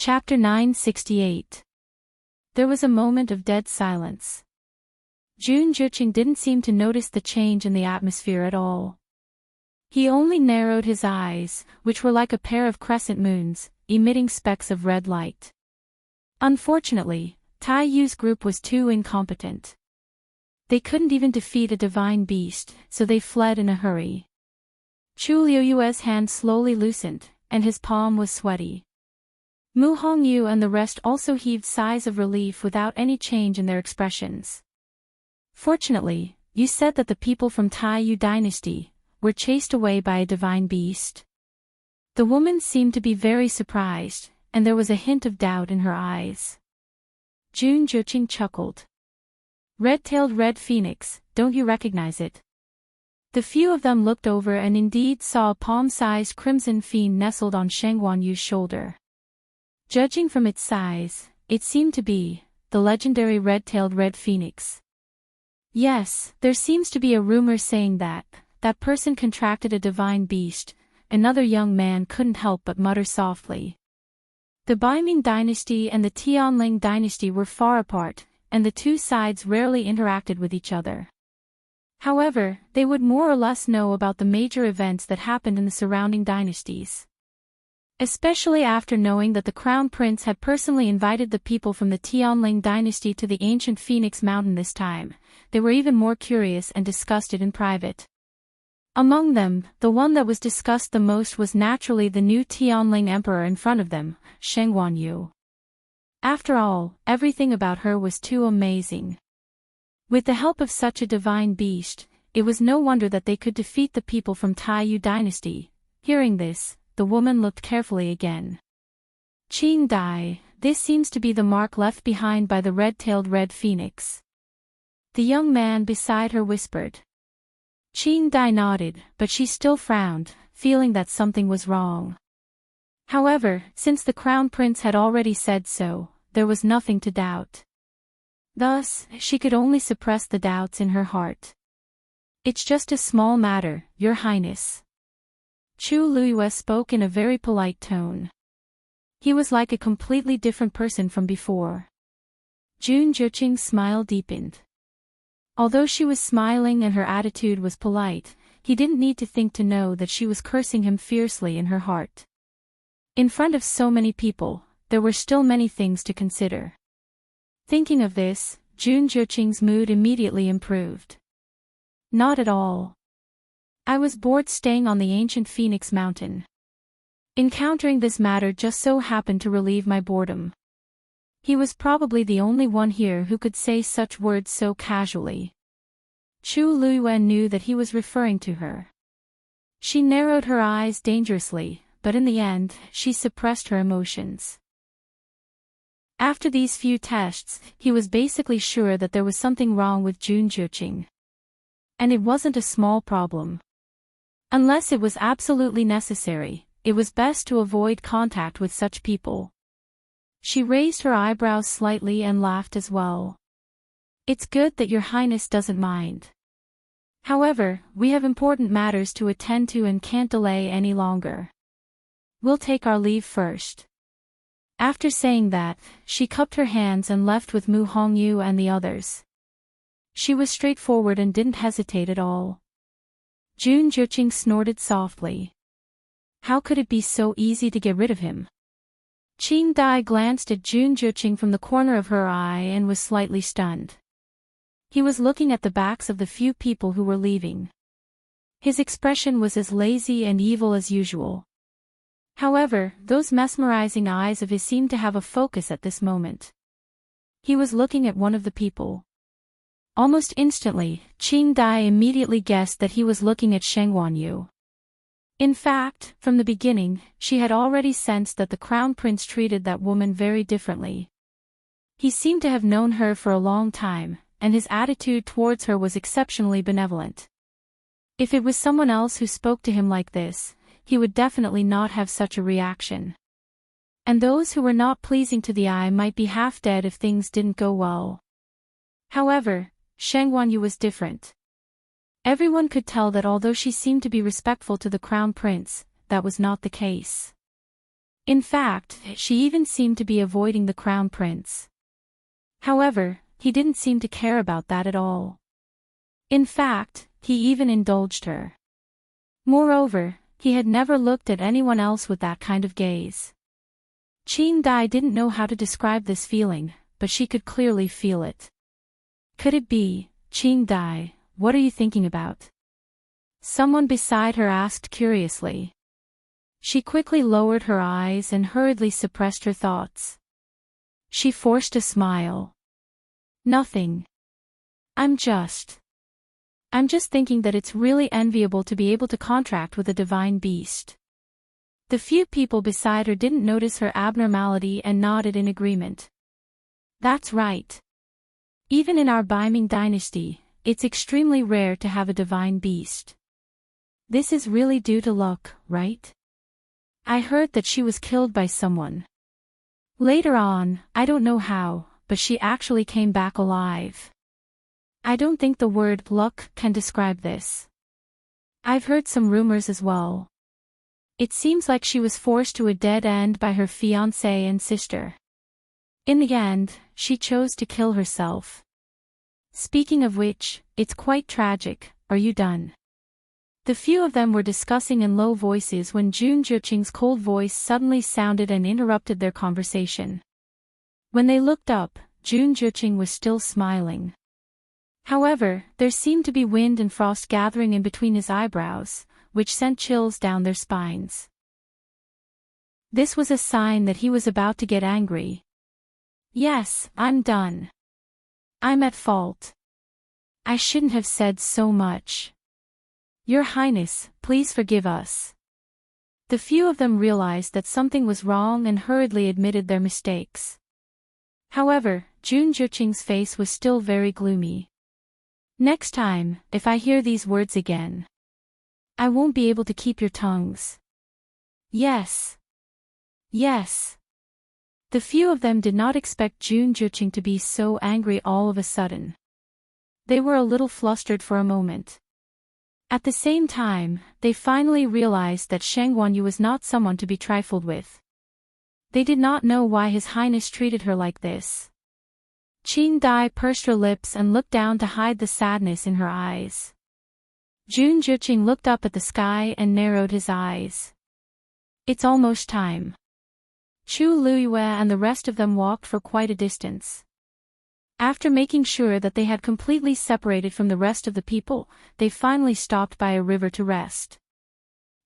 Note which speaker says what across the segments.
Speaker 1: Chapter 968. There was a moment of dead silence. Jun Juqing didn't seem to notice the change in the atmosphere at all. He only narrowed his eyes, which were like a pair of crescent moons, emitting specks of red light. Unfortunately, Tai Yu's group was too incompetent. They couldn't even defeat a divine beast, so they fled in a hurry. Chu Liuyue's hand slowly loosened, and his palm was sweaty. Mu Hongyu and the rest also heaved sighs of relief without any change in their expressions. Fortunately, you said that the people from Tai Yu dynasty were chased away by a divine beast. The woman seemed to be very surprised, and there was a hint of doubt in her eyes. Jun Juqing chuckled. Red-tailed red phoenix, don't you recognize it? The few of them looked over and indeed saw a palm-sized crimson fiend nestled on Sheng Guanyu's shoulder. Judging from its size, it seemed to be the legendary red-tailed red phoenix. Yes, there seems to be a rumor saying that person contracted a divine beast. Another young man couldn't help but mutter softly. The Baiming dynasty and the Tianling dynasty were far apart, and the two sides rarely interacted with each other. However, they would more or less know about the major events that happened in the surrounding dynasties. Especially after knowing that the Crown Prince had personally invited the people from the Tianling dynasty to the ancient Phoenix Mountain this time, they were even more curious and discussed it in private. Among them, the one that was discussed the most was naturally the new Tianling emperor in front of them, Sheng Guanyu. After all, everything about her was too amazing. With the help of such a divine beast, it was no wonder that they could defeat the people from Tai Yu dynasty. Hearing this, the woman looked carefully again. Qing Dai, this seems to be the mark left behind by the red-tailed red phoenix. The young man beside her whispered. Qing Dai nodded, but she still frowned, feeling that something was wrong. However, since the Crown Prince had already said so, there was nothing to doubt. Thus, she could only suppress the doubts in her heart. It's just a small matter, Your Highness. Chu Liyue spoke in a very polite tone. He was like a completely different person from before. Jun Juqing's smile deepened. Although she was smiling and her attitude was polite, he didn't need to think to know that she was cursing him fiercely in her heart. In front of so many people, there were still many things to consider. Thinking of this, Jun Juqing's mood immediately improved. Not at all. I was bored staying on the ancient Phoenix Mountain. Encountering this matter just so happened to relieve my boredom. He was probably the only one here who could say such words so casually. Chu Liyue knew that he was referring to her. She narrowed her eyes dangerously, but in the end, she suppressed her emotions. After these few tests, he was basically sure that there was something wrong with Jun Juqing. And it wasn't a small problem. Unless it was absolutely necessary, it was best to avoid contact with such people. She raised her eyebrows slightly and laughed as well. It's good that Your Highness doesn't mind. However, we have important matters to attend to and can't delay any longer. We'll take our leave first. After saying that, she cupped her hands and left with Mu Hongyu and the others. She was straightforward and didn't hesitate at all. Jun Juqing snorted softly. How could it be so easy to get rid of him? Qing Dai glanced at Jun Juqing from the corner of her eye and was slightly stunned. He was looking at the backs of the few people who were leaving. His expression was as lazy and evil as usual. However, those mesmerizing eyes of his seemed to have a focus at this moment. He was looking at one of the people. Almost instantly, Qing Dai immediately guessed that he was looking at Sheng Guanyu. In fact, from the beginning, she had already sensed that the Crown Prince treated that woman very differently. He seemed to have known her for a long time, and his attitude towards her was exceptionally benevolent. If it was someone else who spoke to him like this, he would definitely not have such a reaction. And those who were not pleasing to the eye might be half dead if things didn't go well. However, Sheng Guanyu was different. Everyone could tell that although she seemed to be respectful to the Crown Prince, that was not the case. In fact, she even seemed to be avoiding the crown prince. However, he didn't seem to care about that at all. In fact, he even indulged her. Moreover, he had never looked at anyone else with that kind of gaze. Qing Dai didn't know how to describe this feeling, but she could clearly feel it. Could it be, Qing Dai, what are you thinking about? Someone beside her asked curiously. She quickly lowered her eyes and hurriedly suppressed her thoughts. She forced a smile. Nothing. I'm just thinking that it's really enviable to be able to contract with a divine beast. The few people beside her didn't notice her abnormality and nodded in agreement. That's right. Even in our Beiming dynasty, it's extremely rare to have a divine beast. This is really due to luck, right? I heard that she was killed by someone. Later on, I don't know how, but she actually came back alive. I don't think the word luck can describe this. I've heard some rumors as well. It seems like she was forced to a dead end by her fiancé and sister. In the end, she chose to kill herself. Speaking of which, it's quite tragic. Are you done? The few of them were discussing in low voices when Jun Zhiqing's cold voice suddenly sounded and interrupted their conversation. When they looked up, Jun Zhiqing was still smiling. However, there seemed to be wind and frost gathering in between his eyebrows, which sent chills down their spines. This was a sign that he was about to get angry. Yes, I'm done. I'm at fault. I shouldn't have said so much. Your Highness, please forgive us. The few of them realized that something was wrong and hurriedly admitted their mistakes. However, Jun Zhiqing's face was still very gloomy. Next time, if I hear these words again, I won't be able to keep your tongues. Yes. Yes. The few of them did not expect Jun Zhiqing to be so angry all of a sudden. They were a little flustered for a moment. At the same time, they finally realized that Sheng Guanyu was not someone to be trifled with. They did not know why His Highness treated her like this. Qing Dai pursed her lips and looked down to hide the sadness in her eyes. Jun Zhiqing looked up at the sky and narrowed his eyes. It's almost time. Chu Luiyue and the rest of them walked for quite a distance. After making sure that they had completely separated from the rest of the people, they finally stopped by a river to rest.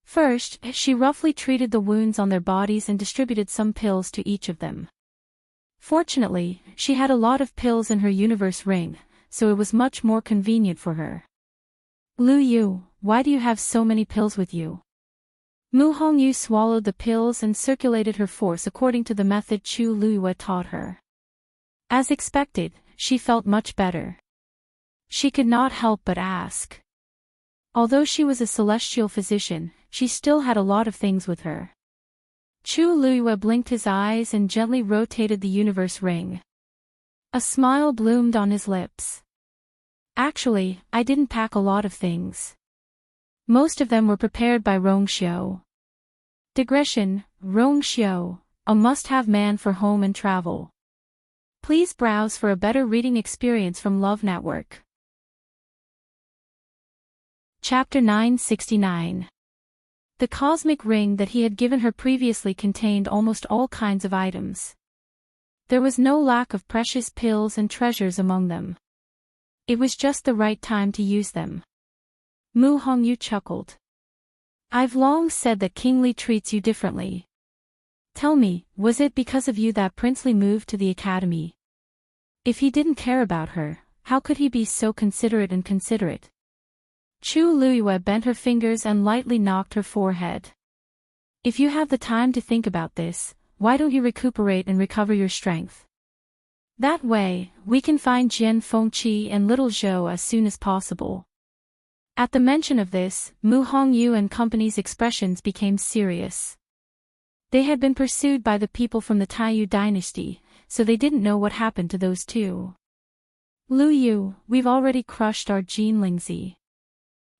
Speaker 1: First, she roughly treated the wounds on their bodies and distributed some pills to each of them. Fortunately, she had a lot of pills in her universe ring, so it was much more convenient for her. Lu Yu, why do you have so many pills with you? Mu Hongyu swallowed the pills and circulated her force according to the method Chu Luiyue taught her. As expected, she felt much better. She could not help but ask. Although she was a celestial physician, she still had a lot of things with her. Chu Luiyue blinked his eyes and gently rotated the universe ring. A smile bloomed on his lips. Actually, I didn't pack a lot of things. Most of them were prepared by Rongxiu. Digression, Rongxiu, a must-have man for home and travel. Please browse for a better reading experience from Love Network. Chapter 969. The cosmic ring that he had given her previously contained almost all kinds of items. There was no lack of precious pills and treasures among them. It was just the right time to use them. Mu Hongyu chuckled. I've long said that King Li treats you differently. Tell me, was it because of you that Prince Li moved to the academy? If he didn't care about her, how could he be so considerate and considerate? Chu Luiyue bent her fingers and lightly knocked her forehead. If you have the time to think about this, why don't you recuperate and recover your strength? That way, we can find Jian Fengqi and little Zhou as soon as possible. At the mention of this, Mu Hongyu and company's expressions became serious. They had been pursued by the people from the Taiyu dynasty, so they didn't know what happened to those two. Lu Yu, we've already crushed our Jin Lingzi.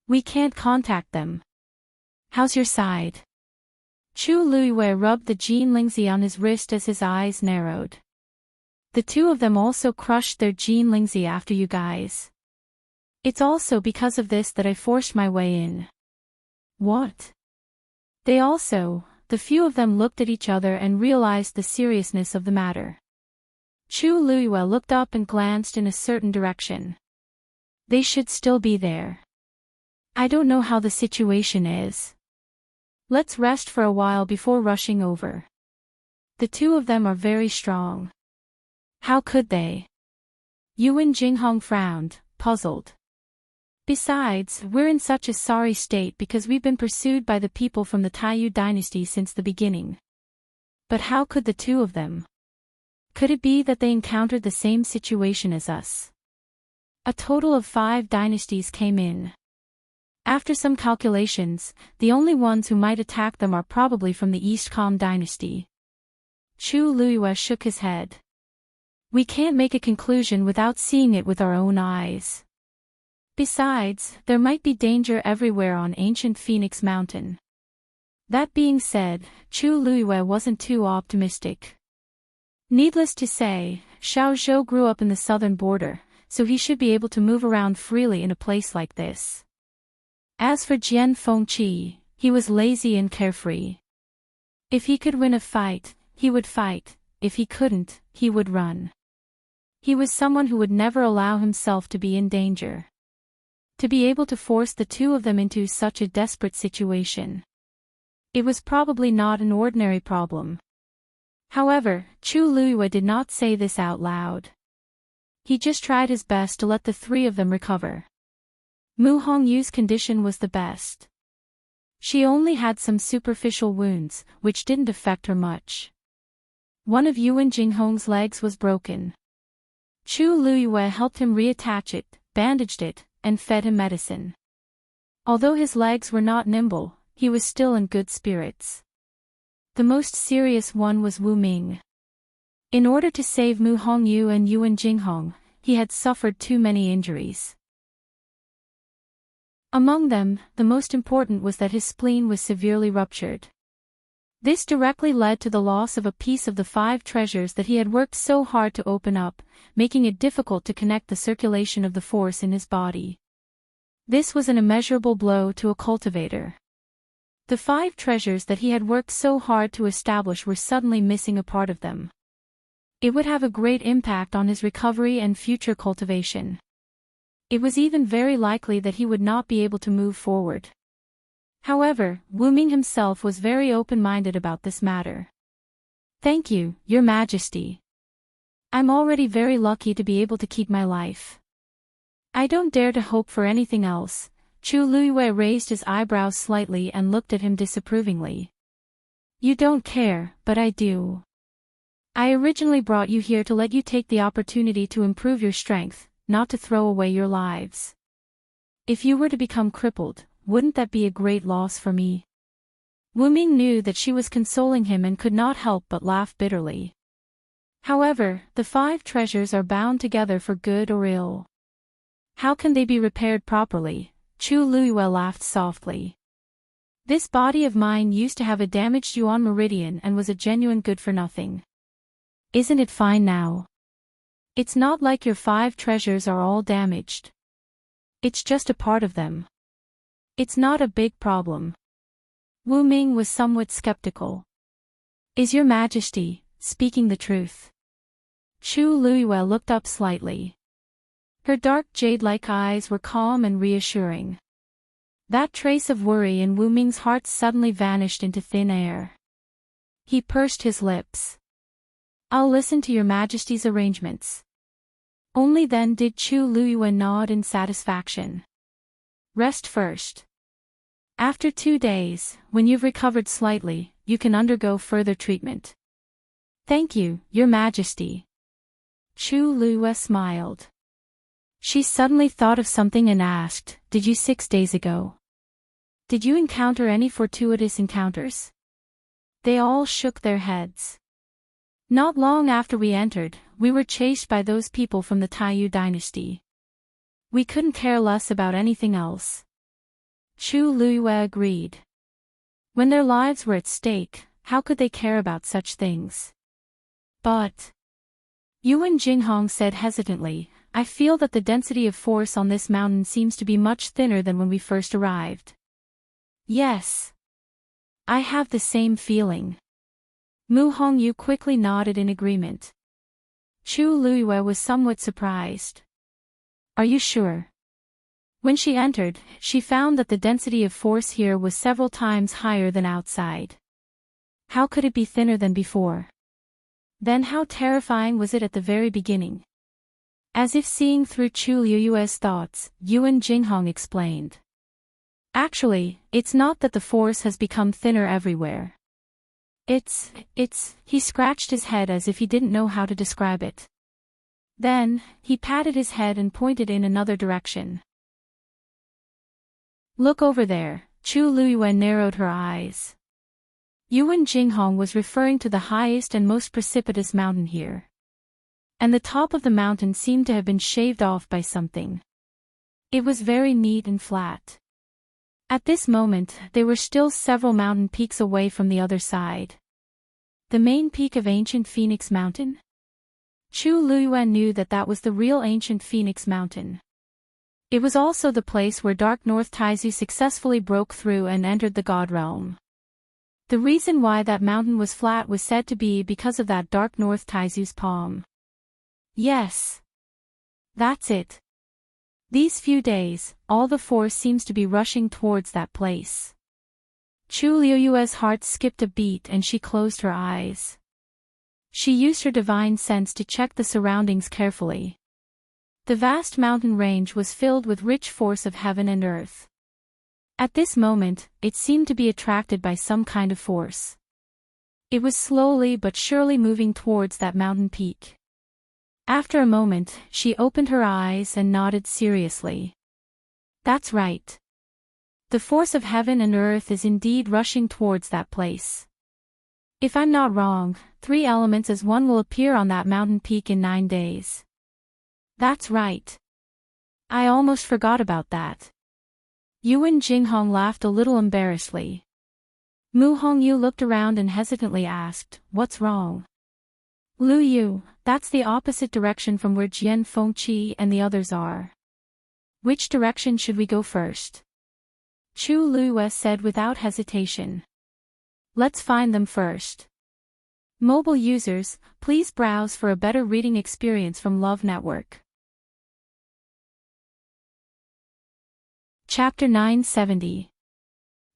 Speaker 1: We can't contact them. How's your side? Chu Luiwei rubbed the Jin Lingzi on his wrist as his eyes narrowed. The two of them also crushed their Jin Lingzi after you guys. It's also because of this that I forced my way in. What? The few of them looked at each other and realized the seriousness of the matter. Chu Luiwei looked up and glanced in a certain direction. They should still be there. I don't know how the situation is. Let's rest for a while before rushing over. The two of them are very strong. How could they? Yuan Jinghong frowned, puzzled. Besides, we're in such a sorry state because we've been pursued by the people from the Taiyu dynasty since the beginning. But how could the two of them? Could it be that they encountered the same situation as us? A total of 5 dynasties came in. After some calculations, the only ones who might attack them are probably from the East Kham dynasty. Chu Luiwei shook his head. We can't make a conclusion without seeing it with our own eyes. Besides, there might be danger everywhere on ancient Phoenix Mountain. That being said, Chu Luiwei wasn't too optimistic. Needless to say, Xiao Zhou grew up in the southern border, so he should be able to move around freely in a place like this. As for Jian Fengqi, he was lazy and carefree. If he could win a fight, he would fight; if he couldn't, he would run. He was someone who would never allow himself to be in danger. To be able to force the two of them into such a desperate situation. It was probably not an ordinary problem. However, Chu Luiwei did not say this out loud. He just tried his best to let the 3 of them recover. Mu Hongyu's condition was the best. She only had some superficial wounds, which didn't affect her much. One of Yuan Jinghong's legs was broken. Chu Luiwei helped him reattach it, bandaged it, and fed him medicine. Although his legs were not nimble, he was still in good spirits. The most serious one was Wu Ming. In order to save Mu Hongyu and Yuan Jinghong, he had suffered too many injuries. Among them, the most important was that his spleen was severely ruptured. This directly led to the loss of a piece of the 5 treasures that he had worked so hard to open up, making it difficult to connect the circulation of the force in his body. This was an immeasurable blow to a cultivator. The 5 treasures that he had worked so hard to establish were suddenly missing a part of them. It would have a great impact on his recovery and future cultivation. It was even very likely that he would not be able to move forward. However, Wu Ming himself was very open-minded about this matter. Thank you, Your Majesty. I'm already very lucky to be able to keep my life. I don't dare to hope for anything else. Chu Luiwei raised his eyebrows slightly and looked at him disapprovingly. You don't care, but I do. I originally brought you here to let you take the opportunity to improve your strength, not to throw away your lives. If you were to become crippled, wouldn't that be a great loss for me? Wu Ming knew that she was consoling him and could not help but laugh bitterly. However, the 5 treasures are bound together for good or ill. How can they be repaired properly? Chu Luiwei laughed softly. This body of mine used to have a damaged Yuan meridian and was a genuine good-for-nothing. Isn't it fine now? It's not like your 5 treasures are all damaged. It's just a part of them. It's not a big problem. Wu Ming was somewhat skeptical. Is Your Majesty speaking the truth? Chu Luiwei looked up slightly. Her dark jade-like eyes were calm and reassuring. That trace of worry in Wu Ming's heart suddenly vanished into thin air. He pursed his lips. I'll listen to Your Majesty's arrangements. Only then did Chu Luiwei nod in satisfaction. Rest first. After 2 days, when you've recovered slightly, you can undergo further treatment. Thank you, Your Majesty. Chu Luiwei smiled. She suddenly thought of something and asked, Did you 6 days ago? Did you encounter any fortuitous encounters? They all shook their heads. Not long after we entered, we were chased by those people from the Taiyu dynasty. We couldn't care less about anything else. Chu Luiwei agreed. When their lives were at stake, how could they care about such things? But Yuan Jinghong said hesitantly, I feel that the density of force on this mountain seems to be much thinner than when we first arrived. Yes. I have the same feeling. Mu Hongyu quickly nodded in agreement. Chu Luiyue was somewhat surprised. Are you sure? When she entered, she found that the density of force here was several times higher than outside. How could it be thinner than before? Then how terrifying was it at the very beginning? As if seeing through Chu Luiyue's thoughts, Yuan Jinghong explained. Actually, it's not that the force has become thinner everywhere. He scratched his head as if he didn't know how to describe it. Then, he patted his head and pointed in another direction. Look over there, Chu Luiyue narrowed her eyes. Yuan Jinghong was referring to the highest and most precipitous mountain here. And the top of the mountain seemed to have been shaved off by something. It was very neat and flat. At this moment, they were still several mountain peaks away from the other side. The main peak of ancient Phoenix Mountain? Chu Luiyue knew that that was the real ancient Phoenix Mountain. It was also the place where Dark North Taizu successfully broke through and entered the God Realm. The reason why that mountain was flat was said to be because of that Dark North Taizu's palm. Yes. That's it. These few days, all the force seems to be rushing towards that place. Chu Luiyue's heart skipped a beat and she closed her eyes. She used her divine sense to check the surroundings carefully. The vast mountain range was filled with rich force of heaven and earth. At this moment, it seemed to be attracted by some kind of force. It was slowly but surely moving towards that mountain peak. After a moment, she opened her eyes and nodded seriously. That's right. The force of heaven and earth is indeed rushing towards that place. If I'm not wrong, 3 elements as one will appear on that mountain peak in 9 days. That's right. I almost forgot about that. Yuan Jinghong laughed a little embarrassedly. Mu Hongyu looked around and hesitantly asked, What's wrong? Lu Yu, that's the opposite direction from where Jian Fengqi and the others are. Which direction should we go first? Chu Luiyue said without hesitation. Let's find them first. Mobile users, please browse for a better reading experience from Love Network. Chapter 970.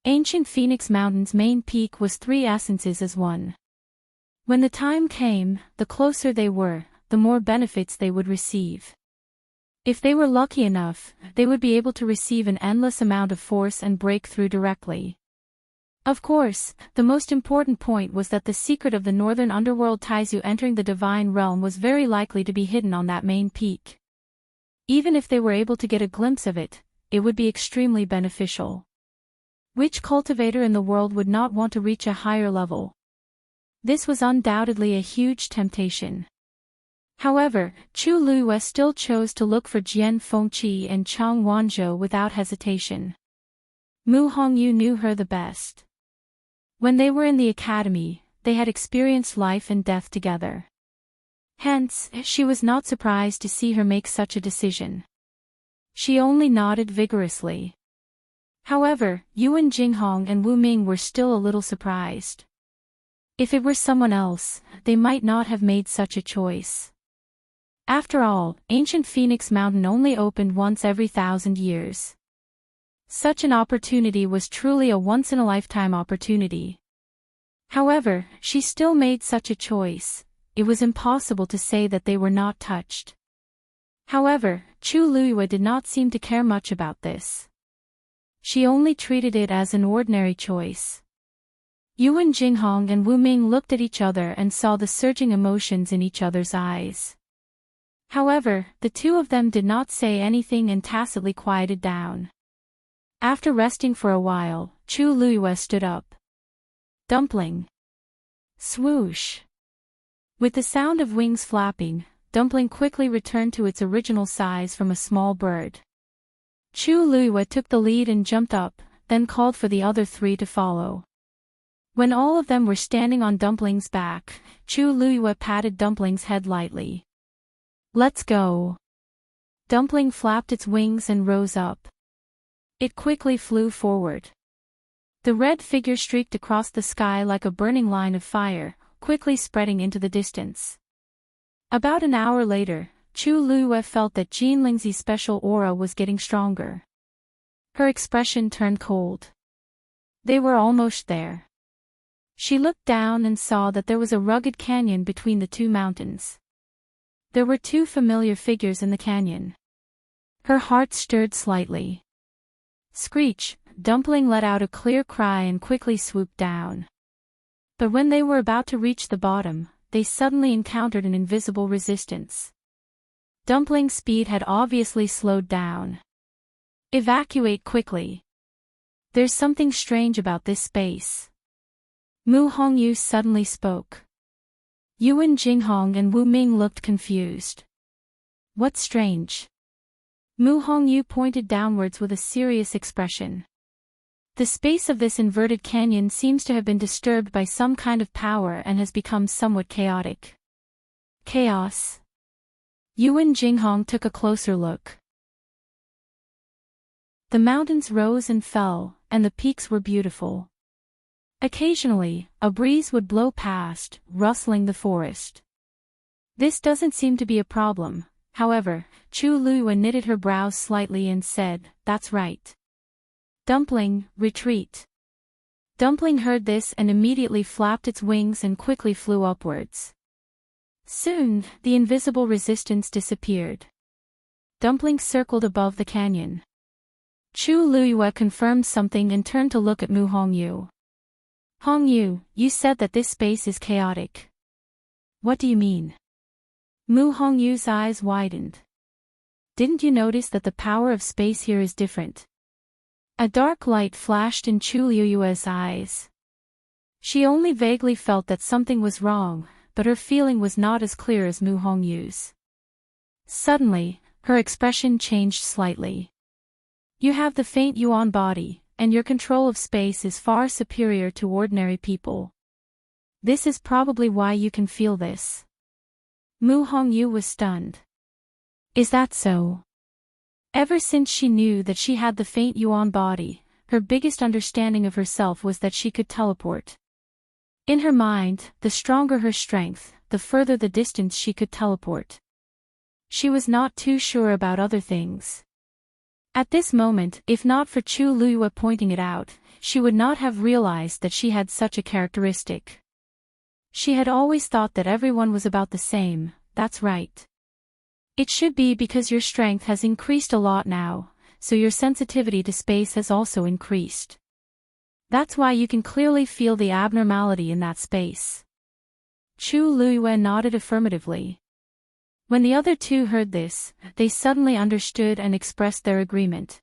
Speaker 1: Ancient Phoenix Mountain's main peak was 3 essences as one. When the time came, the closer they were, the more benefits they would receive. If they were lucky enough, they would be able to receive an endless amount of force and break through directly. Of course, the most important point was that the secret of the northern underworld Taizu entering the divine realm was very likely to be hidden on that main peak. Even if they were able to get a glimpse of it, it would be extremely beneficial. Which cultivator in the world would not want to reach a higher level? This was undoubtedly a huge temptation. However, Chu Luiyue still chose to look for Jian Fengqi and Chang Wanzhou without hesitation. Mu Hongyu knew her the best. When they were in the academy, they had experienced life and death together. Hence, she was not surprised to see her make such a decision. She only nodded vigorously. However, Yuan Jinghong and Wu Ming were still a little surprised. If it were someone else, they might not have made such a choice. After all, ancient Phoenix Mountain only opened once every 1,000 years. Such an opportunity was truly a once-in-a-lifetime opportunity. However, she still made such a choice. It was impossible to say that they were not touched. However, Chu Luiyue did not seem to care much about this. She only treated it as an ordinary choice. Yuan Jinghong and Wu Ming looked at each other and saw the surging emotions in each other's eyes. However, the two of them did not say anything and tacitly quieted down. After resting for a while, Chu Luiyue stood up. Dumpling. Swoosh. With the sound of wings flapping, Dumpling quickly returned to its original size from a small bird. Chu Luiyue took the lead and jumped up, then called for the other 3 to follow. When all of them were standing on Dumpling's back, Chu Luyue patted Dumpling's head lightly. "Let's go." Dumpling flapped its wings and rose up. It quickly flew forward. The red figure streaked across the sky like a burning line of fire, quickly spreading into the distance. About an hour later, Chu Luyue felt that Jean Lingzi's special aura was getting stronger. Her expression turned cold. They were almost there. She looked down and saw that there was a rugged canyon between the two mountains. There were two familiar figures in the canyon. Her heart stirred slightly. Screech! Dumpling let out a clear cry and quickly swooped down. But when they were about to reach the bottom, they suddenly encountered an invisible resistance. Dumpling's speed had obviously slowed down. "Evacuate quickly. There's something strange about this space." Mu Hongyu suddenly spoke. Yuan Jinghong and Wu Ming looked confused. "What's strange?" Mu Hongyu pointed downwards with a serious expression. "The space of this inverted canyon seems to have been disturbed by some kind of power and has become somewhat chaotic." "Chaos?" Yuan Jinghong took a closer look. The mountains rose and fell, and the peaks were beautiful. Occasionally, a breeze would blow past, rustling the forest. This doesn't seem to be a problem. However, Chu Luyue knitted her brows slightly and said, "That's right. Dumpling, retreat." Dumpling heard this and immediately flapped its wings and quickly flew upwards. Soon, the invisible resistance disappeared. Dumpling circled above the canyon. Chu Luyue confirmed something and turned to look at Mu Hongyu. "Hongyu, you said that this space is chaotic. What do you mean?" Mu Hongyu's eyes widened. "Didn't you notice that the power of space here is different?" A dark light flashed in Chu Luyue's eyes. She only vaguely felt that something was wrong, but her feeling was not as clear as Mu Hongyu's. Suddenly, her expression changed slightly. "You have the faint Yuan body, and your control of space is far superior to ordinary people. This is probably why you can feel this." Mu Hongyu was stunned. "Is that so?" Ever since she knew that she had the faint Yuan body, her biggest understanding of herself was that she could teleport. In her mind, the stronger her strength, the further the distance she could teleport. She was not too sure about other things. At this moment, if not for Chu Luyue pointing it out, she would not have realized that she had such a characteristic. She had always thought that everyone was about the same. That's right. It should be because your strength has increased a lot now, so your sensitivity to space has also increased. That's why you can clearly feel the abnormality in that space. Chu Luyue nodded affirmatively. When the other two heard this, they suddenly understood and expressed their agreement.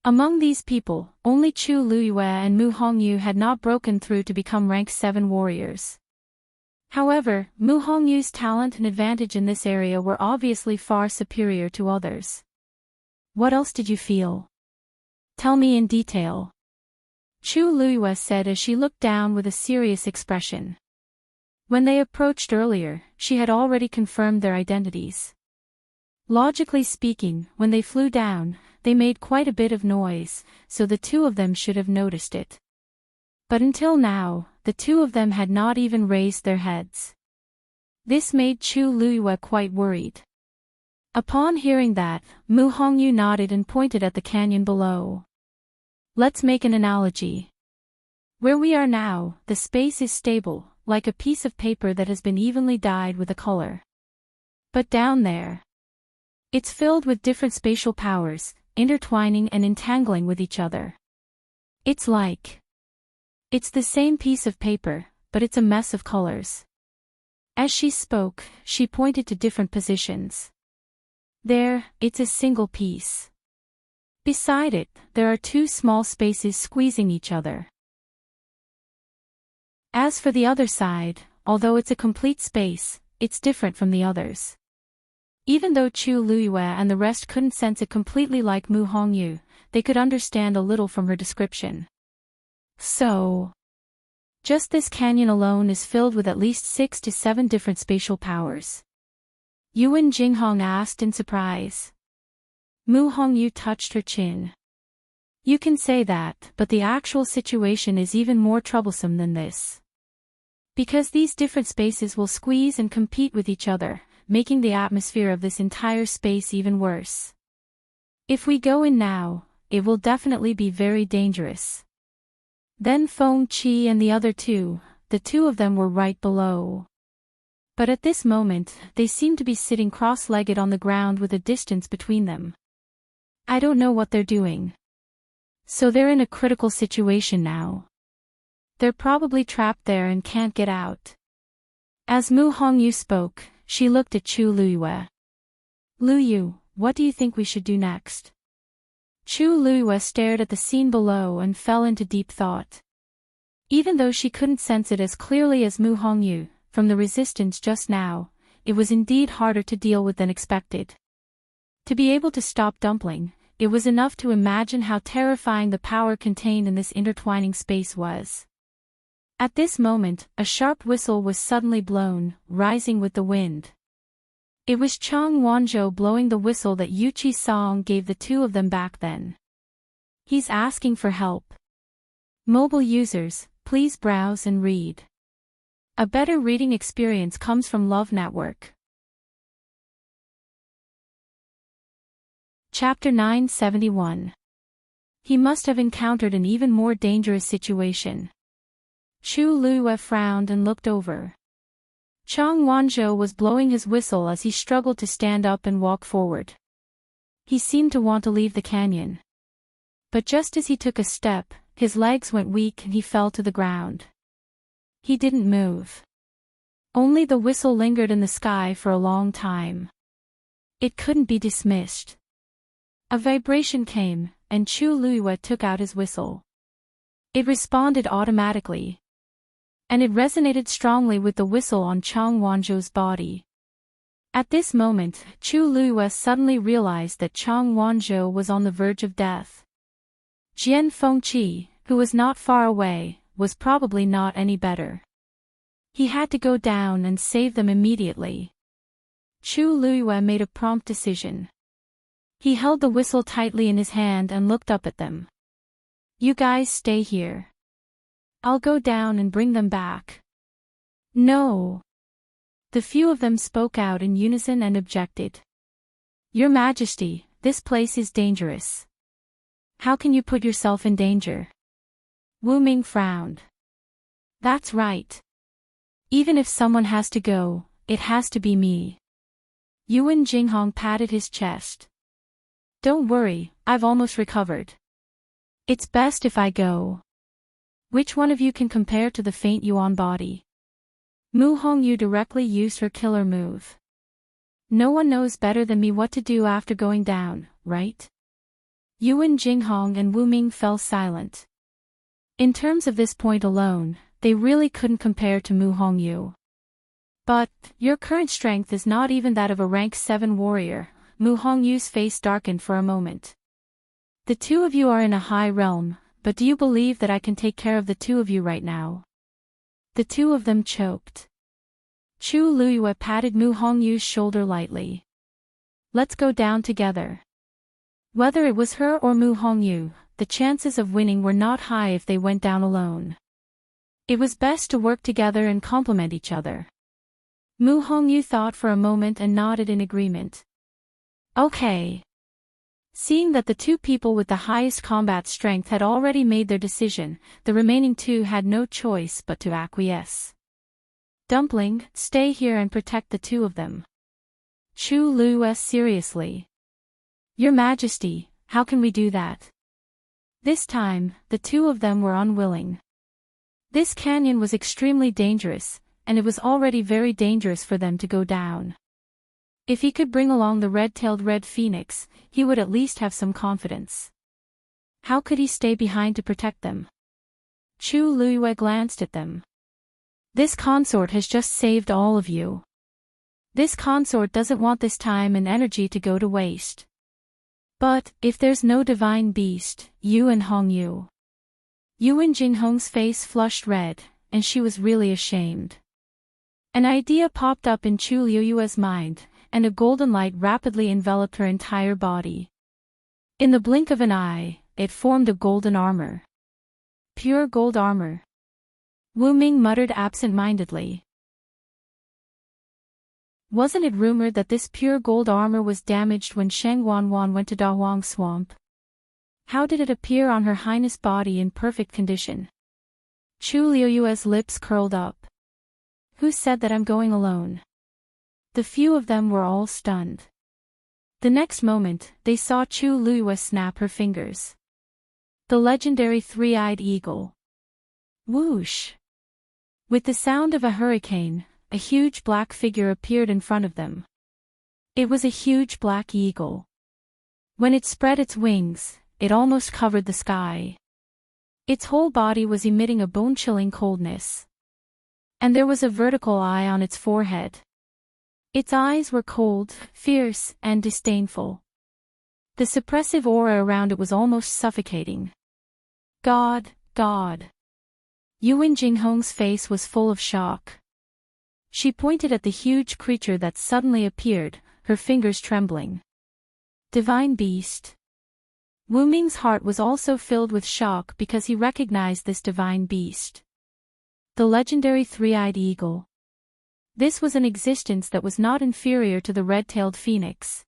Speaker 1: Among these people, only Chu Luyue and Mu Hongyu had not broken through to become rank 7 warriors. However, Mu Hongyu's talent and advantage in this area were obviously far superior to others. "What else did you feel? Tell me in detail," Chu Luyue said as she looked down with a serious expression. When they approached earlier, she had already confirmed their identities. Logically speaking, when they flew down, they made quite a bit of noise, so the two of them should have noticed it. But until now, the two of them had not even raised their heads. This made Chu Luyue quite worried. Upon hearing that, Mu Hongyu nodded and pointed at the canyon below. "Let's make an analogy. Where we are now, the space is stable, like a piece of paper that has been evenly dyed with a color. But down there, it's filled with different spatial powers, intertwining and entangling with each other. It's the same piece of paper, but it's a mess of colors." As she spoke, she pointed to different positions. "There, it's a single piece. Beside it, there are two small spaces squeezing each other. As for the other side, although it's a complete space, it's different from the others." Even though Chu Luyue and the rest couldn't sense it completely like Mu Hongyu, they could understand a little from her description. "So," Just this canyon alone is filled with at least 6 to 7 different spatial powers. Yuan Jinghong asked in surprise. Mu Hongyu touched her chin. You can say that, but the actual situation is even more troublesome than this. Because these different spaces will squeeze and compete with each other, making the atmosphere of this entire space even worse. If we go in now, it will definitely be very dangerous. Then Feng Qi and the other two, the two of them were right below. But at this moment, they seemed to be sitting cross-legged on the ground with a distance between them. I don't know what they're doing. So they're in a critical situation now. They're probably trapped there and can't get out. As Mu Hongyu spoke, she looked at Chu Luyue. Luyu, what do you think we should do next? Chu Luyue stared at the scene below and fell into deep thought. Even though she couldn't sense it as clearly as Mu Hongyu, from the resistance just now, it was indeed harder to deal with than expected. To be able to stop Dumpling, it was enough to imagine how terrifying the power contained in this intertwining space was. At this moment, a sharp whistle was suddenly blown, rising with the wind. It was Chang Wanzhou blowing the whistle that Yu Chi Song gave the two of them back then. He's asking for help. Mobile users, please browse and read. A better reading experience comes from Love Network. Chapter 971. He must have encountered an even more dangerous situation. Chu Luyue frowned and looked over. Chang Wanzhou was blowing his whistle as he struggled to stand up and walk forward. He seemed to want to leave the canyon. But just as he took a step, his legs went weak and he fell to the ground. He didn't move. Only the whistle lingered in the sky for a long time. It couldn't be dismissed. A vibration came, and Chu Luyue took out his whistle. It responded automatically. And it resonated strongly with the whistle on Chang Wanzhou's body. At this moment, Chu Luyue suddenly realized that Chang Wanzhou was on the verge of death. Jian Fengqi, who was not far away, was probably not any better. He had to go down and save them immediately. Chu Luyue made a prompt decision. He held the whistle tightly in his hand and looked up at them. You guys stay here. I'll go down and bring them back. No. The few of them spoke out in unison and objected. Your Majesty, this place is dangerous. How can you put yourself in danger? Wu Ming frowned. That's right. Even if someone has to go, it has to be me. Yuan Jinghong patted his chest. Don't worry, I've almost recovered. It's best if I go. Which one of you can compare to the faint Yuan body? Mu Hongyu directly used her killer move. No one knows better than me what to do after going down, right? Yuan Jinghong and Wu Ming fell silent. In terms of this point alone, they really couldn't compare to Mu Hongyu. But, your current strength is not even that of a rank 7 warrior. Mu Hongyu's face darkened for a moment. The two of you are in a high realm, but do you believe that I can take care of the two of you right now? The two of them choked. Chu Luyue patted Mu Hongyu's shoulder lightly. Let's go down together. Whether it was her or Mu Hongyu, the chances of winning were not high if they went down alone. It was best to work together and complement each other. Mu Hongyu thought for a moment and nodded in agreement. Okay. Seeing that the two people with the highest combat strength had already made their decision, the remaining two had no choice but to acquiesce. Dumpling, stay here and protect the two of them. Chu Luyue seriously. Your Majesty, how can we do that? This time, the two of them were unwilling. This canyon was extremely dangerous, and it was already very dangerous for them to go down. If he could bring along the red-tailed red phoenix, he would at least have some confidence. How could he stay behind to protect them? Chu Luyue glanced at them. This consort has just saved all of you. This consort doesn't want this time and energy to go to waste. But, if there's no divine beast, Yuan Hongyu. Yuan Jinghong's face flushed red, and she was really ashamed. An idea popped up in Chu Liuyue's mind, and a golden light rapidly enveloped her entire body. In the blink of an eye, it formed a golden armor. Pure gold armor. Wu Ming muttered absent-mindedly. Wasn't it rumored that this pure gold armor was damaged when Sheng Wanwan went to Da Huang Swamp? How did it appear on Her Highness' body in perfect condition? Chu Liuyue's lips curled up. Who said that I'm going alone? The few of them were all stunned. The next moment, they saw Chu Liuyue snap her fingers. The legendary three-eyed eagle. Whoosh! With the sound of a hurricane, a huge black figure appeared in front of them. It was a huge black eagle. When it spread its wings, it almost covered the sky. Its whole body was emitting a bone-chilling coldness. And there was a vertical eye on its forehead. Its eyes were cold, fierce, and disdainful. The suppressive aura around it was almost suffocating. God, God. Yuan Jinghong's face was full of shock. She pointed at the huge creature that suddenly appeared, her fingers trembling. Divine beast. Wu Ming's heart was also filled with shock because he recognized this divine beast. The legendary three-eyed eagle. This was an existence that was not inferior to the red-tailed phoenix.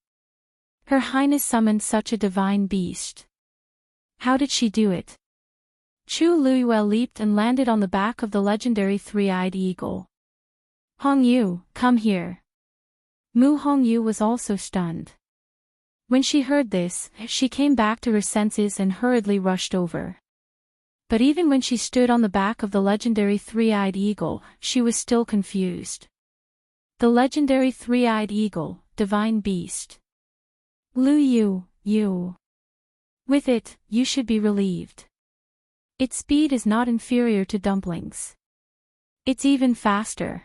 Speaker 1: Her Highness summoned such a divine beast. How did she do it? Chu Liuyue leaped and landed on the back of the legendary three-eyed eagle. Hongyu, come here. Mu Hongyu was also stunned. When she heard this, she came back to her senses and hurriedly rushed over. But even when she stood on the back of the legendary three-eyed eagle, she was still confused. The legendary three-eyed eagle, divine beast. Lu Yu. With it, you should be relieved. Its speed is not inferior to dumplings. It's even faster.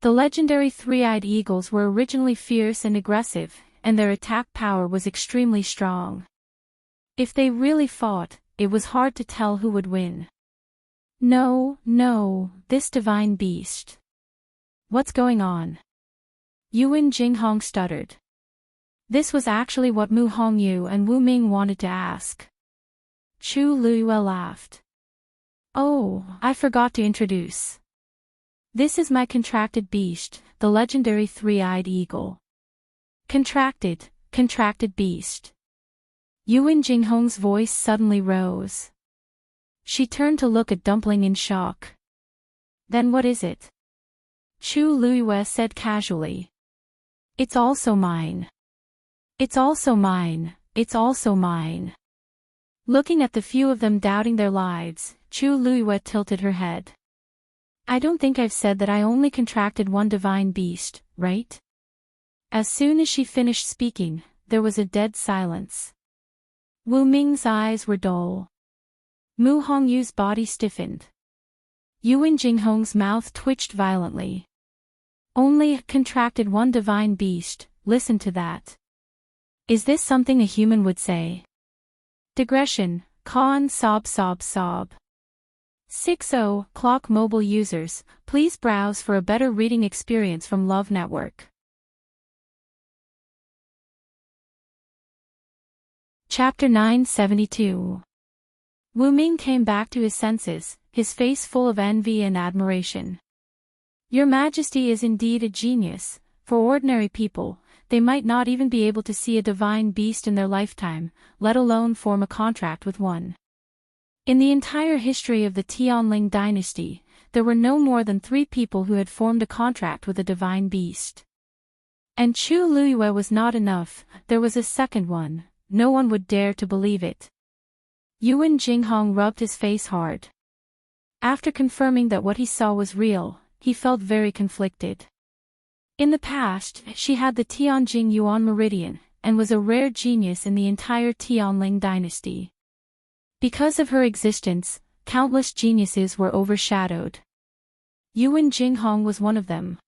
Speaker 1: The legendary three-eyed eagles were originally fierce and aggressive, and their attack power was extremely strong. If they really fought, it was hard to tell who would win. No, this divine beast. What's going on? Yuan Jinghong stuttered. This was actually what Mu Hongyu and Wu Ming wanted to ask. Chu Liuyue laughed. Oh, I forgot to introduce. This is my contracted beast, the legendary three-eyed eagle. Contracted beast. Yuan Jinghong's voice suddenly rose. She turned to look at Dumpling in shock. Then what is it? Chu Liuyue said casually. It's also mine. It's also mine. Looking at the few of them doubting their lives, Chu Liuyue tilted her head. I don't think I've said that I only contracted one divine beast, right? As soon as she finished speaking, there was a dead silence. Wu Ming's eyes were dull. Mu Hongyu's body stiffened. Yuan Jinghong's mouth twitched violently. Only contracted one divine beast, listen to that. Is this something a human would say? Digression, con sob. 60 Clock mobile users, please browse for a better reading experience from Love Network. Chapter 972. Wu Ming came back to his senses, his face full of envy and admiration. Your Majesty is indeed a genius. For ordinary people, they might not even be able to see a divine beast in their lifetime, let alone form a contract with one. In the entire history of the Tianling dynasty, there were no more than 3 people who had formed a contract with a divine beast. And Chu Liuyue was not enough, there was a second one. No one would dare to believe it. Yuan Jinghong rubbed his face hard. After confirming that what he saw was real, he felt very conflicted. In the past, she had the Tianjing Yuan Meridian, and was a rare genius in the entire Tianling dynasty. Because of her existence, countless geniuses were overshadowed. Yuan Jinghong was one of them.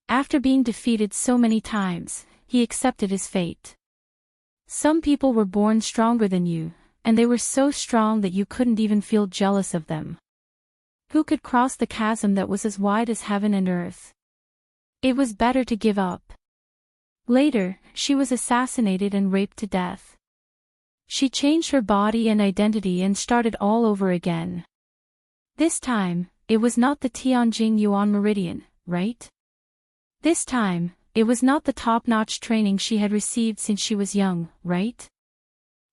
Speaker 1: After being defeated so many times, he accepted his fate. Some people were born stronger than you, and they were so strong that you couldn't even feel jealous of them. Who could cross the chasm that was as wide as heaven and earth? It was better to give up. Later, she was assassinated and raped to death. She changed her body and identity and started all over again. This time, it was not the Tianjin Yuan Meridian, right? This time, it was not the top-notch training she had received since she was young, right?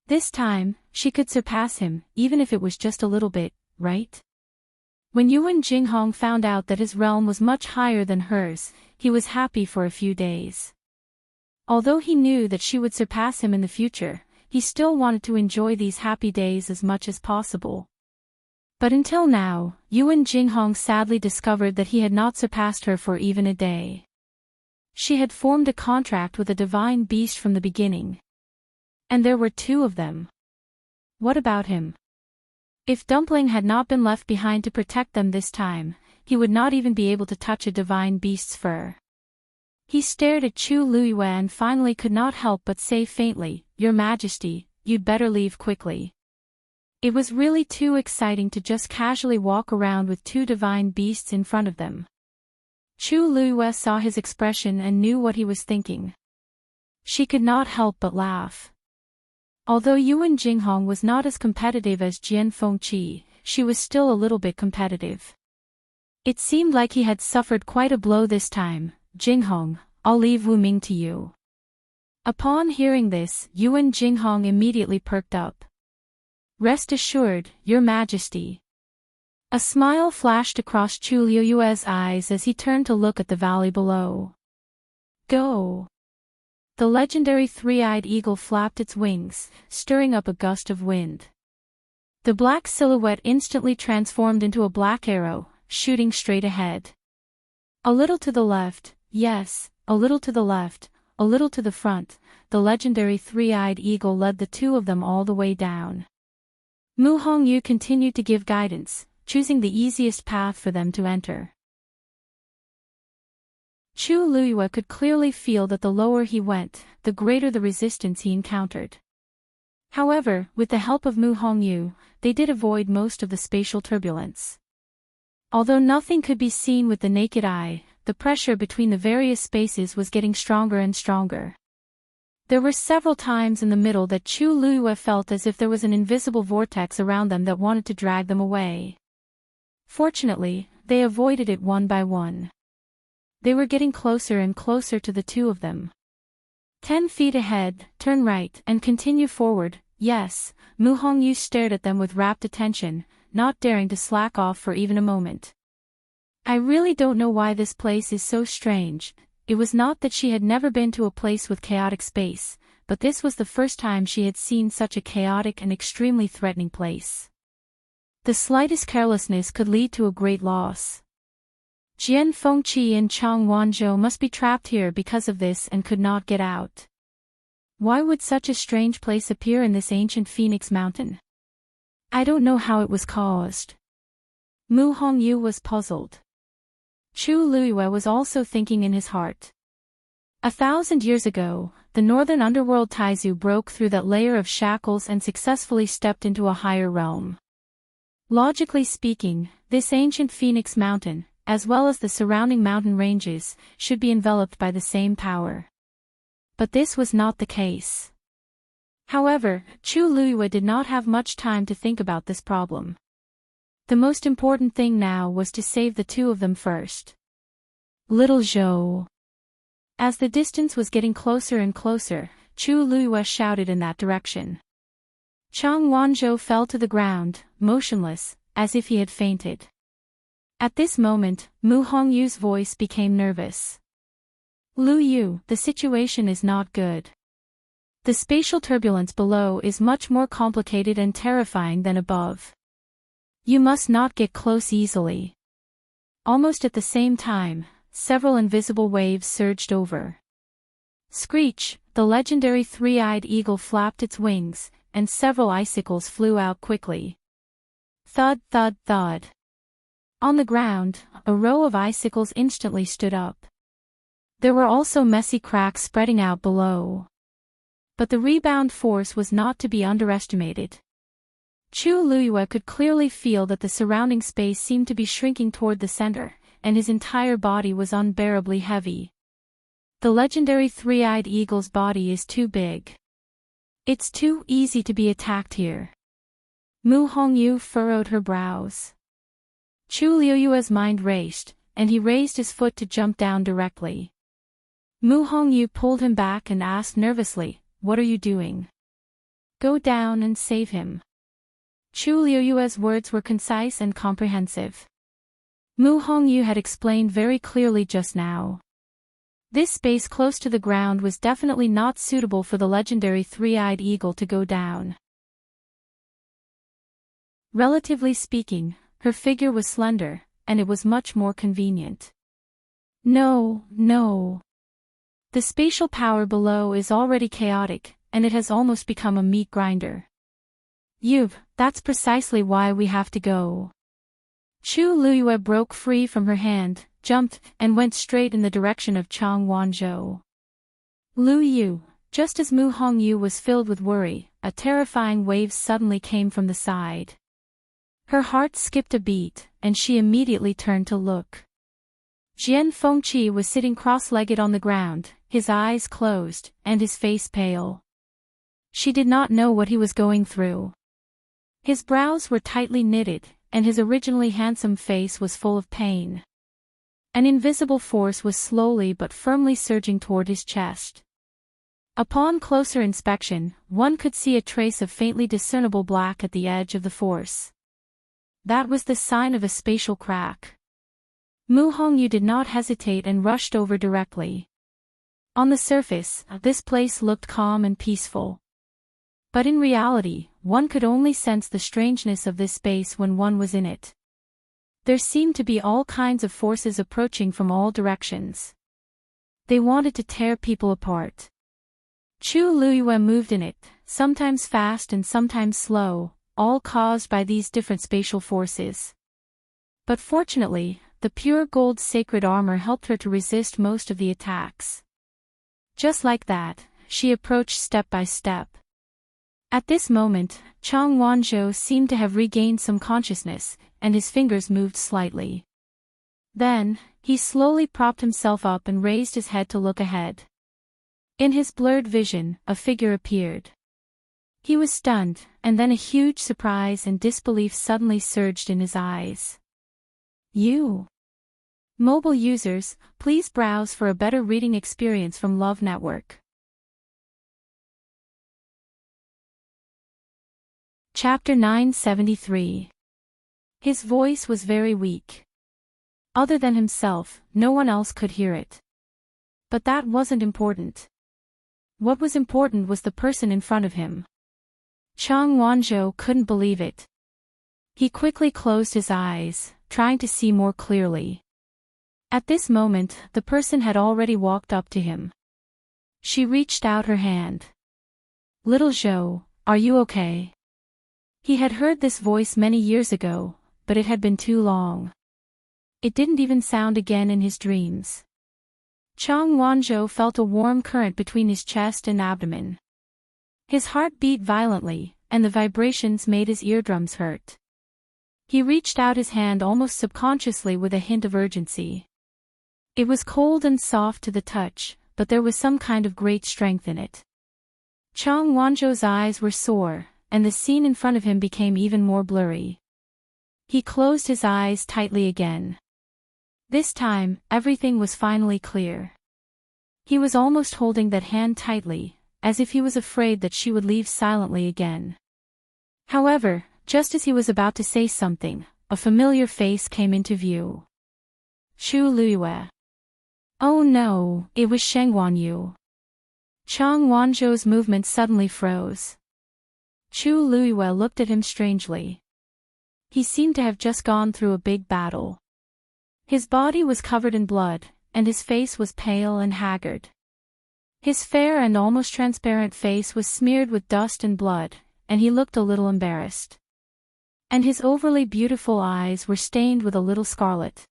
Speaker 1: This time, she could surpass him, even if it was just a little bit, right? When Yuan Jinghong found out that his realm was much higher than hers, he was happy for a few days. Although he knew that she would surpass him in the future, he still wanted to enjoy these happy days as much as possible. But until now, Yuan Jinghong sadly discovered that he had not surpassed her for even a day. She had formed a contract with a divine beast from the beginning. And there were two of them. What about him? If Dumpling had not been left behind to protect them this time, he would not even be able to touch a divine beast's fur. He stared at Chu Luiyue and finally could not help but say faintly, "Your Majesty, you'd better leave quickly." It was really too exciting to just casually walk around with two divine beasts in front of them. Chu Luiyue saw his expression and knew what he was thinking. She could not help but laugh. Although Yuan Jinghong was not as competitive as Jian Fengqi, she was still a little bit competitive. It seemed like he had suffered quite a blow this time. "Jinghong, I'll leave Wu Ming to you." Upon hearing this, Yuan Jinghong immediately perked up. "Rest assured, Your Majesty." A smile flashed across Chu Luiyue's eyes as he turned to look at the valley below. "Go." The legendary three-eyed eagle flapped its wings, stirring up a gust of wind. The black silhouette instantly transformed into a black arrow, shooting straight ahead. A little to the left, yes, a little to the left, a little to the front, the legendary three-eyed eagle led the two of them all the way down. Mu Hongyu continued to give guidance, choosing the easiest path for them to enter. Chu Luiyue could clearly feel that the lower he went, the greater the resistance he encountered. However, with the help of Mu Hongyu, they did avoid most of the spatial turbulence. Although nothing could be seen with the naked eye, the pressure between the various spaces was getting stronger and stronger. There were several times in the middle that Chu Luiyue felt as if there was an invisible vortex around them that wanted to drag them away. Fortunately, they avoided it one by one. They were getting closer and closer to the two of them. 10 feet ahead, turn right and continue forward. Yes, Mu Hongyu stared at them with rapt attention, not daring to slack off for even a moment. I really don't know why this place is so strange. It was not that she had never been to a place with chaotic space, but this was the first time she had seen such a chaotic and extremely threatening place. The slightest carelessness could lead to a great loss. Jian Fengqi and Chang Wanzhou must be trapped here because of this and could not get out. Why would such a strange place appear in this ancient Phoenix Mountain? I don't know how it was caused. Mu Hongyu was puzzled. Chu Luiyue was also thinking in his heart. 1,000 years ago, the northern underworld Taizu broke through that layer of shackles and successfully stepped into a higher realm. Logically speaking, this ancient Phoenix Mountain, as well as the surrounding mountain ranges, should be enveloped by the same power. But this was not the case. However, Chu Luiyue did not have much time to think about this problem. The most important thing now was to save the two of them first. Little Zhou. As the distance was getting closer and closer, Chu Luiyue shouted in that direction. Chang Wanzhou fell to the ground, motionless, as if he had fainted. At this moment, Mu Hongyu's voice became nervous. Lu Yu, the situation is not good. The spatial turbulence below is much more complicated and terrifying than above. You must not get close easily. Almost at the same time, several invisible waves surged over. Screech, the legendary three-eyed eagle flapped its wings, and several icicles flew out quickly. Thud, thud, thud. On the ground, a row of icicles instantly stood up. There were also messy cracks spreading out below. But the rebound force was not to be underestimated. Chu Luyue could clearly feel that the surrounding space seemed to be shrinking toward the center, and his entire body was unbearably heavy. The legendary three-eyed eagle's body is too big. It's too easy to be attacked here. Mu Hongyu furrowed her brows. Chu Liyue's mind raced, and he raised his foot to jump down directly. Mu Hongyu pulled him back and asked nervously, "What are you doing?" "Go down and save him." Chu Liyue's words were concise and comprehensive. Mu Hongyu had explained very clearly just now. This space close to the ground was definitely not suitable for the legendary three-eyed eagle to go down. Relatively speaking, her figure was slender, and it was much more convenient. No. The spatial power below is already chaotic, and it has almost become a meat grinder. That's precisely why we have to go. Chu Luyue broke free from her hand, jumped, and went straight in the direction of Chang Wanzhou. Lu Yu, just as Mu Hongyu was filled with worry, a terrifying wave suddenly came from the side. Her heart skipped a beat, and she immediately turned to look. Jian Fengqi was sitting cross-legged on the ground, his eyes closed, and his face pale. She did not know what he was going through. His brows were tightly knitted, and his originally handsome face was full of pain. An invisible force was slowly but firmly surging toward his chest. Upon closer inspection, one could see a trace of faintly discernible black at the edge of the force. That was the sign of a spatial crack. Mu Hongyu did not hesitate and rushed over directly. On the surface, this place looked calm and peaceful. But in reality, one could only sense the strangeness of this space when one was in it. There seemed to be all kinds of forces approaching from all directions. They wanted to tear people apart. Chu Luyue moved in it, sometimes fast and sometimes slow, all caused by these different spatial forces. But fortunately, the pure gold sacred armor helped her to resist most of the attacks. Just like that, she approached step by step. At this moment, Chang Wanzhou seemed to have regained some consciousness, and his fingers moved slightly. Then, he slowly propped himself up and raised his head to look ahead. In his blurred vision, a figure appeared. He was stunned, and then a huge surprise and disbelief suddenly surged in his eyes. "You?" Mobile users, please browse for a better reading experience from Love Network. Chapter 973. His voice was very weak. Other than himself, no one else could hear it. But that wasn't important. What was important was the person in front of him. Chang Wanzhou couldn't believe it. He quickly closed his eyes, trying to see more clearly. At this moment, the person had already walked up to him. She reached out her hand. "Little Zhou, are you okay?" He had heard this voice many years ago, but it had been too long. It didn't even sound again in his dreams. Chang Wanzhou felt a warm current between his chest and abdomen. His heart beat violently, and the vibrations made his eardrums hurt. He reached out his hand almost subconsciously with a hint of urgency. It was cold and soft to the touch, but there was some kind of great strength in it. Chang Wanzhou's eyes were sore, and the scene in front of him became even more blurry. He closed his eyes tightly again. This time, everything was finally clear. He was almost holding that hand tightly, as if he was afraid that she would leave silently again. However, just as he was about to say something, a familiar face came into view. Chu Luyue. Oh no, it was Sheng Wanyu. Chang Wanzhou's movement suddenly froze. Chu Luyue looked at him strangely. He seemed to have just gone through a big battle. His body was covered in blood, and his face was pale and haggard. His fair and almost transparent face was smeared with dust and blood, and he looked a little embarrassed. And his overly beautiful eyes were stained with a little scarlet.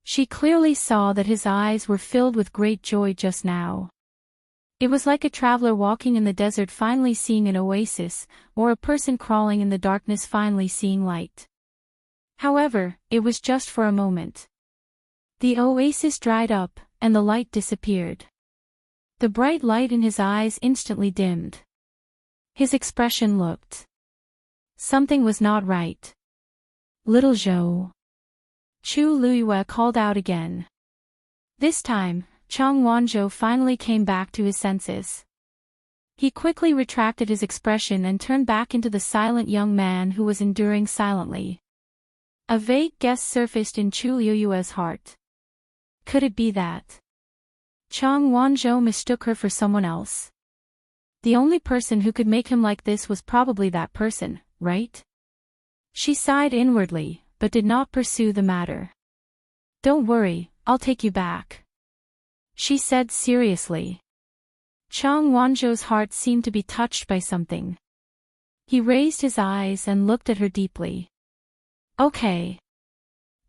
Speaker 1: She clearly saw that his eyes were filled with great joy just now. It was like a traveler walking in the desert finally seeing an oasis, or a person crawling in the darkness finally seeing light. However, it was just for a moment. The oasis dried up, and the light disappeared. The bright light in his eyes instantly dimmed. His expression looked. Something was not right. Little Zhou. Chu Luiyue called out again. This time, Chang Wanzhou finally came back to his senses. He quickly retracted his expression and turned back into the silent young man who was enduring silently. A vague guess surfaced in Chu Luiyue's heart. Could it be that Chang Wanzhou mistook her for someone else? The only person who could make him like this was probably that person, right? She sighed inwardly, but did not pursue the matter. Don't worry, I'll take you back, she said seriously. Chang Wanzhou's heart seemed to be touched by something. He raised his eyes and looked at her deeply. Okay.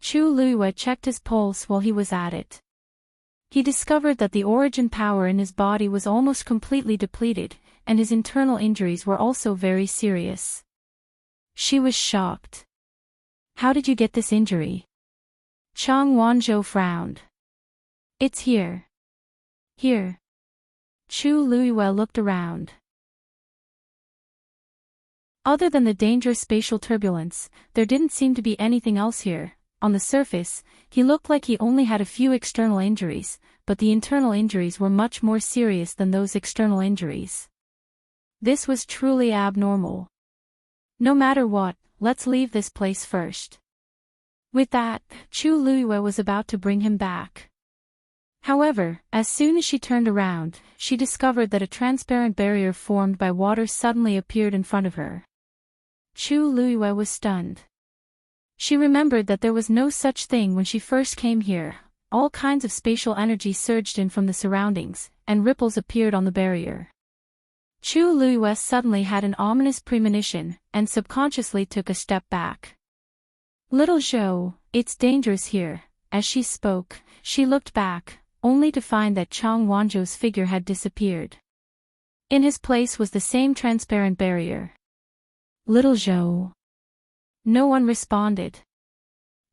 Speaker 1: Chu Luiyue checked his pulse while he was at it. He discovered that the origin power in his body was almost completely depleted, and his internal injuries were also very serious. She was shocked. How did you get this injury? Chang Wanzhou frowned. It's here. Here. Chu Luiyue looked around. Other than the dangerous spatial turbulence, there didn't seem to be anything else here. On the surface, he looked like he only had a few external injuries, but the internal injuries were much more serious than those external injuries. This was truly abnormal. No matter what, let's leave this place first. With that, Chu Luiyue was about to bring him back. However, as soon as she turned around, she discovered that a transparent barrier formed by water suddenly appeared in front of her. Chu Luiyue was stunned. She remembered that there was no such thing when she first came here. All kinds of spatial energy surged in from the surroundings, and ripples appeared on the barrier. Chu Luiyue suddenly had an ominous premonition, and subconsciously took a step back. Little Zhou, it's dangerous here. As she spoke, she looked back, only to find that Chang Wanzhou's figure had disappeared. In his place was the same transparent barrier. Little Zhou. No one responded.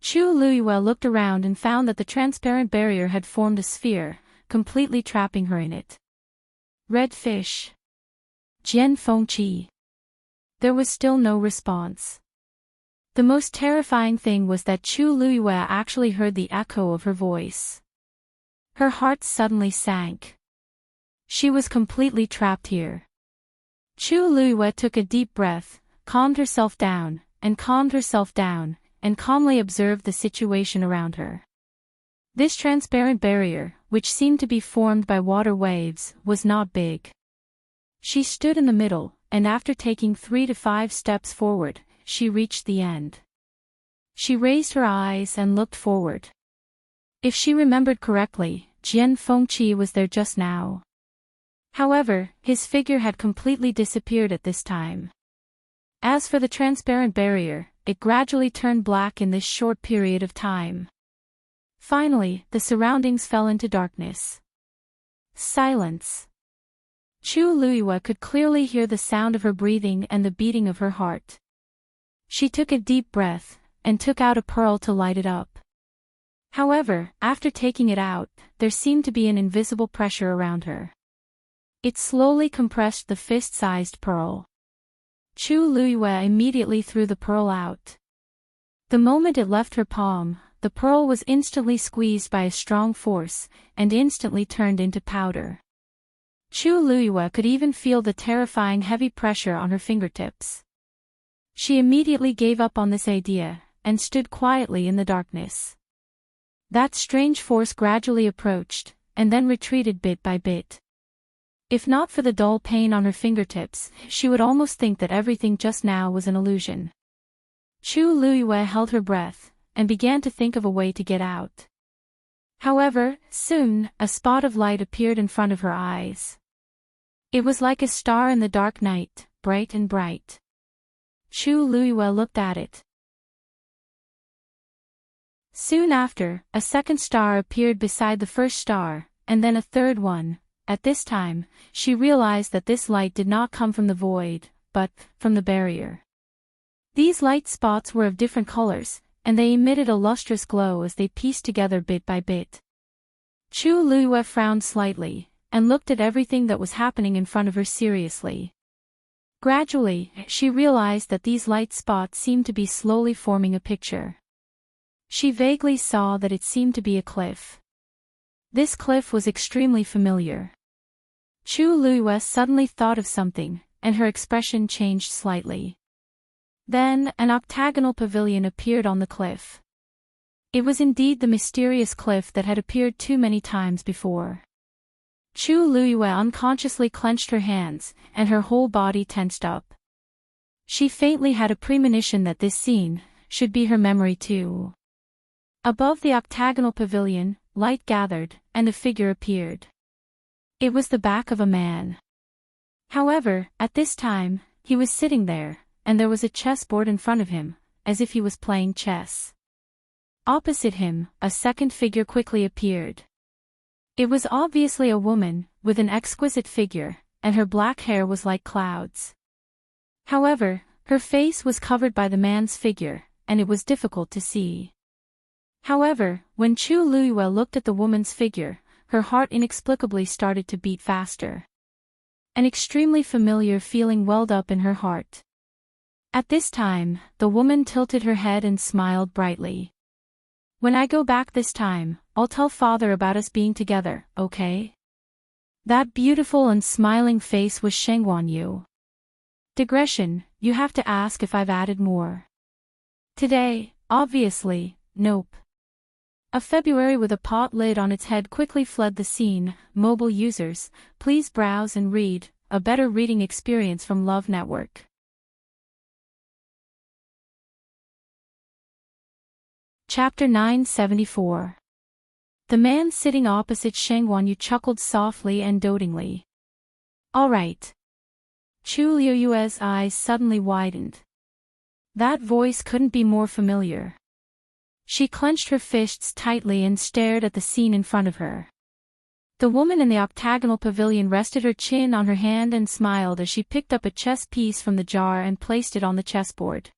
Speaker 1: Chu Luiyue looked around and found that the transparent barrier had formed a sphere, completely trapping her in it. Red fish. Jian Fengqi. There was still no response. The most terrifying thing was that Chu Luiyue actually heard the echo of her voice. Her heart suddenly sank. She was completely trapped here. Chu Luiyue took a deep breath, calmed herself down, and calmly observed the situation around her. This transparent barrier, which seemed to be formed by water waves, was not big. She stood in the middle, and after taking 3 to 5 steps forward, she reached the end. She raised her eyes and looked forward. If she remembered correctly, Jian Fengqi was there just now. However, his figure had completely disappeared at this time. As for the transparent barrier, it gradually turned black in this short period of time. Finally, the surroundings fell into darkness. Silence. Chu Luiyue could clearly hear the sound of her breathing and the beating of her heart. She took a deep breath, and took out a pearl to light it up. However, after taking it out, there seemed to be an invisible pressure around her. It slowly compressed the fist-sized pearl. Chu Luiyue immediately threw the pearl out. The moment it left her palm, the pearl was instantly squeezed by a strong force, and instantly turned into powder. Chu Luiyue could even feel the terrifying heavy pressure on her fingertips. She immediately gave up on this idea, and stood quietly in the darkness. That strange force gradually approached, and then retreated bit by bit. If not for the dull pain on her fingertips, she would almost think that everything just now was an illusion. Chu Luiyue held her breath, and began to think of a way to get out. However, soon, a spot of light appeared in front of her eyes. It was like a star in the dark night, bright and bright. Chu Luiyue looked at it. Soon after, a second star appeared beside the first star, and then a third one, at this time, she realized that this light did not come from the void, but from the barrier. These light spots were of different colors, and they emitted a lustrous glow as they pieced together bit by bit. Chu Luiyue frowned slightly, and looked at everything that was happening in front of her seriously. Gradually, she realized that these light spots seemed to be slowly forming a picture. She vaguely saw that it seemed to be a cliff. This cliff was extremely familiar. Chu Luiyue suddenly thought of something, and her expression changed slightly. Then, an octagonal pavilion appeared on the cliff. It was indeed the mysterious cliff that had appeared too many times before. Chu Luiyue unconsciously clenched her hands, and her whole body tensed up. She faintly had a premonition that this scene should be her memory too. Above the octagonal pavilion, light gathered, and a figure appeared. It was the back of a man. However, at this time, he was sitting there, and there was a chessboard in front of him, as if he was playing chess. Opposite him, a second figure quickly appeared. It was obviously a woman, with an exquisite figure, and her black hair was like clouds. However, her face was covered by the man's figure, and it was difficult to see. However, when Chu Luiyue looked at the woman's figure, her heart inexplicably started to beat faster. An extremely familiar feeling welled up in her heart. At this time, the woman tilted her head and smiled brightly. "When I go back this time, I'll tell father about us being together, okay?" That beautiful and smiling face was Shengguan Yu. Digression, you have to ask if I've added more. Today, obviously, nope. A February with a pot lid on its head quickly fled the scene. Mobile users, please browse and read, a better reading experience from Love Network. Chapter 974. The man sitting opposite Shengguan Yu chuckled softly and dotingly. "All right." Chu Luiyue's eyes suddenly widened. That voice couldn't be more familiar. She clenched her fists tightly and stared at the scene in front of her. The woman in the octagonal pavilion rested her chin on her hand and smiled as she picked up a chess piece from the jar and placed it on the chessboard.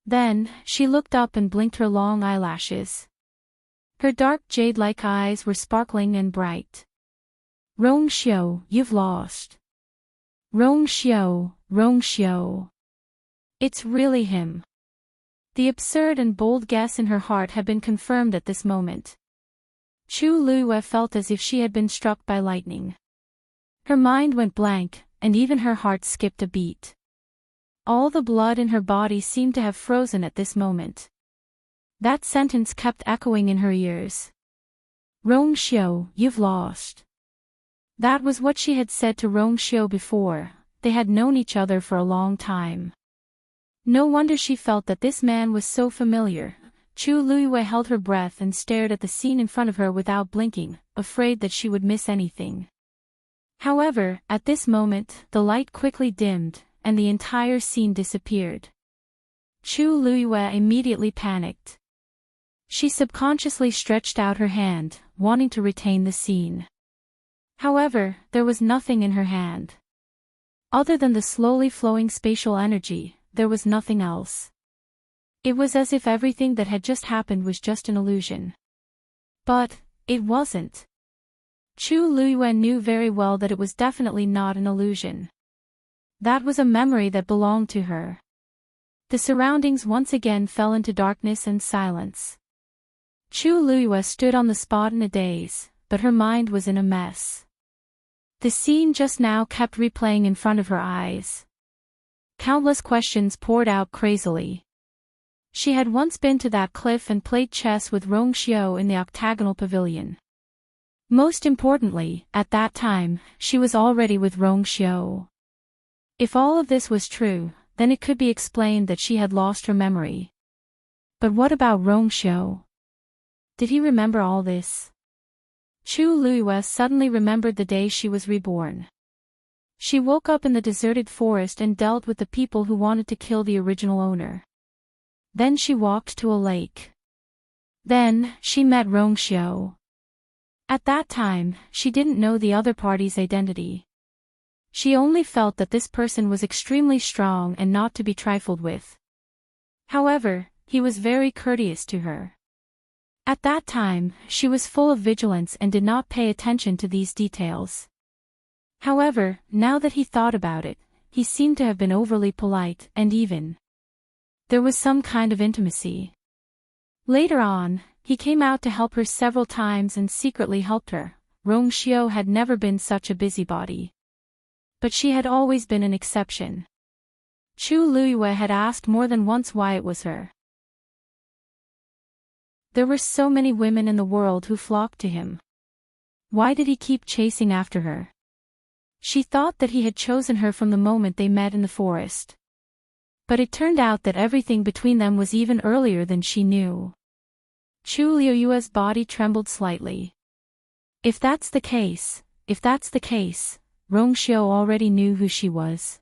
Speaker 1: Then, she looked up and blinked her long eyelashes. Her dark jade-like eyes were sparkling and bright. "Rongxiu, you've lost. Rongxiu, Rongxiu. It's really him." The absurd and bold guess in her heart had been confirmed at this moment. Chu Luiyue felt as if she had been struck by lightning. Her mind went blank, and even her heart skipped a beat. All the blood in her body seemed to have frozen at this moment. That sentence kept echoing in her ears. "Rongxiu, you've lost." That was what she had said to Rongxiu before. They had known each other for a long time. No wonder she felt that this man was so familiar. Chu Luiyue held her breath and stared at the scene in front of her without blinking, afraid that she would miss anything. However, at this moment, the light quickly dimmed, and the entire scene disappeared. Chu Luiyue immediately panicked. She subconsciously stretched out her hand, wanting to retain the scene. However, there was nothing in her hand. Other than the slowly flowing spatial energy, there was nothing else. It was as if everything that had just happened was just an illusion. But it wasn't. Chu Luiyue knew very well that it was definitely not an illusion. That was a memory that belonged to her. The surroundings once again fell into darkness and silence. Chu Luiyue stood on the spot in a daze, but her mind was in a mess. The scene just now kept replaying in front of her eyes. Countless questions poured out crazily. She had once been to that cliff and played chess with Rongxiu in the octagonal pavilion. Most importantly, at that time, she was already with Rongxiu. If all of this was true, then it could be explained that she had lost her memory. But what about Rongxiu? Did he remember all this? Chu Luiyue suddenly remembered the day she was reborn. She woke up in the deserted forest and dealt with the people who wanted to kill the original owner. Then she walked to a lake. Then, she met Rongxiu. At that time, she didn't know the other party's identity. She only felt that this person was extremely strong and not to be trifled with. However, he was very courteous to her. At that time, she was full of vigilance and did not pay attention to these details. However, now that he thought about it, he seemed to have been overly polite and even. There was some kind of intimacy. Later on, he came out to help her several times and secretly helped her. Rong Xiao had never been such a busybody. But she had always been an exception. Chu Luiyue had asked more than once why it was her. There were so many women in the world who flocked to him. Why did he keep chasing after her? She thought that he had chosen her from the moment they met in the forest. But it turned out that everything between them was even earlier than she knew. Chu Luiyue's body trembled slightly. If that's the case, Rong Xiao already knew who she was.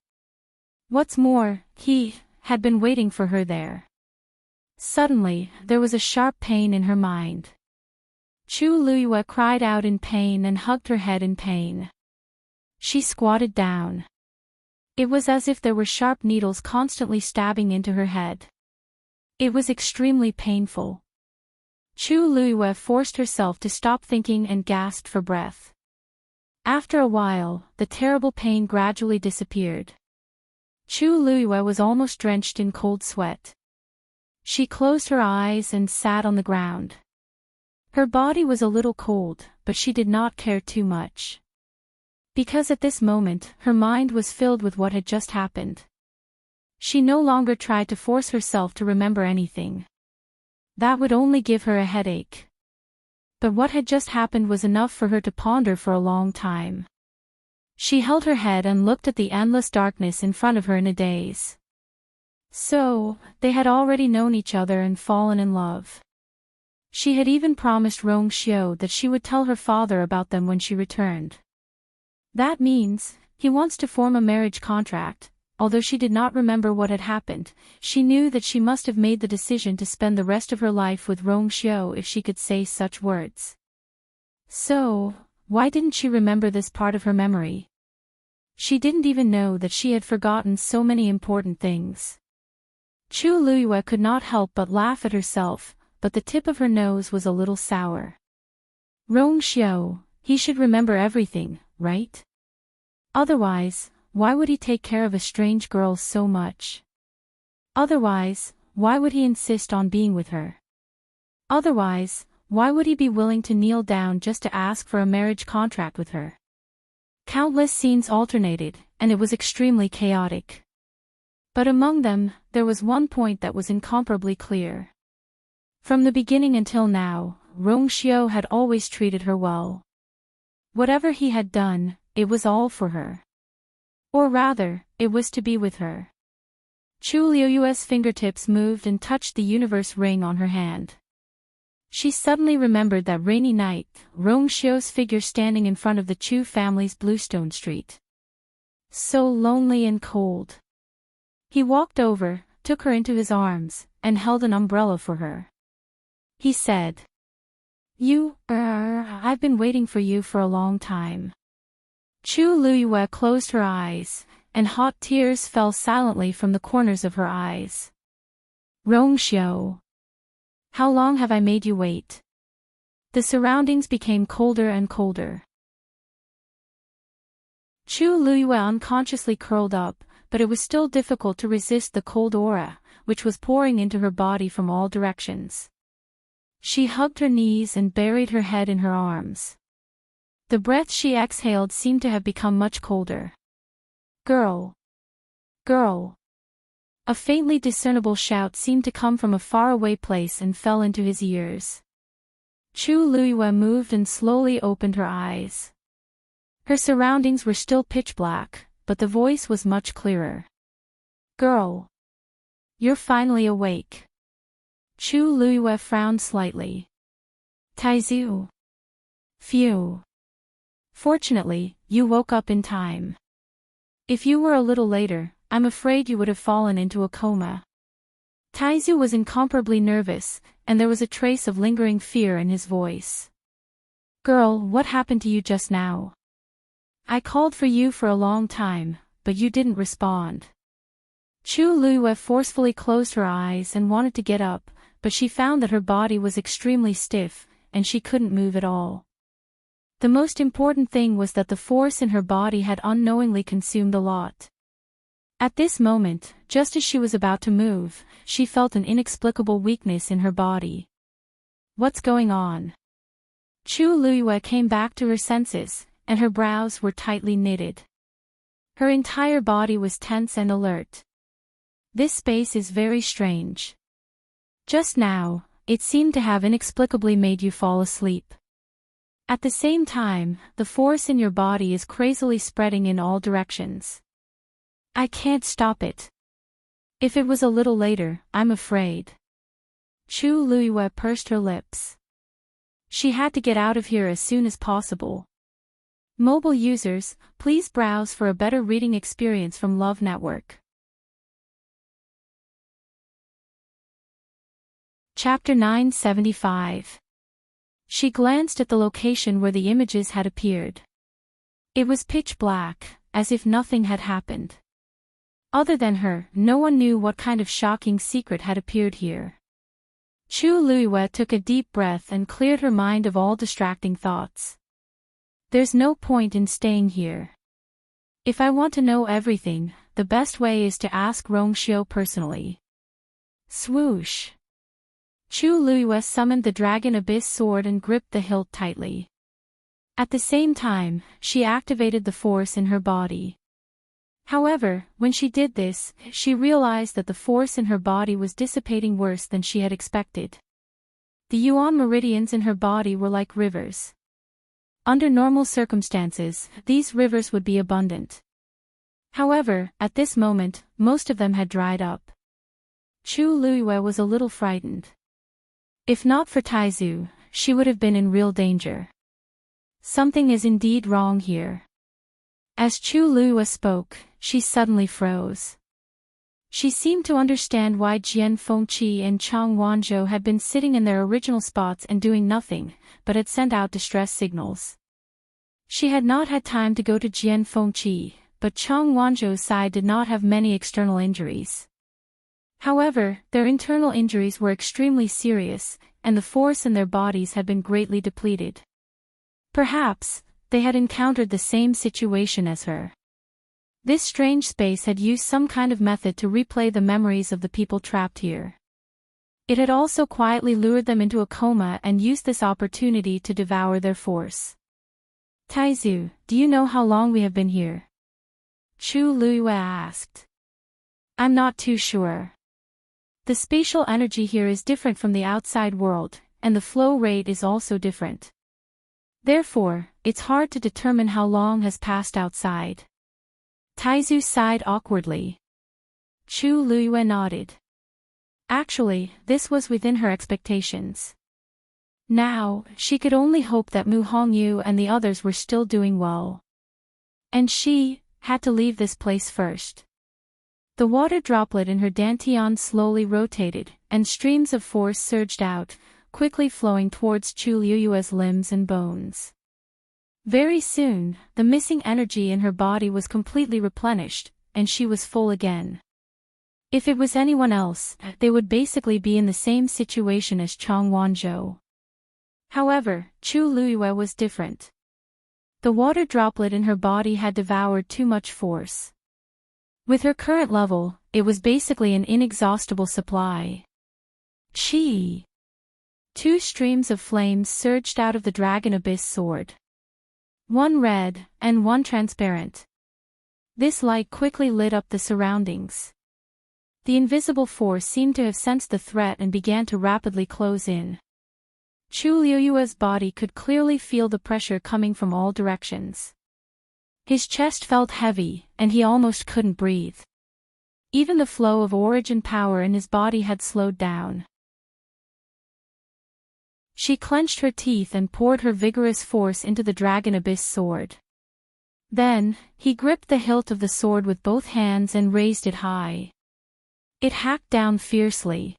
Speaker 1: What's more, he had been waiting for her there. Suddenly, there was a sharp pain in her mind. Chu Luiyue cried out in pain and hugged her head in pain. She squatted down. It was as if there were sharp needles constantly stabbing into her head. It was extremely painful. Chu Luiyue forced herself to stop thinking and gasped for breath. After a while, the terrible pain gradually disappeared. Chu Luiyue was almost drenched in cold sweat. She closed her eyes and sat on the ground. Her body was a little cold, but she did not care too much. Because at this moment, her mind was filled with what had just happened. She no longer tried to force herself to remember anything. That would only give her a headache. But what had just happened was enough for her to ponder for a long time. She held her head and looked at the endless darkness in front of her in a daze. So, they had already known each other and fallen in love. She had even promised Rong Xiao that she would tell her father about them when she returned. That means, he wants to form a marriage contract. Although she did not remember what had happened, she knew that she must have made the decision to spend the rest of her life with Rong Xiao if she could say such words. So, why didn't she remember this part of her memory? She didn't even know that she had forgotten so many important things. Chu Luiyue could not help but laugh at herself, but the tip of her nose was a little sour. Rong Xiao, he should remember everything, right? Otherwise, why would he take care of a strange girl so much? Otherwise, why would he insist on being with her? Otherwise, why would he be willing to kneel down just to ask for a marriage contract with her? Countless scenes alternated, and it was extremely chaotic. But among them, there was one point that was incomparably clear. From the beginning until now, Rong Xiao had always treated her well. Whatever he had done, it was all for her. Or rather, it was to be with her. Chu Luiyue's fingertips moved and touched the universe ring on her hand. She suddenly remembered that rainy night, Rong Xiao's figure standing in front of the Chu family's bluestone street. So lonely and cold. He walked over, took her into his arms, and held an umbrella for her. He said, I've been waiting for you for a long time. Chu Luiyue closed her eyes, and hot tears fell silently from the corners of her eyes. Rong Xiao. How long have I made you wait? The surroundings became colder and colder. Chu Luiyue unconsciously curled up, but it was still difficult to resist the cold aura, which was pouring into her body from all directions. She hugged her knees and buried her head in her arms. The breath she exhaled seemed to have become much colder. Girl! Girl! A faintly discernible shout seemed to come from a faraway place and fell into his ears. Chu Luiyue moved and slowly opened her eyes. Her surroundings were still pitch black, but the voice was much clearer. Girl! You're finally awake. Chu Luiyue frowned slightly. Taizu. Phew. Fortunately, you woke up in time. If you were a little later, I'm afraid you would have fallen into a coma. Taizu was incomparably nervous, and there was a trace of lingering fear in his voice. Girl, what happened to you just now? I called for you for a long time, but you didn't respond. Chu Luiyue forcefully closed her eyes and wanted to get up, but she found that her body was extremely stiff, and she couldn't move at all. The most important thing was that the force in her body had unknowingly consumed a lot. At this moment, just as she was about to move, she felt an inexplicable weakness in her body. What's going on? Chu Luiyue came back to her senses, and her brows were tightly knitted. Her entire body was tense and alert. This space is very strange. Just now, it seemed to have inexplicably made you fall asleep. At the same time, the force in your body is crazily spreading in all directions. I can't stop it. If it was a little later, I'm afraid. Chu Luiyue pursed her lips. She had to get out of here as soon as possible. Mobile users, please browse for a better reading experience from Love Network. Chapter 975. She glanced at the location where the images had appeared. It was pitch black, as if nothing had happened. Other than her, no one knew what kind of shocking secret had appeared here. Chu Luiyue took a deep breath and cleared her mind of all distracting thoughts. There's no point in staying here. If I want to know everything, the best way is to ask Rongxiu personally. Swoosh. Chu Luiyue summoned the Dragon Abyss sword and gripped the hilt tightly. At the same time, she activated the force in her body. However, when she did this, she realized that the force in her body was dissipating worse than she had expected. The yuan meridians in her body were like rivers. Under normal circumstances, these rivers would be abundant. However, at this moment, most of them had dried up. Chu Luiyue was a little frightened. If not for Taizu, she would have been in real danger. Something is indeed wrong here. As Chu Luiyue spoke, she suddenly froze. She seemed to understand why Jian Fengqi and Chang Wanzhou had been sitting in their original spots and doing nothing, but had sent out distress signals. She had not had time to go to Jian Fengqi, but Chang Wanzhou's side did not have many external injuries. However, their internal injuries were extremely serious, and the force in their bodies had been greatly depleted. Perhaps, they had encountered the same situation as her. This strange space had used some kind of method to replay the memories of the people trapped here. It had also quietly lured them into a coma and used this opportunity to devour their force. Taizu, do you know how long we have been here? Chu Luiyue asked. I'm not too sure. The spatial energy here is different from the outside world, and the flow rate is also different. Therefore, it's hard to determine how long has passed outside. Taizu sighed awkwardly. Chu Luiyue nodded. Actually, this was within her expectations. Now, she could only hope that Mu Hongyu and the others were still doing well. And she had to leave this place first. The water droplet in her dantian slowly rotated, and streams of force surged out, quickly flowing towards Chu Luiyue's limbs and bones. Very soon, the missing energy in her body was completely replenished, and she was full again. If it was anyone else, they would basically be in the same situation as Chang Wanzhou. However, Chu Luiyue was different. The water droplet in her body had devoured too much force. With her current level, it was basically an inexhaustible supply. Chi! 2 streams of flames surged out of the Dragon Abyss sword. One red, and one transparent. This light quickly lit up the surroundings. The invisible force seemed to have sensed the threat and began to rapidly close in. Chu Luiyue's body could clearly feel the pressure coming from all directions. His chest felt heavy, and he almost couldn't breathe. Even the flow of origin power in his body had slowed down. She clenched her teeth and poured her vigorous force into the Dragon Abyss sword. Then, he gripped the hilt of the sword with both hands and raised it high. It hacked down fiercely.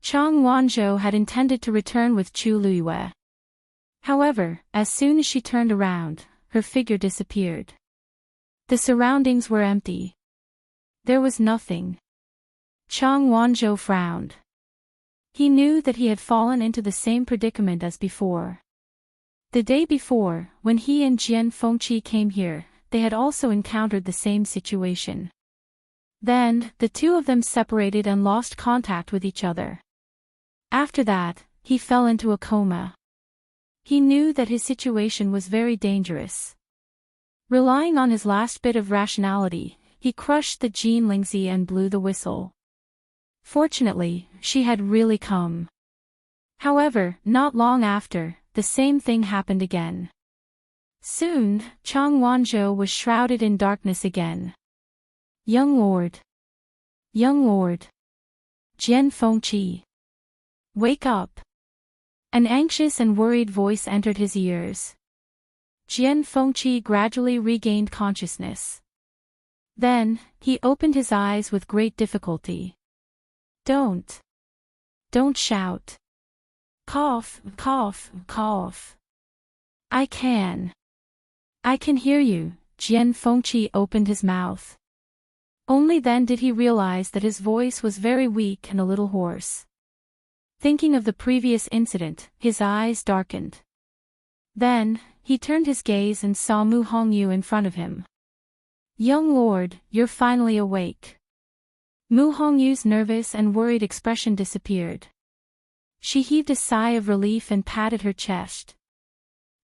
Speaker 1: Chang Wanzhou had intended to return with Chu Luiyue. However, as soon as she turned around, her figure disappeared. The surroundings were empty. There was nothing. Chang Wanzhou frowned. He knew that he had fallen into the same predicament as before. The day before, when he and Jian Fengqi came here, they had also encountered the same situation. Then, the two of them separated and lost contact with each other. After that, he fell into a coma. He knew that his situation was very dangerous. Relying on his last bit of rationality, he crushed the Jean Lingzi and blew the whistle. Fortunately, she had really come. However, not long after, the same thing happened again. Soon, Chang Wanzhou was shrouded in darkness again. Young Lord. Young Lord. Jian Fengqi. Wake up. An anxious and worried voice entered his ears. Jian Fengqi gradually regained consciousness. Then, he opened his eyes with great difficulty. Don't shout. Cough, cough, cough. I can hear you. Jian Fengqi opened his mouth. Only then did he realize that his voice was very weak and a little hoarse. Thinking of the previous incident, his eyes darkened. Then, he turned his gaze and saw Mu Hongyu in front of him. Young Lord, you're finally awake. Mu Hongyu's nervous and worried expression disappeared. She heaved a sigh of relief and patted her chest.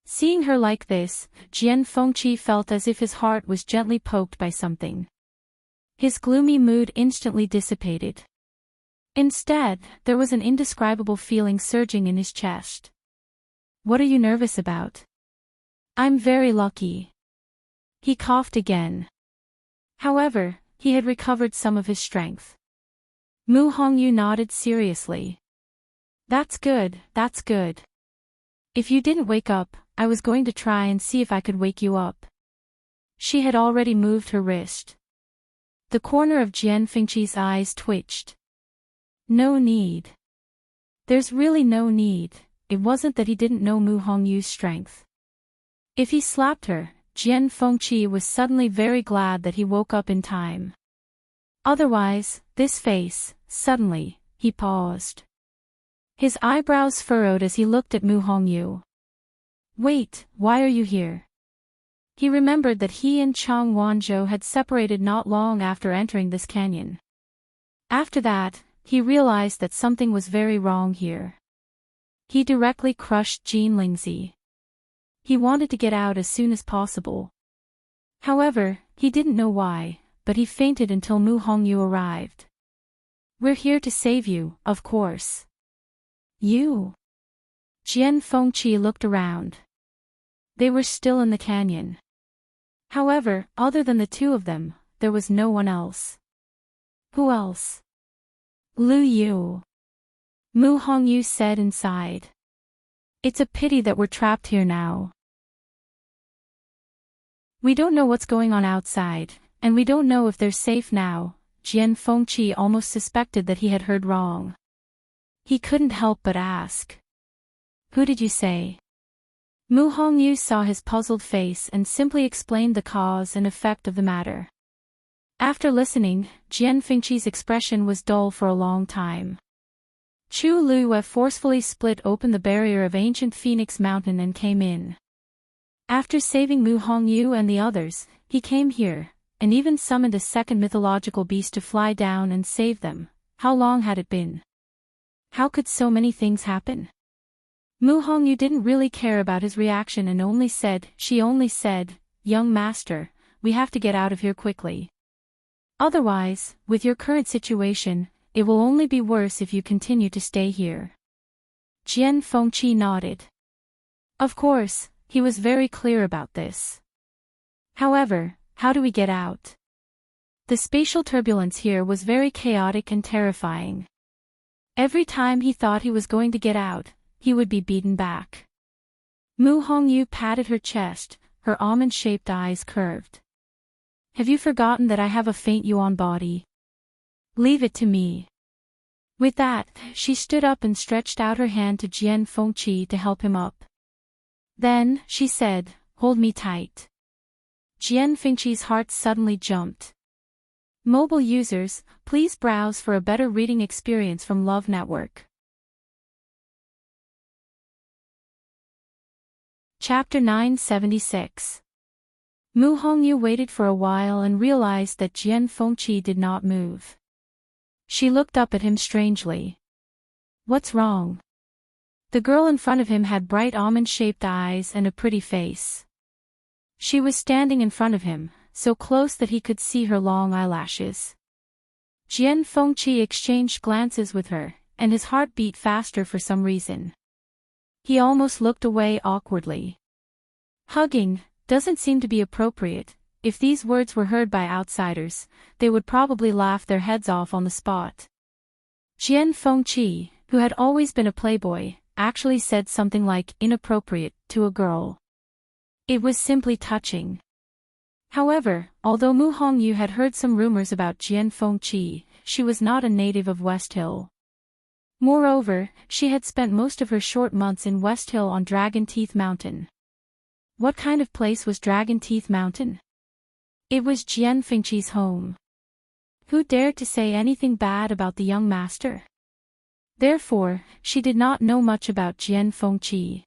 Speaker 1: Seeing her like this, Jian Fengqi felt as if his heart was gently poked by something. His gloomy mood instantly dissipated. Instead, there was an indescribable feeling surging in his chest. What are you nervous about? I'm very lucky. He coughed again. However, he had recovered some of his strength. Mu Hongyu nodded seriously. That's good, that's good. If you didn't wake up, I was going to try and see if I could wake you up. She had already moved her wrist. The corner of Jian Fengqi's eyes twitched. No need. There's really no need. It wasn't that he didn't know Mu Hongyu's strength. If he slapped her, Jian Fengqi was suddenly very glad that he woke up in time. Otherwise, this face, suddenly, he paused. His eyebrows furrowed as he looked at Mu Hongyu. Wait, why are you here? He remembered that he and Chang Wanzhou had separated not long after entering this canyon. After that, he realized that something was very wrong here. He directly crushed Jean Lingzi. He wanted to get out as soon as possible. However, he didn't know why, but he fainted until Mu Hongyu arrived. We're here to save you, of course. You? Jian Fengqi looked around. They were still in the canyon. However, other than the two of them, there was no one else. Who else? Lu Yu. Mu Hongyu said inside. It's a pity that we're trapped here now. We don't know what's going on outside, and we don't know if they're safe now. Jian Fengqi almost suspected that he had heard wrong. He couldn't help but ask. Who did you say? Mu Hongyu saw his puzzled face and simply explained the cause and effect of the matter. After listening, Jian Fengqi's expression was dull for a long time. Chu Lue forcefully split open the barrier of ancient Phoenix Mountain and came in. After saving Mu Hongyu and the others, he came here, and even summoned a second mythological beast to fly down and save them. How long had it been? How could so many things happen? Mu Hongyu didn't really care about his reaction and she only said, Young master, we have to get out of here quickly. Otherwise, with your current situation, it will only be worse if you continue to stay here. Jian Fengqi nodded. Of course, he was very clear about this. However, how do we get out? The spatial turbulence here was very chaotic and terrifying. Every time he thought he was going to get out, he would be beaten back. Mu Hongyu patted her chest, her almond-shaped eyes curved. Have you forgotten that I have a faint yuan body? Leave it to me. With that, she stood up and stretched out her hand to Jian Fengqi to help him up. Then, she said, "Hold me tight." Jian Fengqi's heart suddenly jumped. Mobile users, please browse for a better reading experience from Love Network. Chapter 976. Mu Hongyu waited for a while and realized that Jian Fengqi did not move. She looked up at him strangely. "What's wrong?" The girl in front of him had bright almond-shaped eyes and a pretty face. She was standing in front of him, so close that he could see her long eyelashes. Jian Fengqi exchanged glances with her, and his heart beat faster for some reason. He almost looked away awkwardly. "Hugging doesn't seem to be appropriate." If these words were heard by outsiders, they would probably laugh their heads off on the spot. Jian Fengqi, who had always been a playboy, actually said something like "inappropriate" to a girl. It was simply touching. However, although Mu Hongyu had heard some rumors about Jian Fengqi, she was not a native of West Hill. Moreover, she had spent most of her short months in West Hill on Dragon Teeth Mountain. What kind of place was Dragon Teeth Mountain? It was Jian Fengqi's home. Who dared to say anything bad about the young master? Therefore, she did not know much about Jian Fengqi.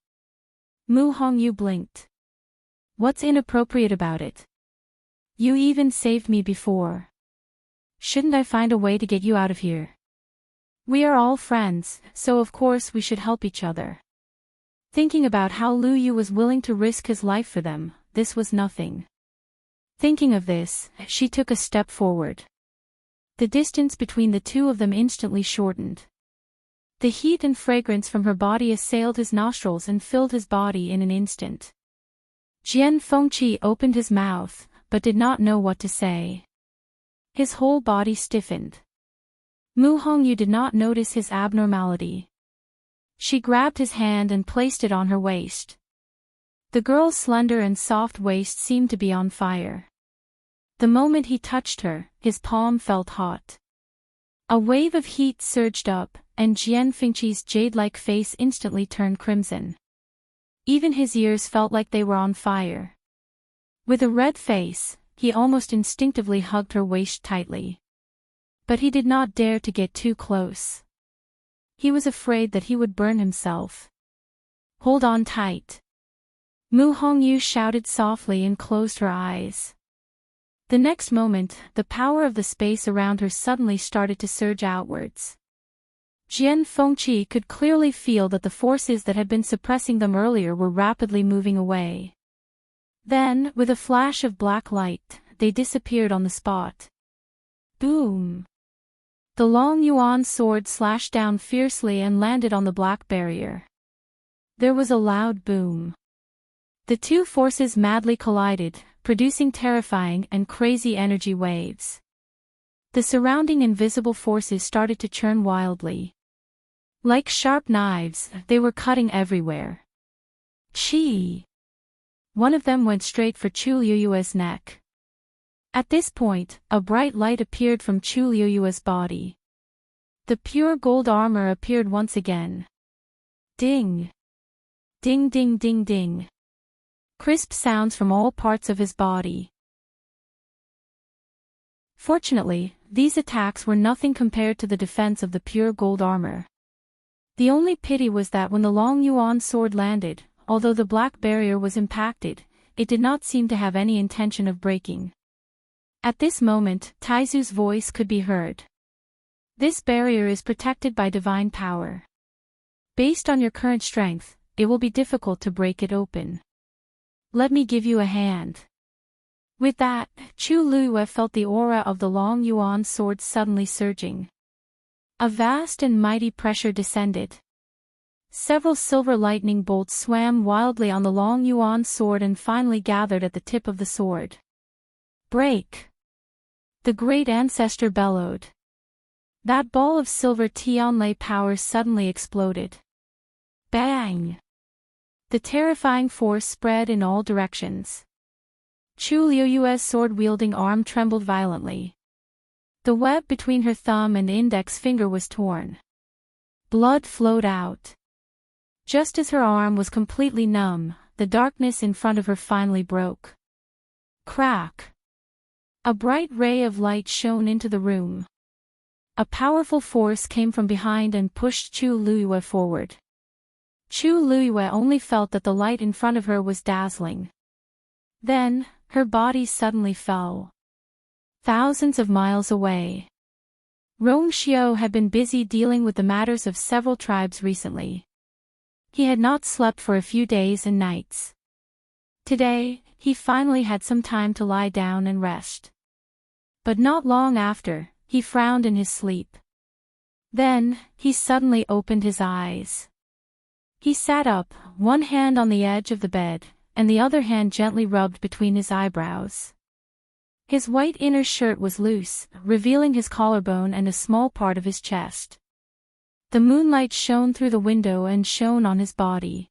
Speaker 1: Mu Hongyu blinked. "What's inappropriate about it? You even saved me before. Shouldn't I find a way to get you out of here? We are all friends, so of course we should help each other." Thinking about how Lu Yu was willing to risk his life for them, this was nothing. Thinking of this, she took a step forward. The distance between the two of them instantly shortened. The heat and fragrance from her body assailed his nostrils and filled his body in an instant. Jian Fengqi opened his mouth, but did not know what to say. His whole body stiffened. Mu Hongyu did not notice his abnormality. She grabbed his hand and placed it on her waist. The girl's slender and soft waist seemed to be on fire. The moment he touched her, his palm felt hot. A wave of heat surged up, and Jian Fengqi's jade-like face instantly turned crimson. Even his ears felt like they were on fire. With a red face, he almost instinctively hugged her waist tightly. But he did not dare to get too close. He was afraid that he would burn himself. "Hold on tight." Mu Hongyu shouted softly and closed her eyes. The next moment, the power of the space around her suddenly started to surge outwards. Jian Fengqi could clearly feel that the forces that had been suppressing them earlier were rapidly moving away. Then, with a flash of black light, they disappeared on the spot. Boom! The long yuan sword slashed down fiercely and landed on the black barrier. There was a loud boom. The two forces madly collided, producing terrifying and crazy energy waves. The surrounding invisible forces started to churn wildly. Like sharp knives, they were cutting everywhere. Chi! One of them went straight for Chu Liuyue's neck. At this point, a bright light appeared from Chu Liuyue's body. The pure gold armor appeared once again. Ding! Ding ding ding ding. Crisp sounds from all parts of his body. Fortunately, these attacks were nothing compared to the defense of the pure gold armor. The only pity was that when the long yuan sword landed, although the black barrier was impacted, it did not seem to have any intention of breaking. At this moment, Taizu's voice could be heard. "This barrier is protected by divine power. Based on your current strength, it will be difficult to break it open. Let me give you a hand." With that, Chu Liyue felt the aura of the long yuan sword suddenly surging. A vast and mighty pressure descended. Several silver lightning bolts swam wildly on the long yuan sword and finally gathered at the tip of the sword. "Break!" The great ancestor bellowed. That ball of silver Tianlei power suddenly exploded. Bang! The terrifying force spread in all directions. Chu Liuyue's sword-wielding arm trembled violently. The web between her thumb and index finger was torn. Blood flowed out. Just as her arm was completely numb, the darkness in front of her finally broke. Crack! A bright ray of light shone into the room. A powerful force came from behind and pushed Chu Luiyue forward. Chu Luiyue only felt that the light in front of her was dazzling. Then, her body suddenly fell. Thousands of miles away. Rong Xiao had been busy dealing with the matters of several tribes recently. He had not slept for a few days and nights. Today, he finally had some time to lie down and rest. But not long after, he frowned in his sleep. Then, he suddenly opened his eyes. He sat up, one hand on the edge of the bed, and the other hand gently rubbed between his eyebrows. His white inner shirt was loose, revealing his collarbone and a small part of his chest. The moonlight shone through the window and shone on his body.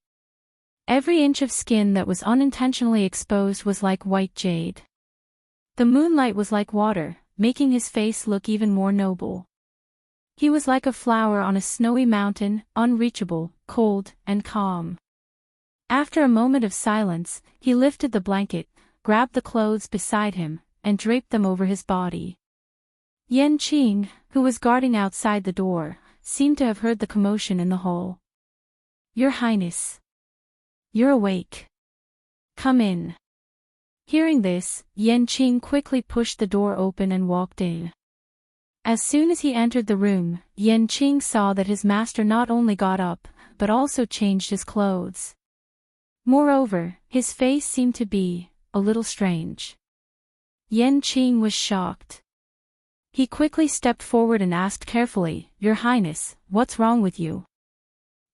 Speaker 1: Every inch of skin that was unintentionally exposed was like white jade. The moonlight was like water, making his face look even more noble. He was like a flower on a snowy mountain, unreachable, cold, and calm. After a moment of silence, he lifted the blanket, grabbed the clothes beside him, and draped them over his body. Qing, who was guarding outside the door, seemed to have heard the commotion in the hall. "Your Highness. You're awake. Come in." Hearing this, Qing quickly pushed the door open and walked in. As soon as he entered the room, Qing saw that his master not only got up, but also changed his clothes. Moreover, his face seemed to be a little strange. Qing was shocked. He quickly stepped forward and asked carefully, "Your Highness, what's wrong with you?"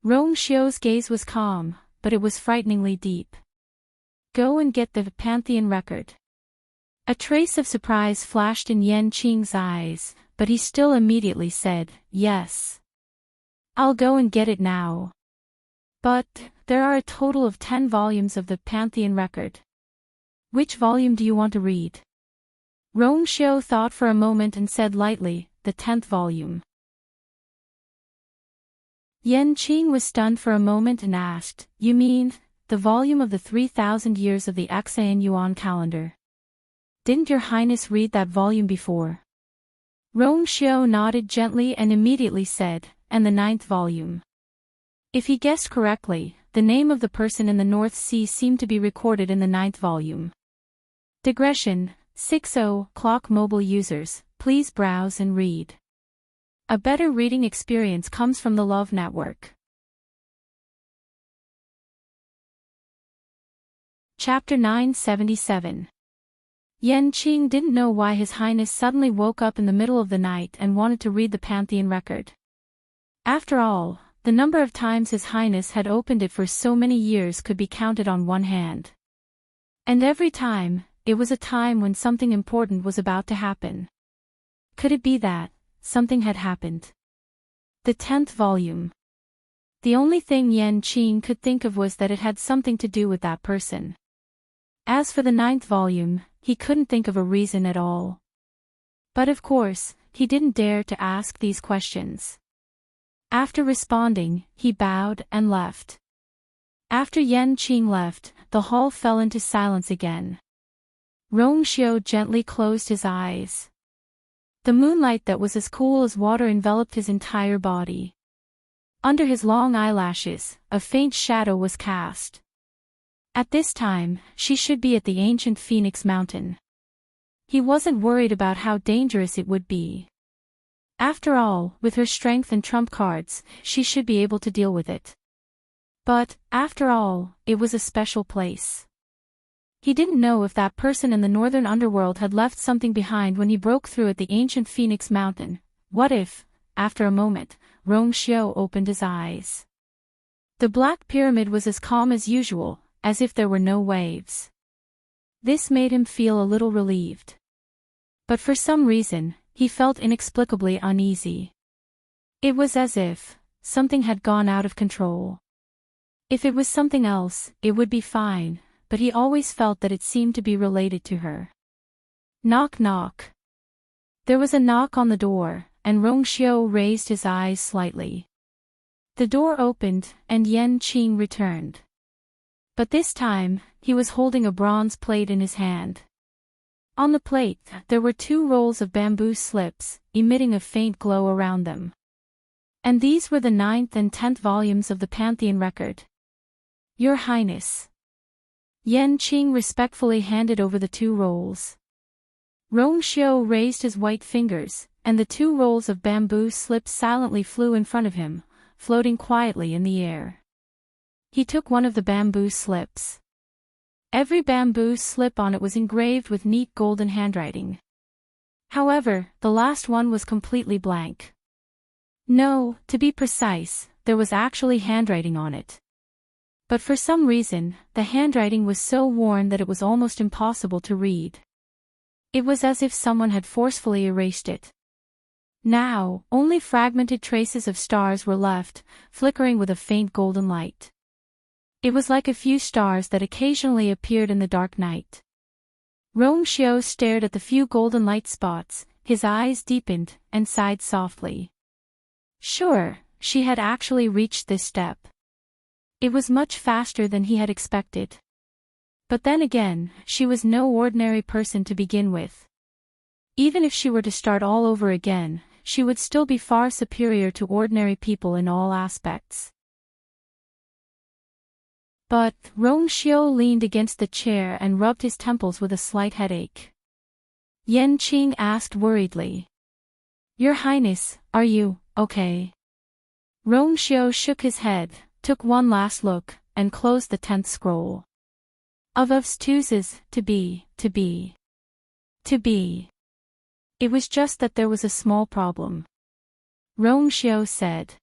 Speaker 1: Rong Xiao's gaze was calm, but it was frighteningly deep. "Go and get the Pantheon record." A trace of surprise flashed in Qing's eyes, but he still immediately said, "Yes. I'll go and get it now. But, there are a total of 10 volumes of the Pantheon record. Which volume do you want to read?" Rong Xiao thought for a moment and said lightly, "The 10th volume." Qing was stunned for a moment and asked, "You mean, the volume of the 3,000 years of the Xan Yuan calendar? Didn't your Highness read that volume before?" Rong Xiao nodded gently and immediately said, "And the 9th volume." If he guessed correctly, the name of the person in the North Sea seemed to be recorded in the 9th volume. Digression, 60 Clock mobile users, please browse and read. A better reading experience comes from the Love Network. Chapter 977. Qing didn't know why His Highness suddenly woke up in the middle of the night and wanted to read the Pantheon record. After all, the number of times His Highness had opened it for so many years could be counted on one hand. And every time, it was a time when something important was about to happen. Could it be that something had happened? The 10th volume. The only thing Qing could think of was that it had something to do with that person. As for the 9th volume, he couldn't think of a reason at all. But of course, he didn't dare to ask these questions. After responding, he bowed and left. After Qing left, the hall fell into silence again. Rong Xiao gently closed his eyes. The moonlight that was as cool as water enveloped his entire body. Under his long eyelashes, a faint shadow was cast. At this time, she should be at the ancient Phoenix Mountain. He wasn't worried about how dangerous it would be. After all, with her strength and trump cards, she should be able to deal with it. But, after all, it was a special place. He didn't know if that person in the northern underworld had left something behind when he broke through at the ancient Phoenix Mountain. What if, after a moment, Rong Xiao opened his eyes? The Black Pyramid was as calm as usual, as if there were no waves. This made him feel a little relieved. But for some reason, he felt inexplicably uneasy. It was as if something had gone out of control. If it was something else, it would be fine, but he always felt that it seemed to be related to her. Knock knock. There was a knock on the door, and Rong Xiao raised his eyes slightly. The door opened, and Qing returned. But this time, he was holding a bronze plate in his hand. On the plate, there were 2 rolls of bamboo slips, emitting a faint glow around them. And these were the 9th and 10th volumes of the Pantheon record. Your Highness. Enchanting respectfully handed over the 2 rolls. Rongxiu raised his white fingers, and the 2 rolls of bamboo slips silently flew in front of him, floating quietly in the air. He took one of the bamboo slips. Every bamboo slip on it was engraved with neat golden handwriting. However, the last one was completely blank. No, to be precise, there was actually handwriting on it. But for some reason, the handwriting was so worn that it was almost impossible to read. It was as if someone had forcefully erased it. Now, only fragmented traces of stars were left, flickering with a faint golden light. It was like a few stars that occasionally appeared in the dark night. Rongxiu stared at the few golden light spots, his eyes deepened, and sighed softly. Sure, she had actually reached this step. It was much faster than he had expected. But then again, she was no ordinary person to begin with. Even if she were to start all over again, she would still be far superior to ordinary people in all aspects. But Rongxiu leaned against the chair and rubbed his temples with a slight headache. Enchanting asked worriedly. Your Highness, are you okay? Rongxiu shook his head, took one last look, and closed the 10th scroll. Of Tues's, to be. It was just that there was a small problem. Rongxiu said.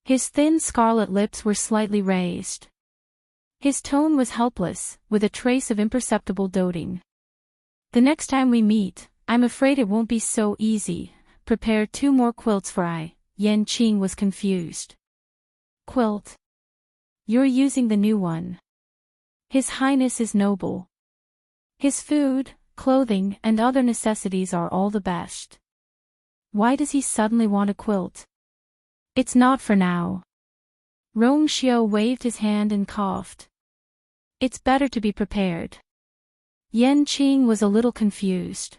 Speaker 1: His thin scarlet lips were slightly raised. His tone was helpless, with a trace of imperceptible doting. The next time we meet, I'm afraid it won't be so easy. Prepare 2 more quilts for I. Enchanting was confused. Quilt? You're using the new one. His Highness is noble. His food, clothing, and other necessities are all the best. Why does he suddenly want a quilt? It's not for now. Rongxiu waved his hand and coughed. It's better to be prepared. Enchanting was a little confused.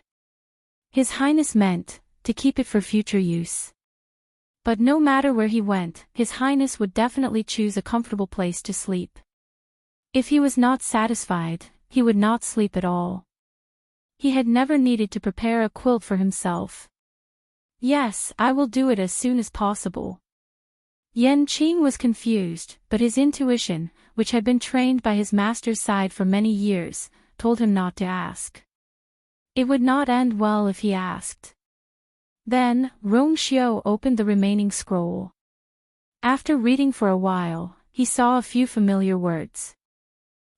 Speaker 1: His Highness meant to keep it for future use. But no matter where he went, His Highness would definitely choose a comfortable place to sleep. If he was not satisfied, he would not sleep at all. He had never needed to prepare a quilt for himself. Yes, I will do it as soon as possible. Enchanting was confused, but his intuition, which had been trained by his master's side for many years, told him not to ask. It would not end well if he asked. Then, Rongxiu opened the remaining scroll. After reading for a while, he saw a few familiar words.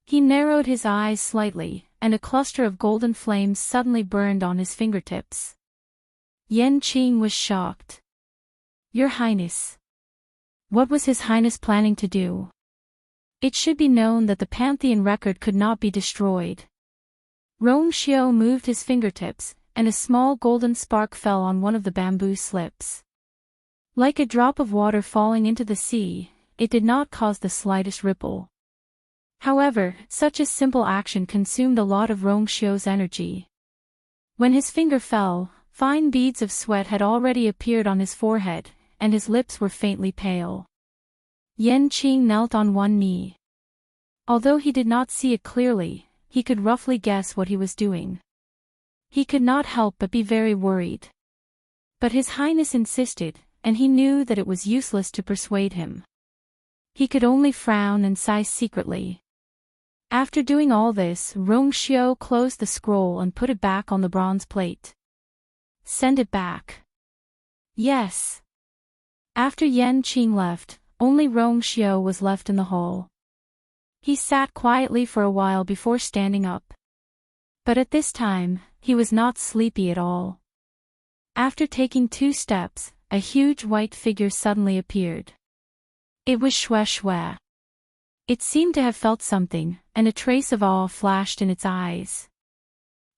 Speaker 1: He narrowed his eyes slightly, and a cluster of golden flames suddenly burned on his fingertips. Enchanting was shocked. Your Highness. What was His Highness planning to do? It should be known that the Pantheon record could not be destroyed. Rongxiu moved his fingertips, and a small golden spark fell on one of the bamboo slips. Like a drop of water falling into the sea, it did not cause the slightest ripple. However, such a simple action consumed a lot of Rongxiu's energy. When his finger fell, fine beads of sweat had already appeared on his forehead, and his lips were faintly pale. Enchanting knelt on one knee. Although he did not see it clearly, he could roughly guess what he was doing. He could not help but be very worried. But His Highness insisted, and he knew that it was useless to persuade him. He could only frown and sigh secretly. After doing all this, Rongxiu closed the scroll and put it back on the bronze plate. Send it back. Yes. After Enchanting left, only Rongxiu was left in the hall. He sat quietly for a while before standing up. But at this time, he was not sleepy at all. After taking 2 steps, a huge white figure suddenly appeared. It was Xue Xue. It seemed to have felt something, and a trace of awe flashed in its eyes.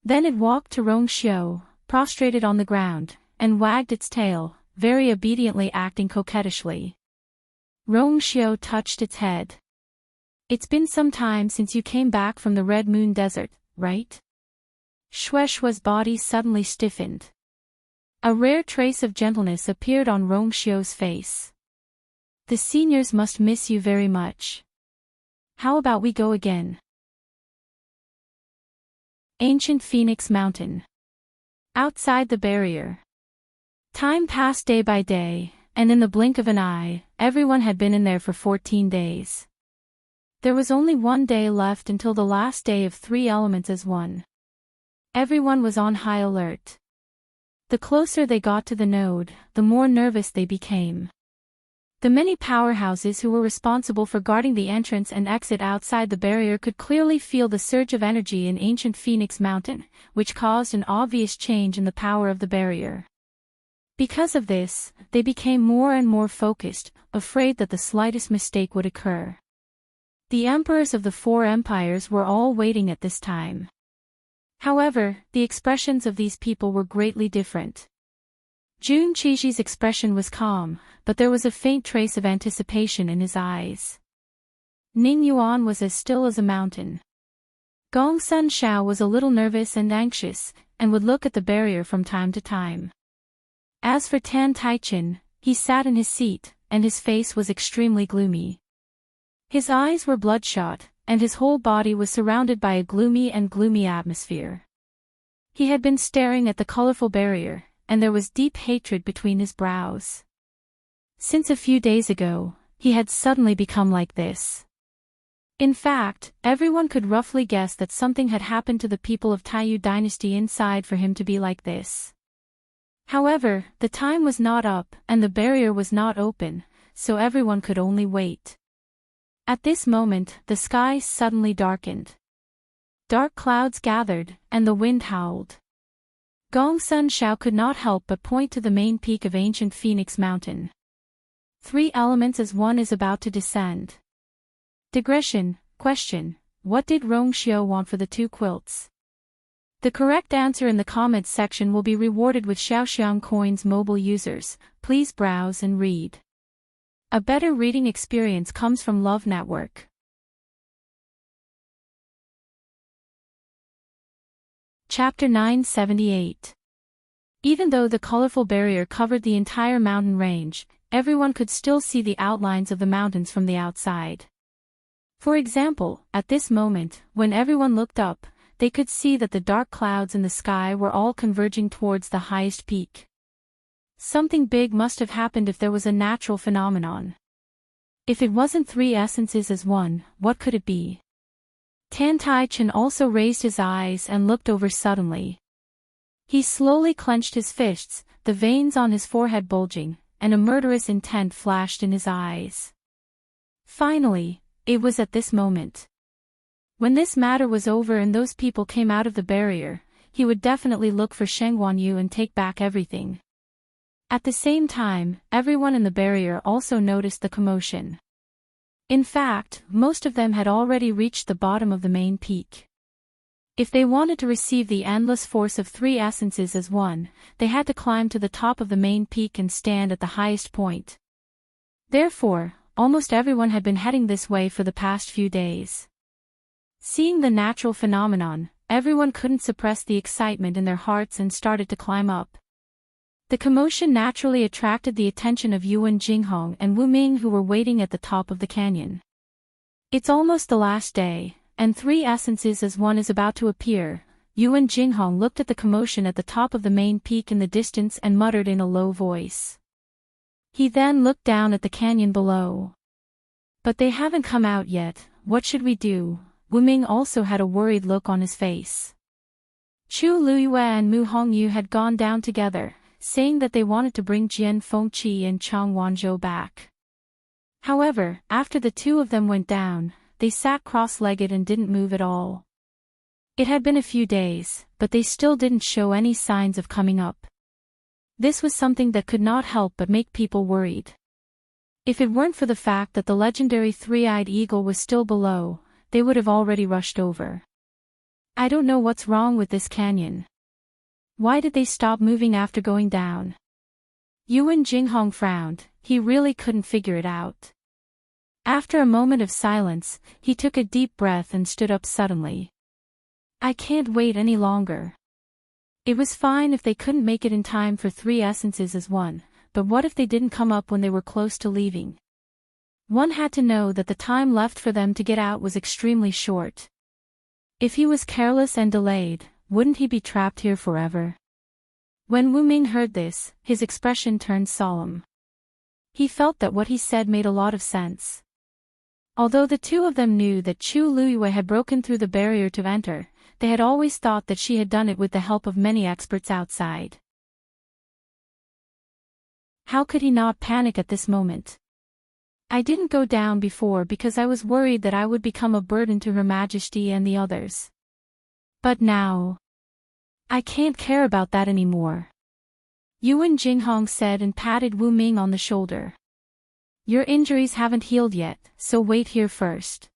Speaker 1: Then it walked to Rongxiu, prostrated on the ground, and wagged its tail, very obediently acting coquettishly. Rongxiu touched its head. It's been some time since you came back from the Red Moon Desert, right? Shueishua's body suddenly stiffened. A rare trace of gentleness appeared on Rongxiu's face. The seniors must miss you very much. How about we go again? Ancient Phoenix Mountain. Outside the barrier. Time passed day by day, and in the blink of an eye, everyone had been in there for 14 days. There was only one day left until the last day of 3 elements as one. Everyone was on high alert. The closer they got to the node, the more nervous they became. The many powerhouses who were responsible for guarding the entrance and exit outside the barrier could clearly feel the surge of energy in ancient Phoenix Mountain, which caused an obvious change in the power of the barrier. Because of this, they became more and more focused, afraid that the slightest mistake would occur. The emperors of the 4 empires were all waiting at this time. However, the expressions of these people were greatly different. Jun Qiji's expression was calm, but there was a faint trace of anticipation in his eyes. Ning Yuan was as still as a mountain. Gong Sun Shao was a little nervous and anxious, and would look at the barrier from time to time. As for Tan Taichen, he sat in his seat, and his face was extremely gloomy. His eyes were bloodshot, and his whole body was surrounded by a gloomy atmosphere. He had been staring at the colorful barrier, and there was deep hatred between his brows. Since a few days ago, he had suddenly become like this. In fact, everyone could roughly guess that something had happened to the people of Taiyu dynasty inside for him to be like this. However, the time was not up, and the barrier was not open, so everyone could only wait. At this moment, the sky suddenly darkened. Dark clouds gathered, and the wind howled. Gong Sun Shao could not help but point to the main peak of ancient Phoenix Mountain. 3 elements as one is about to descend. Digression, question, what did Rongxiu want for the 2 quilts? The correct answer in the comments section will be rewarded with Xiaoxiang coins. Mobile users, please browse and read. A better reading experience comes from Love Network. Chapter 978. Even though the colorful barrier covered the entire mountain range, everyone could still see the outlines of the mountains from the outside. For example, at this moment, when everyone looked up, they could see that the dark clouds in the sky were all converging towards the highest peak. Something big must have happened if there was a natural phenomenon. If it wasn't 3 essences as one, what could it be? Tan Taichen also raised his eyes and looked over suddenly. He slowly clenched his fists, the veins on his forehead bulging, and a murderous intent flashed in his eyes. Finally, it was at this moment. When this matter was over and those people came out of the barrier, he would definitely look for Sheng Guanyu and take back everything. At the same time, everyone in the barrier also noticed the commotion. In fact, most of them had already reached the bottom of the main peak. If they wanted to receive the endless force of 3 essences as one, they had to climb to the top of the main peak and stand at the highest point. Therefore, almost everyone had been heading this way for the past few days. Seeing the natural phenomenon, everyone couldn't suppress the excitement in their hearts and started to climb up. The commotion naturally attracted the attention of Yuan Jinghong and Wu Ming, who were waiting at the top of the canyon. It's almost the last day, and 3 essences as one is about to appear. Yuan Jinghong looked at the commotion at the top of the main peak in the distance and muttered in a low voice. He then looked down at the canyon below. But they haven't come out yet, what should we do? Wu Ming also had a worried look on his face. Chu Luyue and Mu Hongyu had gone down together, saying that they wanted to bring Jian Fengqi and Chang Wanzhou back. However, after the 2 of them went down, they sat cross-legged and didn't move at all. It had been a few days, but they still didn't show any signs of coming up. This was something that could not help but make people worried. If it weren't for the fact that the legendary 3-eyed eagle was still below, they would have already rushed over. I don't know what's wrong with this canyon. Why did they stop moving after going down? Yuan Jinghong frowned, he really couldn't figure it out. After a moment of silence, he took a deep breath and stood up suddenly. I can't wait any longer. It was fine if they couldn't make it in time for 3 essences as one, but what if they didn't come up when they were close to leaving? One had to know that the time left for them to get out was extremely short. If he was careless and delayed, wouldn't he be trapped here forever? When Wu Ming heard this, his expression turned solemn. He felt that what he said made a lot of sense. Although the two of them knew that Chu Luiyue had broken through the barrier to enter, they had always thought that she had done it with the help of many experts outside. How could he not panic at this moment? I didn't go down before because I was worried that I would become a burden to Her Majesty and the others. But now, I can't care about that anymore. Yuan Jinghong said and patted Wu Ming on the shoulder. Your injuries haven't healed yet, so wait here first.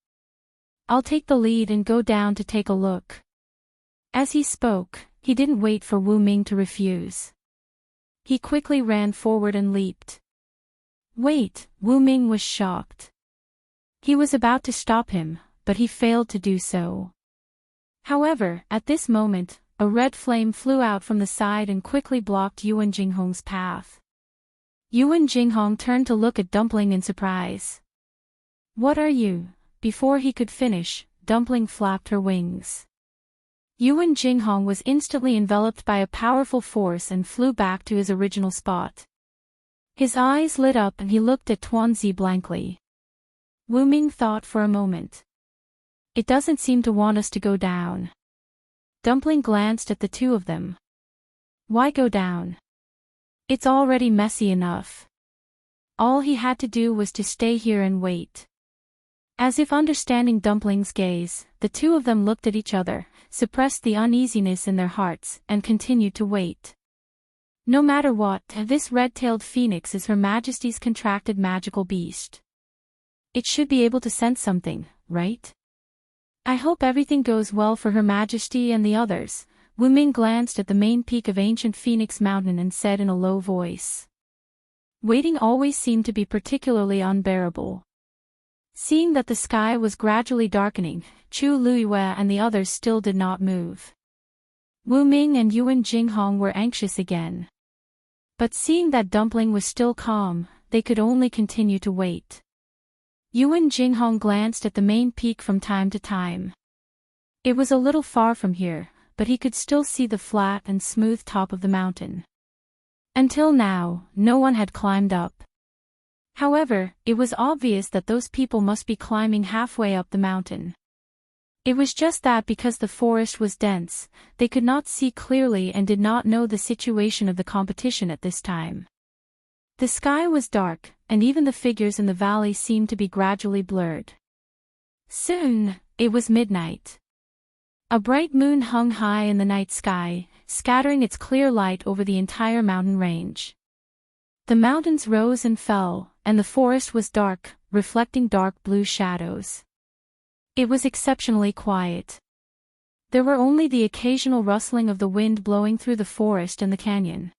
Speaker 1: I'll take the lead and go down to take a look. As he spoke, he didn't wait for Wu Ming to refuse. He quickly ran forward and leaped. Wait, Wu Ming was shocked. He was about to stop him, but he failed to do so. However, at this moment, a red flame flew out from the side and quickly blocked Yuan Jinghong's path. Yuan Jinghong turned to look at Dumpling in surprise. What are you? Before he could finish, Dumpling flapped her wings. Yuan Jinghong was instantly enveloped by a powerful force and flew back to his original spot. His eyes lit up and he looked at Tuanzi blankly. Wu Ming thought for a moment. It doesn't seem to want us to go down. Dumpling glanced at the two of them. Why go down? It's already messy enough. All he had to do was to stay here and wait. As if understanding Dumpling's gaze, the two of them looked at each other, suppressed the uneasiness in their hearts, and continued to wait. No matter what, this red-tailed phoenix is Her Majesty's contracted magical beast. It should be able to sense something, right? I hope everything goes well for Her Majesty and the others. Wu Ming glanced at the main peak of ancient Phoenix Mountain and said in a low voice. Waiting always seemed to be particularly unbearable. Seeing that the sky was gradually darkening, Chu Luiyue and the others still did not move. Wu Ming and Yuan Jinghong were anxious again. But seeing that Dumpling was still calm, they could only continue to wait. Yuan Jinghong glanced at the main peak from time to time. It was a little far from here, but he could still see the flat and smooth top of the mountain. Until now, no one had climbed up. However, it was obvious that those people must be climbing halfway up the mountain. It was just that because the forest was dense, they could not see clearly and did not know the situation of the competition at this time. The sky was dark, and even the figures in the valley seemed to be gradually blurred. Soon, it was midnight. A bright moon hung high in the night sky, scattering its clear light over the entire mountain range. The mountains rose and fell, and the forest was dark, reflecting dark blue shadows. It was exceptionally quiet. There were only the occasional rustling of the wind blowing through the forest and the canyon.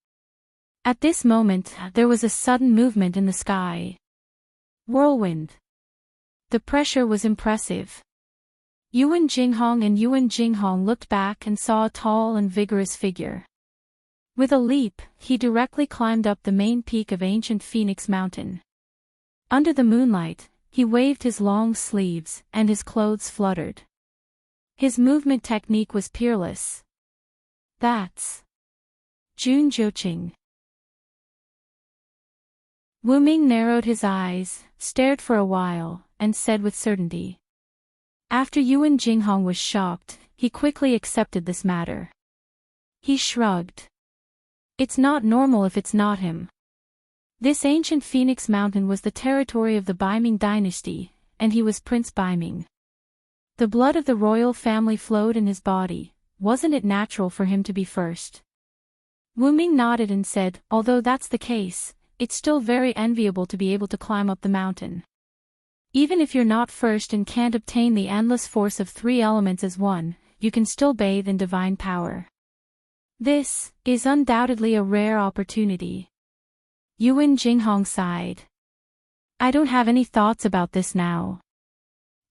Speaker 1: At this moment, there was a sudden movement in the sky. Whirlwind. The pressure was impressive. Yuan Jinghong looked back and saw a tall and vigorous figure. With a leap, he directly climbed up the main peak of ancient Phoenix Mountain. Under the moonlight, he waved his long sleeves, and his clothes fluttered. His movement technique was peerless. That's Jun Zhouqing. Wu Ming narrowed his eyes, stared for a while, and said with certainty. After Yuan Jinghong was shocked, he quickly accepted this matter. He shrugged. It's not normal if it's not him. This ancient Phoenix Mountain was the territory of the Baiming dynasty, and he was Prince Baiming. The blood of the royal family flowed in his body, wasn't it natural for him to be first? Wu Ming nodded and said, although that's the case, it's still very enviable to be able to climb up the mountain. Even if you're not first and can't obtain the endless force of 3 elements as one, you can still bathe in divine power. This is undoubtedly a rare opportunity. Yuan Jinghong sighed. I don't have any thoughts about this now.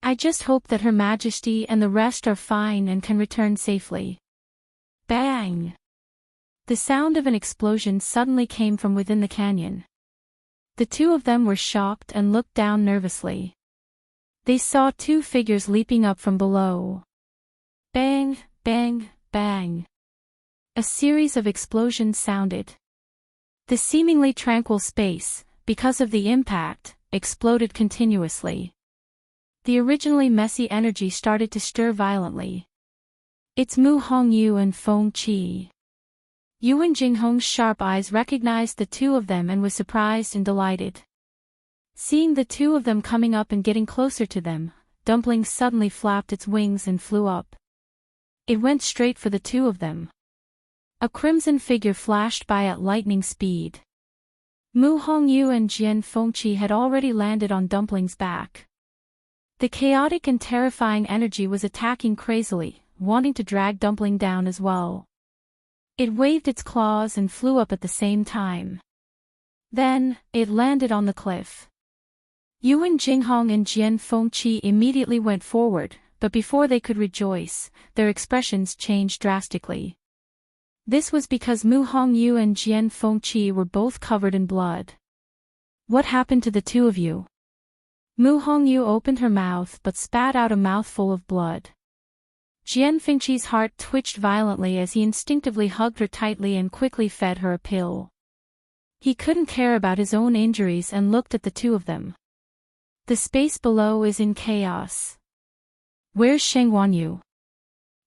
Speaker 1: I just hope that Her Majesty and the rest are fine and can return safely. Bang! The sound of an explosion suddenly came from within the canyon. The two of them were shocked and looked down nervously. They saw two figures leaping up from below. Bang, bang, bang. A series of explosions sounded. The seemingly tranquil space, because of the impact, exploded continuously. The originally messy energy started to stir violently. It's Mu Hongyu and Feng Qi. Yuan Jinghong's sharp eyes recognized the two of them and was surprised and delighted. Seeing the two of them coming up and getting closer to them, Dumpling suddenly flapped its wings and flew up. It went straight for the two of them. A crimson figure flashed by at lightning speed. Mu Hongyu and Jian Fengqi had already landed on Dumpling's back. The chaotic and terrifying energy was attacking crazily, wanting to drag Dumpling down as well. It waved its claws and flew up at the same time. Then, it landed on the cliff. Yuan Jinghong and Jian Fengqi immediately went forward, but before they could rejoice, their expressions changed drastically. This was because Mu Hongyu and Jian Fengqi were both covered in blood. What happened to the two of you? Mu Hongyu opened her mouth but spat out a mouthful of blood. Jian Fengqi's heart twitched violently as he instinctively hugged her tightly and quickly fed her a pill. He couldn't care about his own injuries and looked at the two of them. The space below is in chaos. Where's Sheng Wanyu?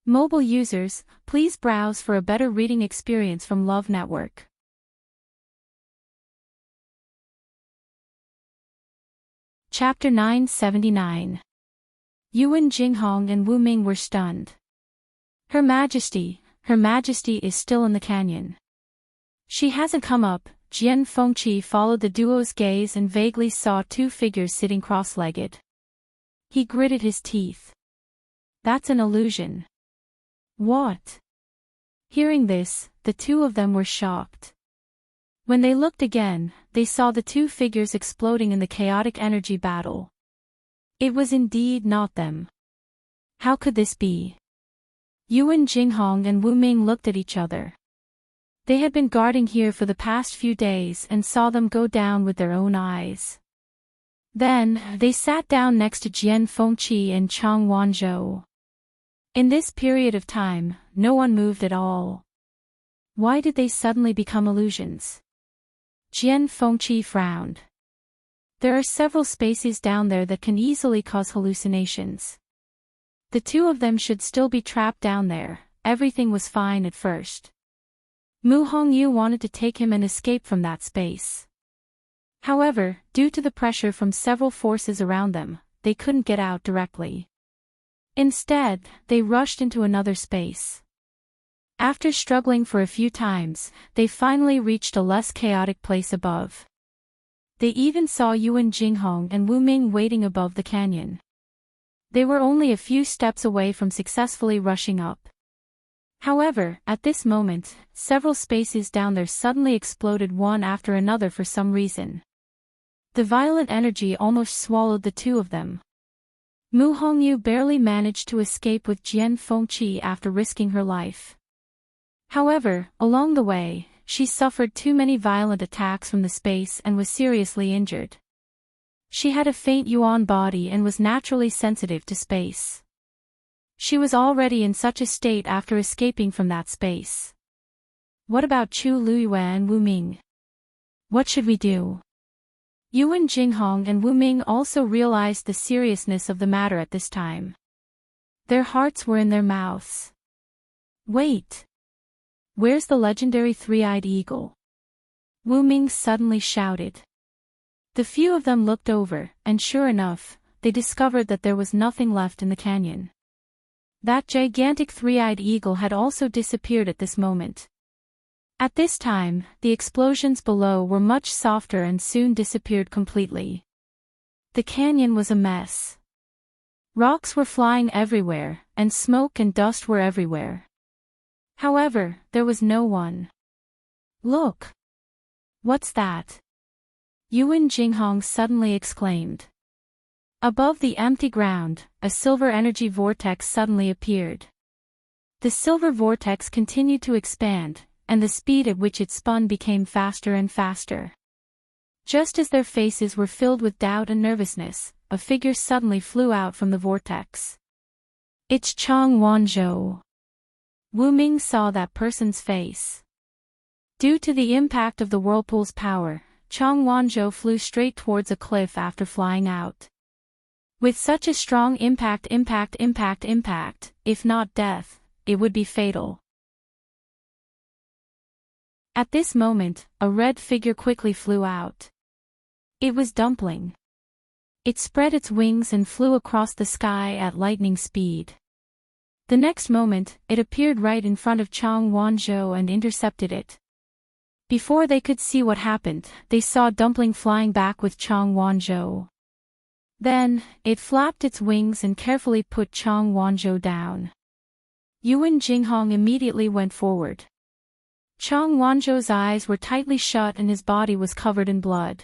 Speaker 1: Mobile users, please browse for a better reading experience from Love Network. Chapter 979. Yuan Jinghong and Wu Ming were stunned. Her Majesty is still in the canyon. She hasn't come up. Jian Fengqi followed the duo's gaze and vaguely saw two figures sitting cross-legged. He gritted his teeth. That's an illusion. What? Hearing this, the two of them were shocked. When they looked again, they saw the two figures exploding in the chaotic energy battle. It was indeed not them. How could this be? Yuan Jinghong and Wu Ming looked at each other. They had been guarding here for the past few days and saw them go down with their own eyes. Then, they sat down next to Jian Fengqi and Chang Wanzhou. In this period of time, no one moved at all. Why did they suddenly become illusions? Jian Fengqi frowned. There are several spaces down there that can easily cause hallucinations. The two of them should still be trapped down there. Everything was fine at first. Mu Hongyu wanted to take him and escape from that space. However, due to the pressure from several forces around them, they couldn't get out directly. Instead, they rushed into another space. After struggling for a few times, they finally reached a less chaotic place above. They even saw Yuan Jinghong and Wu Ming waiting above the canyon. They were only a few steps away from successfully rushing up. However, at this moment, several spaces down there suddenly exploded one after another for some reason. The violent energy almost swallowed the two of them. Mu Hongyu barely managed to escape with Jian Fengqi after risking her life. However, along the way, she suffered too many violent attacks from the space and was seriously injured. She had a faint yuan body and was naturally sensitive to space. She was already in such a state after escaping from that space. What about Chu Luyue and Wu Ming? What should we do? Yuan Jinghong and Wu Ming also realized the seriousness of the matter at this time. Their hearts were in their mouths. Wait! Where's the legendary three-eyed eagle? Wu Ming suddenly shouted. The few of them looked over, and sure enough, they discovered that there was nothing left in the canyon. That gigantic three-eyed eagle had also disappeared at this moment. At this time, the explosions below were much softer and soon disappeared completely. The canyon was a mess. Rocks were flying everywhere, and smoke and dust were everywhere. However, there was no one. Look! What's that? Yuan Jinghong suddenly exclaimed. Above the empty ground, a silver energy vortex suddenly appeared. The silver vortex continued to expand, and the speed at which it spun became faster and faster. Just as their faces were filled with doubt and nervousness, a figure suddenly flew out from the vortex. It's Chang Wanzhou. Wu Ming saw that person's face. Due to the impact of the whirlpool's power, Chang Wanzhou flew straight towards a cliff after flying out. With such a strong impact, if not death, it would be fatal. At this moment, a red figure quickly flew out. It was Dumpling. It spread its wings and flew across the sky at lightning speed. The next moment, it appeared right in front of Chang Wanzhou and intercepted it. Before they could see what happened, they saw Dumpling flying back with Chang Wanzhou. Then, it flapped its wings and carefully put Chang Wanzhou down. Yuan Jinghong immediately went forward. Chang Wanzhou's eyes were tightly shut and his body was covered in blood.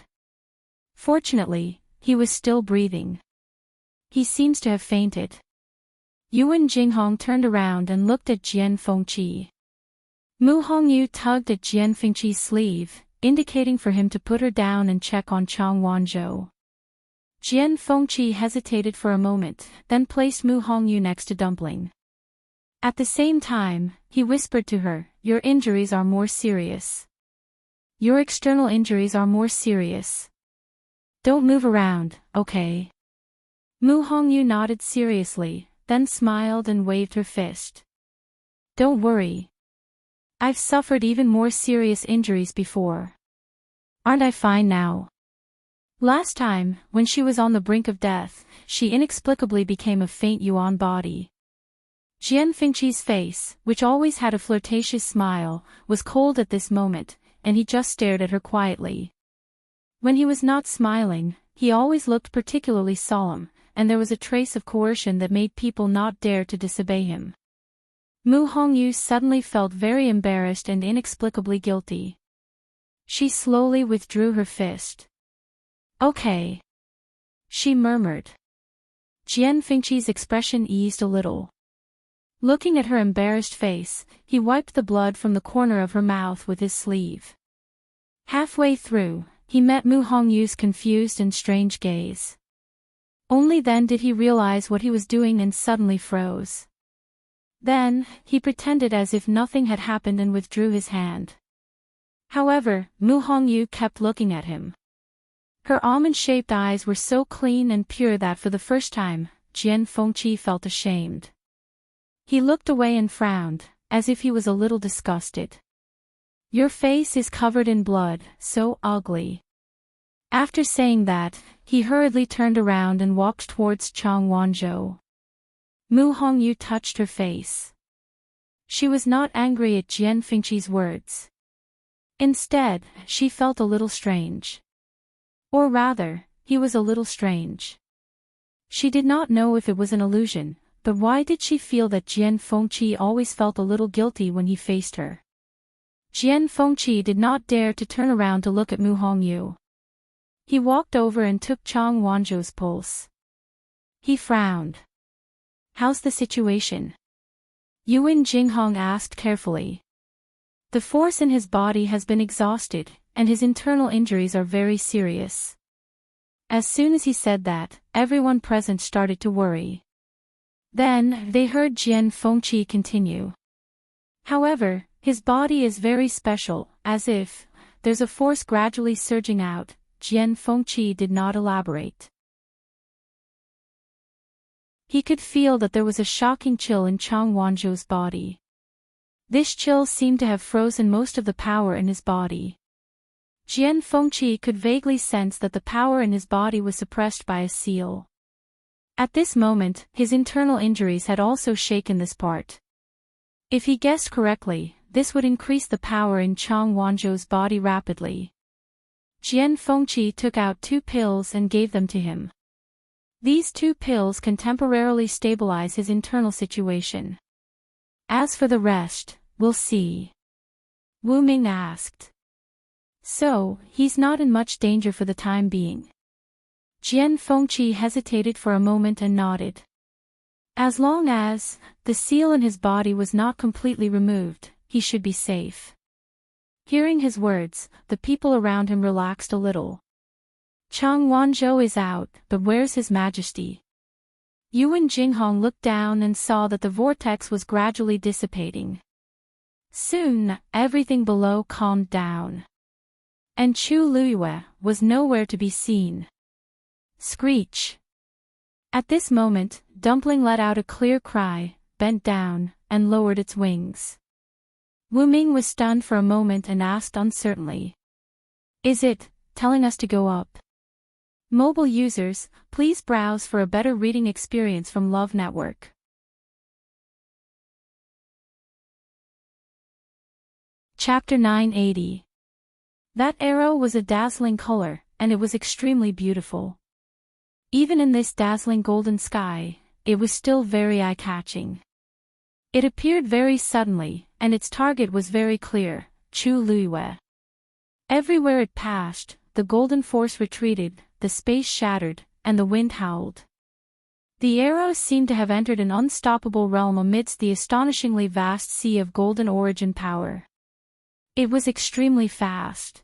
Speaker 1: Fortunately, he was still breathing. He seems to have fainted. Yuan Jinghong turned around and looked at Jian Fengqi. Mu Hongyu tugged at Jian Fengqi's sleeve, indicating for him to put her down and check on Chang Wanzhou. Jian Fengqi hesitated for a moment, then placed Mu Hongyu next to Dumpling. At the same time, he whispered to her, "Your injuries are more serious. Your external injuries are more serious. Don't move around, okay?" Mu Hongyu nodded seriously, then smiled and waved her fist. "Don't worry. I've suffered even more serious injuries before. Aren't I fine now?" Last time, when she was on the brink of death, she inexplicably became a faint Yuan body. Jian Fengqi's face, which always had a flirtatious smile, was cold at this moment, and he just stared at her quietly. When he was not smiling, he always looked particularly solemn, and there was a trace of coercion that made people not dare to disobey him. Mu Hongyu suddenly felt very embarrassed and inexplicably guilty. She slowly withdrew her fist. "Okay," she murmured. Jian Fengqi's expression eased a little. Looking at her embarrassed face, he wiped the blood from the corner of her mouth with his sleeve. Halfway through, he met Mu Hongyu's confused and strange gaze. Only then did he realize what he was doing and suddenly froze. Then, he pretended as if nothing had happened and withdrew his hand. However, Mu Hongyu kept looking at him. Her almond-shaped eyes were so clean and pure that for the first time, Jian Fengqi felt ashamed. He looked away and frowned, as if he was a little disgusted. "Your face is covered in blood, so ugly." After saying that, he hurriedly turned around and walked towards Chang Wanzhou. Mu Hongyu touched her face. She was not angry at Jian Fengqi's words. Instead, she felt a little strange. Or rather, he was a little strange. She did not know if it was an illusion, but why did she feel that Jian Fengqi always felt a little guilty when he faced her? Jian Fengqi did not dare to turn around to look at Mu Hongyu. He walked over and took Chang Wanzhou's pulse. He frowned. "How's the situation?" Yuan Jinghong asked carefully. "The force in his body has been exhausted, and his internal injuries are very serious." As soon as he said that, everyone present started to worry. Then, they heard Jian Fengqi continue. "However, his body is very special, as if there's a force gradually surging out." Jian Fengqi did not elaborate. He could feel that there was a shocking chill in Chang Wanzhou's body. This chill seemed to have frozen most of the power in his body. Jian Fengqi could vaguely sense that the power in his body was suppressed by a seal. At this moment, his internal injuries had also shaken this part. If he guessed correctly, this would increase the power in Chang Wanzhou's body rapidly. Jian Fengqi took out 2 pills and gave them to him. These 2 pills can temporarily stabilize his internal situation. "As for the rest, we'll see," Wu Ming asked. So, he's not in much danger for the time being. Jian Fengqi hesitated for a moment and nodded. As long as the seal in his body was not completely removed, he should be safe. Hearing his words, the people around him relaxed a little. Chang Wanzhou is out, but where's His Majesty? Yuan Jinghong looked down and saw that the vortex was gradually dissipating. Soon, everything below calmed down. And Chu Luiyue was nowhere to be seen. Screech! At this moment, Dumpling let out a clear cry, bent down, and lowered its wings. Wu Ming was stunned for a moment and asked uncertainly. Is it telling us to go up? Mobile users, please browse for a better reading experience from Love Network. Chapter 980. That arrow was a dazzling color, and it was extremely beautiful. Even in this dazzling golden sky, it was still very eye-catching. It appeared very suddenly, and its target was very clear, Chu Luiyue. Everywhere it passed, the golden force retreated, the space shattered, and the wind howled. The arrow seemed to have entered an unstoppable realm amidst the astonishingly vast sea of golden origin power. It was extremely fast.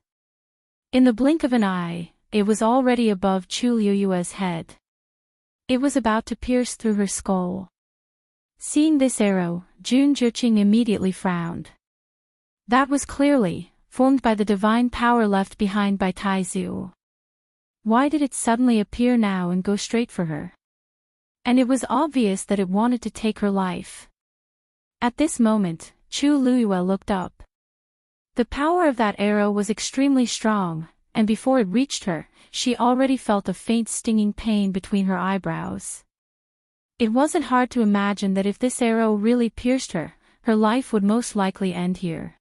Speaker 1: In the blink of an eye, it was already above Chu Luiyue's head. It was about to pierce through her skull. Seeing this arrow, Jun Zhiqing immediately frowned. That was clearly formed by the divine power left behind by Taizu. Why did it suddenly appear now and go straight for her? And it was obvious that it wanted to take her life. At this moment, Chu Luiyue looked up. The power of that arrow was extremely strong, and before it reached her, she already felt a faint stinging pain between her eyebrows. It wasn't hard to imagine that if this arrow really pierced her, her life would most likely end here.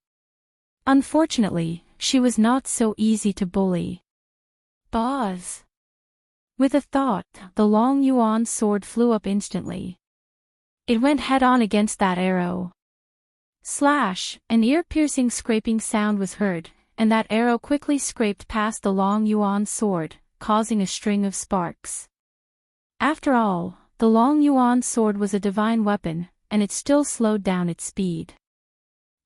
Speaker 1: Unfortunately, she was not so easy to bully. Buzz! With a thought, the long yuan sword flew up instantly. It went head-on against that arrow. Slash! An ear-piercing scraping sound was heard, and that arrow quickly scraped past the long yuan sword, causing a string of sparks. After all, the long yuan sword was a divine weapon, and it still slowed down its speed.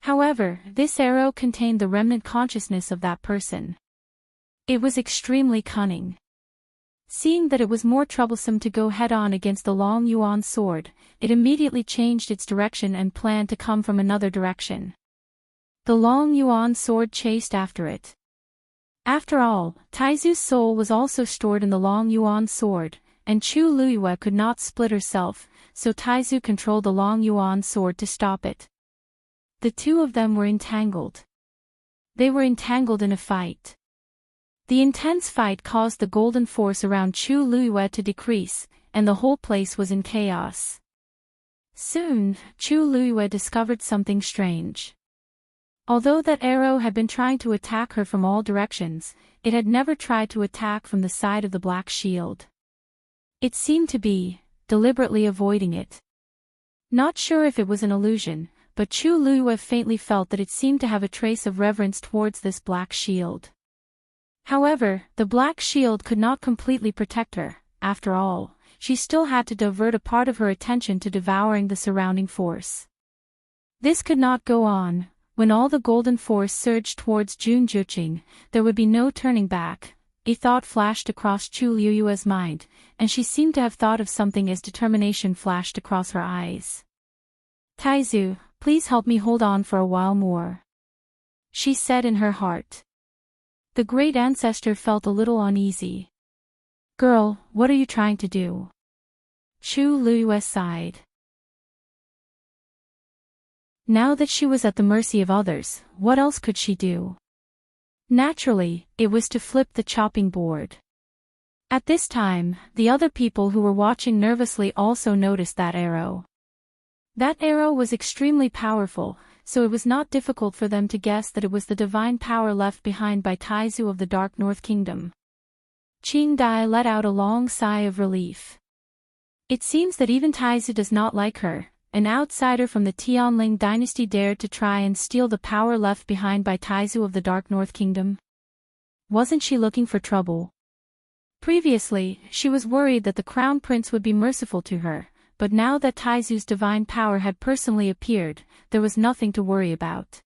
Speaker 1: However, this arrow contained the remnant consciousness of that person. It was extremely cunning. Seeing that it was more troublesome to go head-on against the long yuan sword, it immediately changed its direction and planned to come from another direction. The long yuan sword chased after it. After all, Taizu's soul was also stored in the long yuan sword, and Chu Luiyue could not split herself, so Taizu controlled the long yuan sword to stop it. The two of them were entangled. They were entangled in a fight. The intense fight caused the golden force around Chu Luiyue to decrease, and the whole place was in chaos. Soon, Chu Luiyue discovered something strange. Although that arrow had been trying to attack her from all directions, it had never tried to attack from the side of the black shield. It seemed to be deliberately avoiding it. Not sure if it was an illusion, but Chu Luiyue faintly felt that it seemed to have a trace of reverence towards this black shield. However, the black shield could not completely protect her. After all, she still had to divert a part of her attention to devouring the surrounding force. This could not go on. When all the golden force surged towards Jun Zhiqing, there would be no turning back. A thought flashed across Chu Luiyue's mind, and she seemed to have thought of something as determination flashed across her eyes. Taizu, please help me hold on for a while more, she said in her heart. The great ancestor felt a little uneasy. Girl, what are you trying to do? Chu Luiyue sighed. Now that she was at the mercy of others, what else could she do? Naturally, it was to flip the chopping board. At this time, the other people who were watching nervously also noticed that arrow. That arrow was extremely powerful, so it was not difficult for them to guess that it was the divine power left behind by Taizu of the Dark North Kingdom. Qing Dai let out a long sigh of relief. It seems that even Taizu does not like her. An outsider from the Tianling dynasty dared to try and steal the power left behind by Taizu of the Dark North Kingdom. Wasn't she looking for trouble? Previously, she was worried that the Crown Prince would be merciful to her, but now that Taizu's divine power had personally appeared, there was nothing to worry about.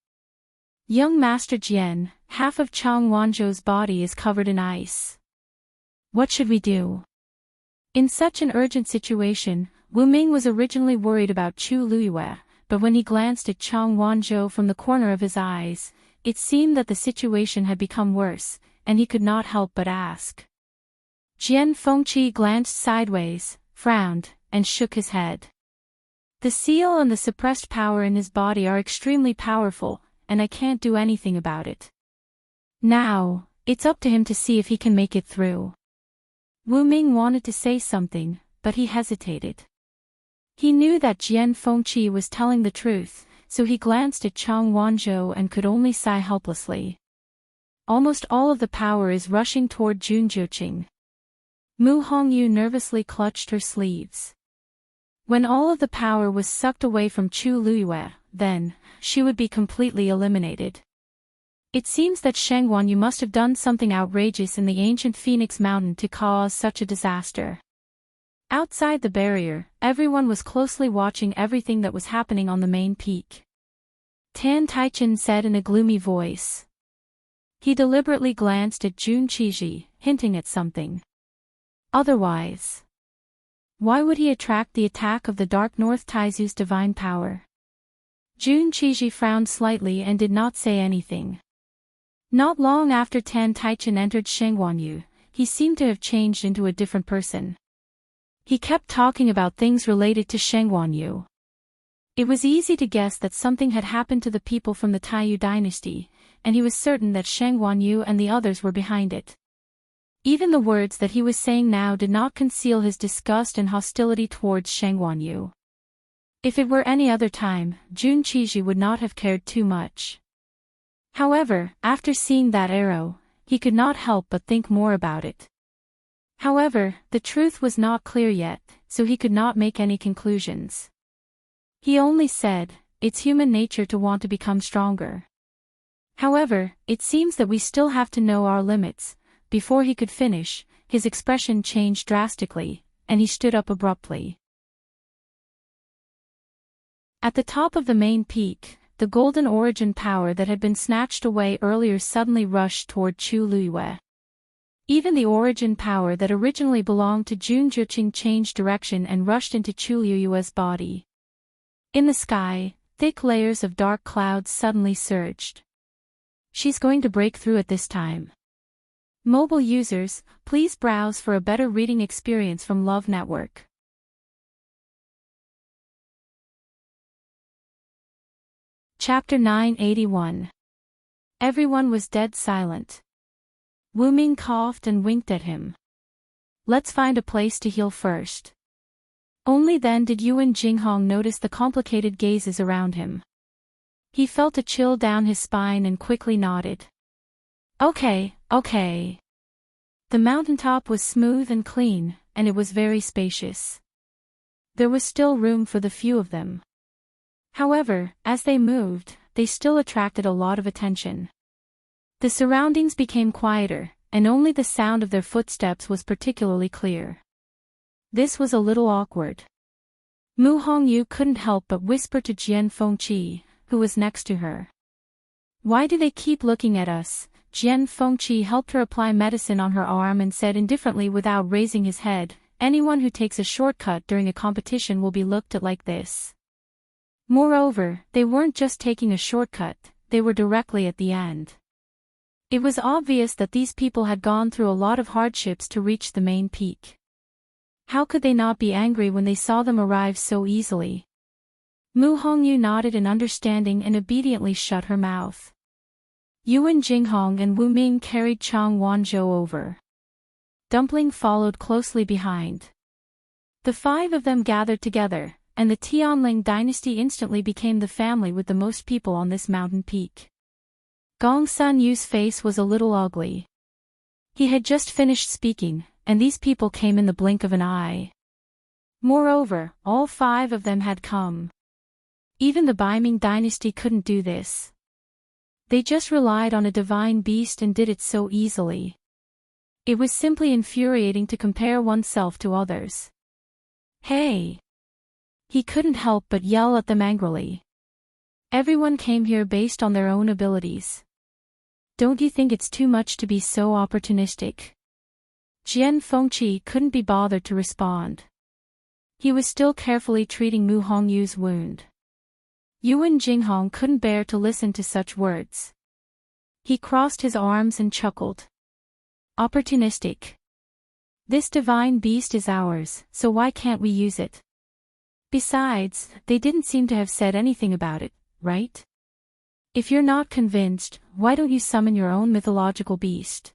Speaker 1: Young Master Jian, half of Chang Wanzhou's body is covered in ice. What should we do? In such an urgent situation, Wu Ming was originally worried about Chu Luiyue, but when he glanced at Chang Wanzhou from the corner of his eyes, it seemed that the situation had become worse, and he could not help but ask. Jian Fengqi glanced sideways, frowned, and shook his head. The seal and the suppressed power in his body are extremely powerful, and I can't do anything about it. Now, it's up to him to see if he can make it through. Wu Ming wanted to say something, but he hesitated. He knew that Jian Fengqi was telling the truth, so he glanced at Chang Wanzhou and could only sigh helplessly. Almost all of the power is rushing toward Jun Juqing. Mu Hongyu nervously clutched her sleeves. When all of the power was sucked away from Chu Luiyue, then, she would be completely eliminated. It seems that Sheng Wanyu must have done something outrageous in the ancient Phoenix Mountain to cause such a disaster. Outside the barrier, everyone was closely watching everything that was happening on the main peak. Tan Taichen said in a gloomy voice. He deliberately glanced at Jun Qiji, hinting at something. Otherwise, why would he attract the attack of the Dark North Taizu's divine power? Jun Qiji frowned slightly and did not say anything. Not long after Tan Taichen entered Sheng Wanyu, he seemed to have changed into a different person. He kept talking about things related to Sheng Wanyu. It was easy to guess that something had happened to the people from the Taiyu dynasty, and he was certain that Sheng Wanyu and the others were behind it. Even the words that he was saying now did not conceal his disgust and hostility towards Sheng Wanyu. If it were any other time, Jun Qiji would not have cared too much. However, after seeing that arrow, he could not help but think more about it. However, the truth was not clear yet, so he could not make any conclusions. He only said, "It's human nature to want to become stronger." However, it seems that we still have to know our limits. Before he could finish, his expression changed drastically, and he stood up abruptly. At the top of the main peak, the golden origin power that had been snatched away earlier suddenly rushed toward Chu Luiyue. Even the origin power that originally belonged to Jun Juqing changed direction and rushed into Chu Luiyue's body. In the sky, thick layers of dark clouds suddenly surged. She's going to break through it this time. Mobile users, please browse for a better reading experience from Love Network. Chapter 981. Everyone was dead silent. Wu Ming coughed and winked at him. Let's find a place to heal first. Only then did Yuan Jinghong notice the complicated gazes around him. He felt a chill down his spine and quickly nodded. Okay. The mountaintop was smooth and clean, and it was very spacious. There was still room for the few of them. However, as they moved, they still attracted a lot of attention. The surroundings became quieter, and only the sound of their footsteps was particularly clear. This was a little awkward. Mu Hongyu couldn't help but whisper to Jian Fengqi, who was next to her. Why do they keep looking at us? Jian Fengqi helped her apply medicine on her arm and said indifferently without raising his head, anyone who takes a shortcut during a competition will be looked at like this. Moreover, they weren't just taking a shortcut, they were directly at the end. It was obvious that these people had gone through a lot of hardships to reach the main peak. How could they not be angry when they saw them arrive so easily? Mu Hongyu nodded in understanding and obediently shut her mouth. Yuan Jinghong and Wu Ming carried Chang Wanzhou over. Dumpling followed closely behind. The five of them gathered together, and the Tianling dynasty instantly became the family with the most people on this mountain peak. Gong Sun Yu's face was a little ugly. He had just finished speaking, and these people came in the blink of an eye. Moreover, all five of them had come. Even the Baiming dynasty couldn't do this. They just relied on a divine beast and did it so easily. It was simply infuriating to compare oneself to others. Hey! He couldn't help but yell at them angrily. Everyone came here based on their own abilities. Don't you think it's too much to be so opportunistic? Jian Fengqi couldn't be bothered to respond. He was still carefully treating Mu Hongyu's wound. Yuan Jinghong couldn't bear to listen to such words. He crossed his arms and chuckled. Opportunistic. This divine beast is ours, so why can't we use it? Besides, they didn't seem to have said anything about it, right? If you're not convinced, why don't you summon your own mythological beast?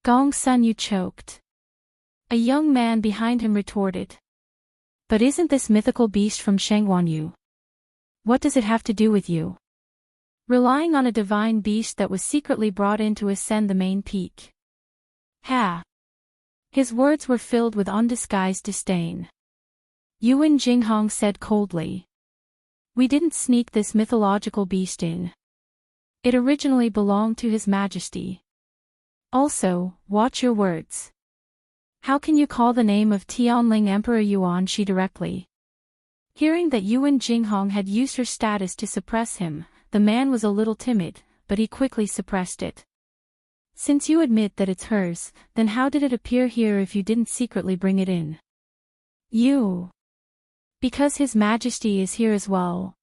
Speaker 1: Gong Sunyu choked. A young man behind him retorted. But isn't this mythical beast from Shangguanyu? What does it have to do with you? Relying on a divine beast that was secretly brought in to ascend the main peak. Ha! His words were filled with undisguised disdain. Yuan Jinghong said coldly. We didn't sneak this mythological beast in. It originally belonged to His Majesty. Also, watch your words. How can you call the name of Tianling Emperor Yuan Shi directly? Hearing that Yuan Jinghong had used her status to suppress him, the man was a little timid, but he quickly suppressed it. Since you admit that it's hers, then how did it appear here if you didn't secretly bring it in? You. Because His Majesty is here as well.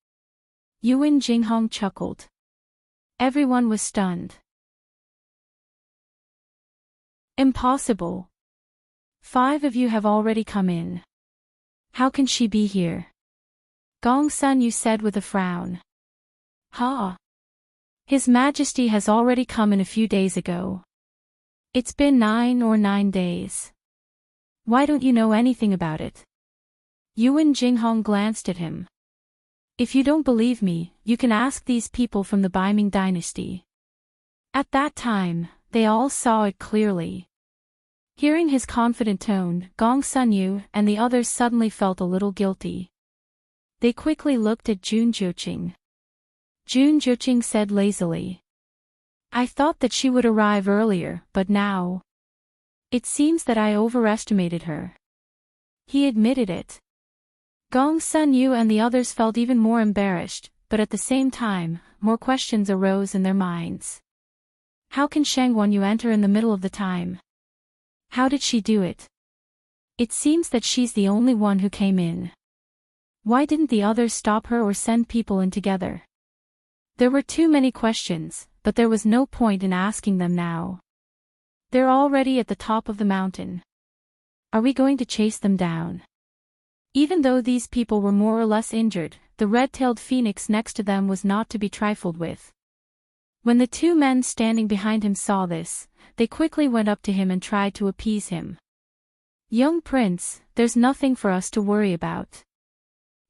Speaker 1: Yuan Jinghong chuckled. Everyone was stunned. Impossible. 5 of you have already come in. How can she be here? Gong Sunyu said with a frown. Ha! His Majesty has already come in a few days ago. It's been 9 days. Why don't you know anything about it? Yuan Jinghong glanced at him. If you don't believe me, you can ask these people from the Baiming dynasty. At that time, they all saw it clearly. Hearing his confident tone, Gong Sunyu and the others suddenly felt a little guilty. They quickly looked at Jun Zhuqing. Jun Zhuqing said lazily. I thought that she would arrive earlier, but now. It seems that I overestimated her. He admitted it. Gong Sunyu and the others felt even more embarrassed, but at the same time, more questions arose in their minds. How can Shangguanyu enter in the middle of the time? How did she do it? It seems that she's the only one who came in. Why didn't the others stop her or send people in together? There were too many questions, but there was no point in asking them now. They're already at the top of the mountain. Are we going to chase them down? Even though these people were more or less injured, the red-tailed phoenix next to them was not to be trifled with. When the 2 men standing behind him saw this, they quickly went up to him and tried to appease him. Young prince, there's nothing for us to worry about.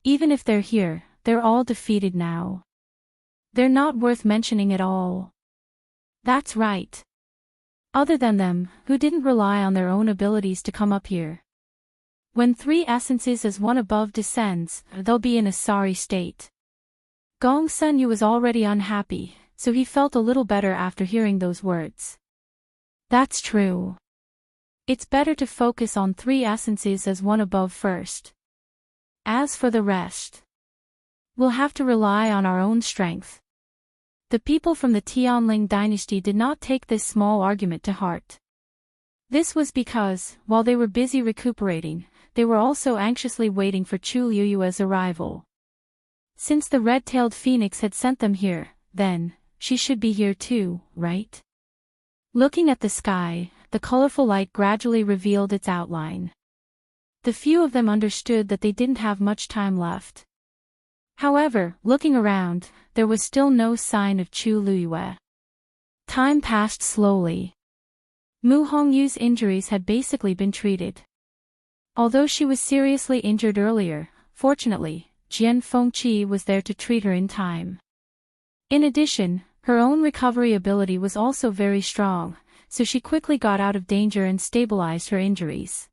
Speaker 1: Even if they're here, they're all defeated now. They're not worth mentioning at all. That's right. Other than them, who didn't rely on their own abilities to come up here. When 3 essences as one above descends, they'll be in a sorry state. Gong Sunyu was already unhappy, so he felt a little better after hearing those words. That's true. It's better to focus on 3 essences as one above first. As for the rest, we'll have to rely on our own strength. The people from the Tianling dynasty did not take this small argument to heart. This was because, while they were busy recuperating, they were also anxiously waiting for Chu Liyue's arrival. Since the red-tailed phoenix had sent them here, then, she should be here too, right? Looking at the sky, the colorful light gradually revealed its outline. The few of them understood that they didn't have much time left. However, looking around, there was still no sign of Chu Liyue. Time passed slowly. Mu Hongyu's injuries had basically been treated. Although she was seriously injured earlier, fortunately, Jian Fengqi was there to treat her in time. In addition, her own recovery ability was also very strong, so she quickly got out of danger and stabilized her injuries.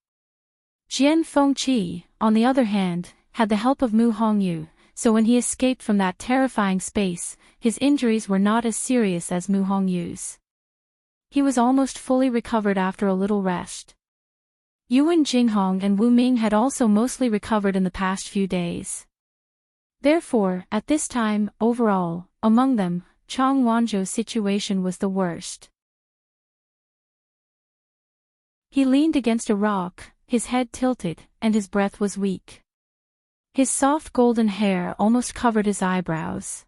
Speaker 1: Jian Fengqi, on the other hand, had the help of Mu Hongyu, so when he escaped from that terrifying space, his injuries were not as serious as Mu Hongyu's. He was almost fully recovered after a little rest. Yuan Jinghong and Wu Ming had also mostly recovered in the past few days. Therefore, at this time, overall, among them, Chang Wanzhou's situation was the worst. He leaned against a rock, his head tilted, and his breath was weak. His soft golden hair almost covered his eyebrows.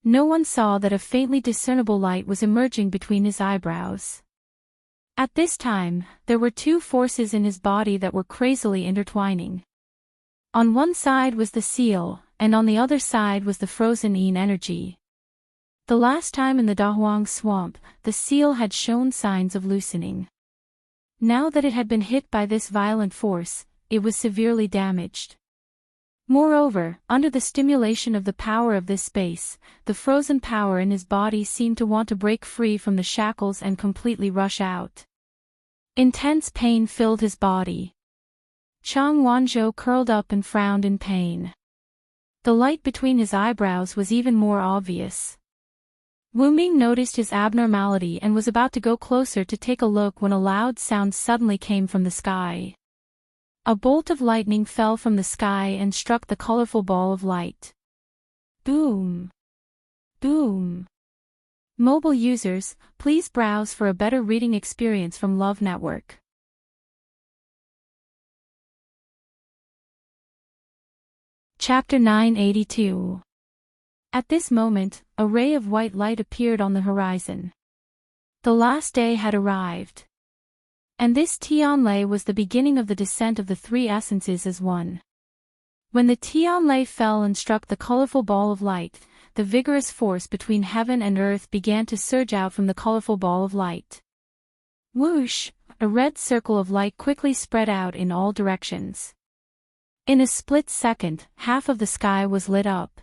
Speaker 1: No one saw that a faintly discernible light was emerging between his eyebrows. At this time, there were two forces in his body that were crazily intertwining. On one side was the seal, and on the other side was the frozen Yin energy. The last time in the Dahuang swamp, the seal had shown signs of loosening. Now that it had been hit by this violent force, it was severely damaged. Moreover, under the stimulation of the power of this space, the frozen power in his body seemed to want to break free from the shackles and completely rush out. Intense pain filled his body. Chang Wanzhou curled up and frowned in pain. The light between his eyebrows was even more obvious. Wu Ming noticed his abnormality and was about to go closer to take a look when a loud sound suddenly came from the sky. A bolt of lightning fell from the sky and struck the colorful ball of light. Boom! Boom! Mobile users, please browse for a better reading experience from Love Network. Chapter 982. At this moment, a ray of white light appeared on the horizon. The last day had arrived. And this Tianlei was the beginning of the descent of the three essences as one. When the Tianlei fell and struck the colorful ball of light, the vigorous force between heaven and earth began to surge out from the colorful ball of light. Whoosh! A red circle of light quickly spread out in all directions. In a split second, half of the sky was lit up.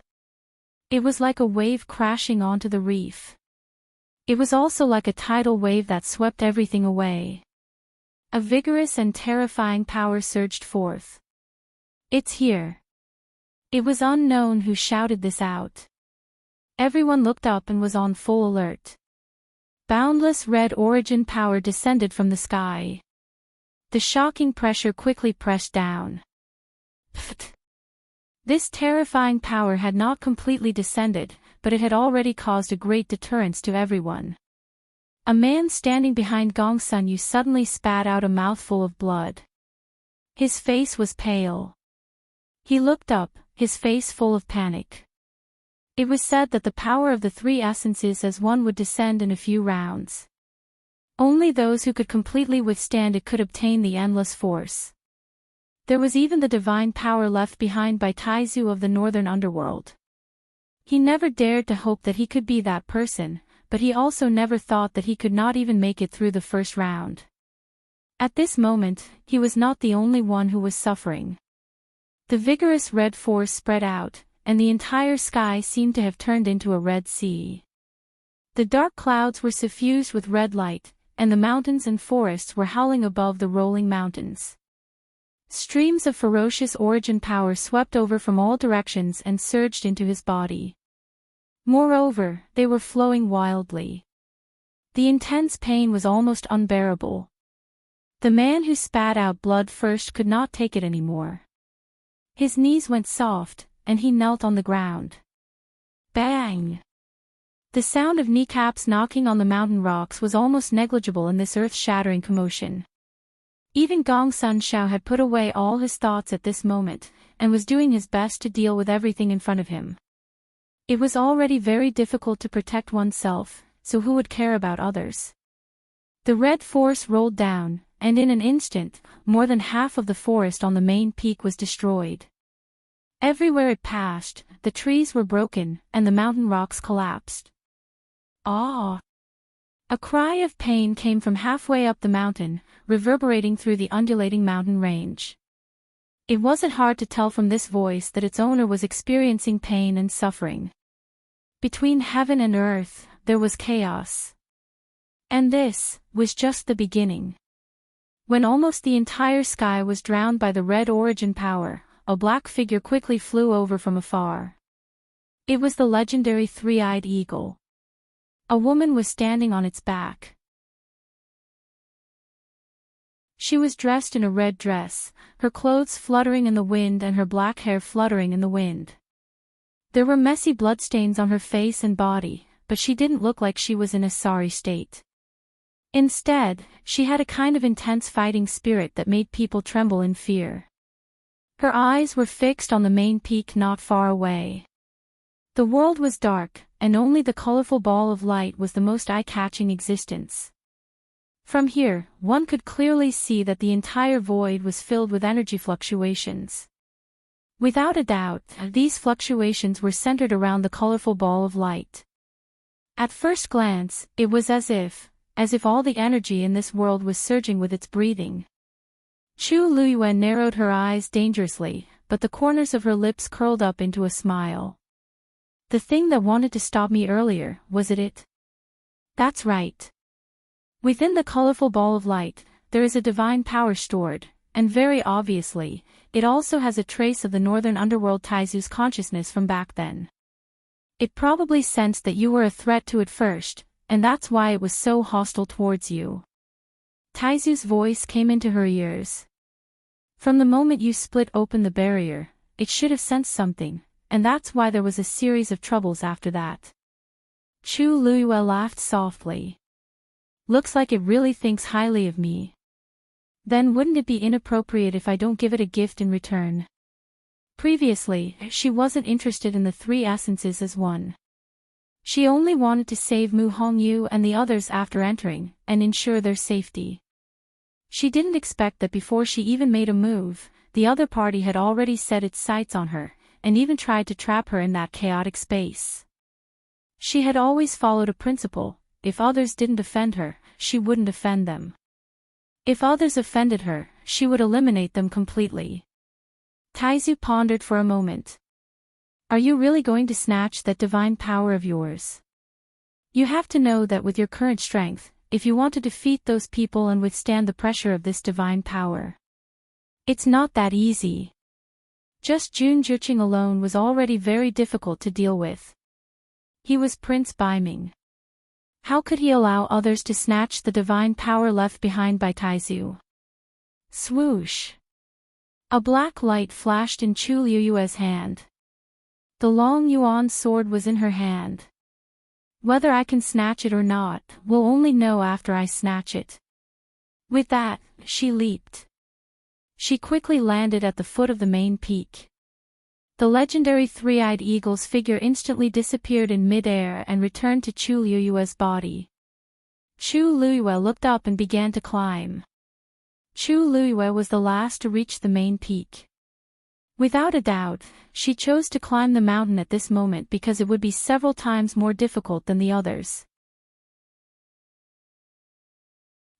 Speaker 1: It was like a wave crashing onto the reef. It was also like a tidal wave that swept everything away. A vigorous and terrifying power surged forth. It's here. It was unknown who shouted this out. Everyone looked up and was on full alert. Boundless red origin power descended from the sky. The shocking pressure quickly pressed down. Pfft. This terrifying power had not completely descended, but it had already caused a great deterrence to everyone. A man standing behind Gong Sun Yu suddenly spat out a mouthful of blood. His face was pale. He looked up, his face full of panic. It was said that the power of the three essences as one would descend in a few rounds. Only those who could completely withstand it could obtain the endless force. There was even the divine power left behind by Taizu of the northern underworld. He never dared to hope that he could be that person, but he also never thought that he could not even make it through the first round. At this moment, he was not the only one who was suffering. The vigorous red force spread out, and the entire sky seemed to have turned into a red sea. The dark clouds were suffused with red light, and the mountains and forests were howling above the rolling mountains. Streams of ferocious origin power swept over from all directions and surged into his body. Moreover, they were flowing wildly. The intense pain was almost unbearable. The man who spat out blood first could not take it anymore. His knees went soft, and he knelt on the ground. Bang! The sound of kneecaps knocking on the mountain rocks was almost negligible in this earth-shattering commotion. Even Gong Sun Shao had put away all his thoughts at this moment, and was doing his best to deal with everything in front of him. It was already very difficult to protect oneself, so who would care about others? The red force rolled down, and in an instant, more than half of the forest on the main peak was destroyed. Everywhere it passed, the trees were broken, and the mountain rocks collapsed. Ah! A cry of pain came from halfway up the mountain, reverberating through the undulating mountain range. It wasn't hard to tell from this voice that its owner was experiencing pain and suffering. Between heaven and earth, there was chaos. And this was just the beginning. When almost the entire sky was drowned by the red origin power, a black figure quickly flew over from afar. It was the legendary three-eyed eagle. A woman was standing on its back. She was dressed in a red dress, her clothes fluttering in the wind and her black hair fluttering in the wind. There were messy bloodstains on her face and body, but she didn't look like she was in a sorry state. Instead, she had a kind of intense fighting spirit that made people tremble in fear. Her eyes were fixed on the main peak not far away. The world was dark, and only the colorful ball of light was the most eye-catching existence. From here, one could clearly see that the entire void was filled with energy fluctuations. Without a doubt, these fluctuations were centered around the colorful ball of light. At first glance, it was as if all the energy in this world was surging with its breathing. Chu Luiyue narrowed her eyes dangerously, but the corners of her lips curled up into a smile. The thing that wanted to stop me earlier, was it? That's right. Within the colorful ball of light, there is a divine power stored, and very obviously, it also has a trace of the northern underworld Taizu's consciousness from back then. It probably sensed that you were a threat to it first, and that's why it was so hostile towards you. Taizu's voice came into her ears. From the moment you split open the barrier, it should have sensed something, and that's why there was a series of troubles after that. Chu Luiyue laughed softly. Looks like it really thinks highly of me. Then wouldn't it be inappropriate if I don't give it a gift in return? Previously, she wasn't interested in the three essences as one. She only wanted to save Mu Hongyu and the others after entering, and ensure their safety. She didn't expect that before she even made a move, the other party had already set its sights on her, and even tried to trap her in that chaotic space. She had always followed a principle: if others didn't offend her, she wouldn't offend them. If others offended her, she would eliminate them completely. Taizu pondered for a moment. Are you really going to snatch that divine power of yours? You have to know that with your current strength, if you want to defeat those people and withstand the pressure of this divine power, it's not that easy. Just Jun Juqing alone was already very difficult to deal with. He was Prince Baiming. How could he allow others to snatch the divine power left behind by Taizu? Swoosh! A black light flashed in Chu Luiyue's hand. The long yuan sword was in her hand. Whether I can snatch it or not, we'll only know after I snatch it. With that, she leaped. She quickly landed at the foot of the main peak. The legendary three-eyed eagle's figure instantly disappeared in mid-air and returned to Chu Luiyue's body. Chu Luiyue looked up and began to climb. Chu Luiyue was the last to reach the main peak. Without a doubt, she chose to climb the mountain at this moment because it would be several times more difficult than the others.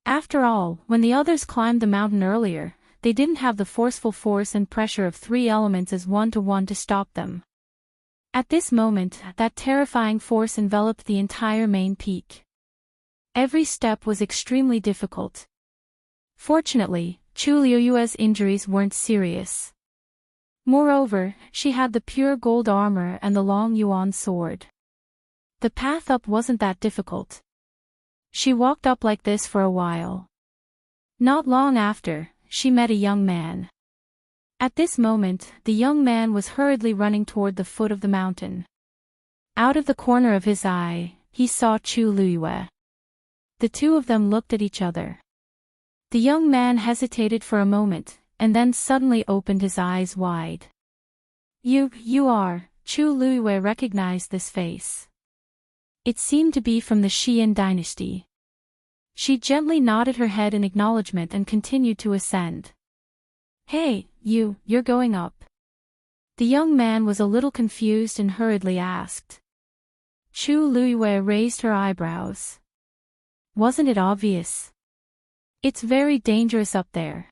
Speaker 1: After all, when the others climbed the mountain earlier, they didn't have the forceful force and pressure of three elements as one-to-one to stop them. At this moment, that terrifying force enveloped the entire main peak. Every step was extremely difficult. Fortunately, Chu Luiyue's injuries weren't serious. Moreover, she had the pure gold armor and the long yuan sword. The path up wasn't that difficult. She walked up like this for a while. Not long after, she met a young man. At this moment, the young man was hurriedly running toward the foot of the mountain. Out of the corner of his eye, he saw Chu Luiyue. The two of them looked at each other. The young man hesitated for a moment, and then suddenly opened his eyes wide. You are, Chu Luiyue recognized this face. It seemed to be from the Xian dynasty. She gently nodded her head in acknowledgement and continued to ascend. Hey, you're going up. The young man was a little confused and hurriedly asked. Chu Luiyue raised her eyebrows. Wasn't it obvious? It's very dangerous up there.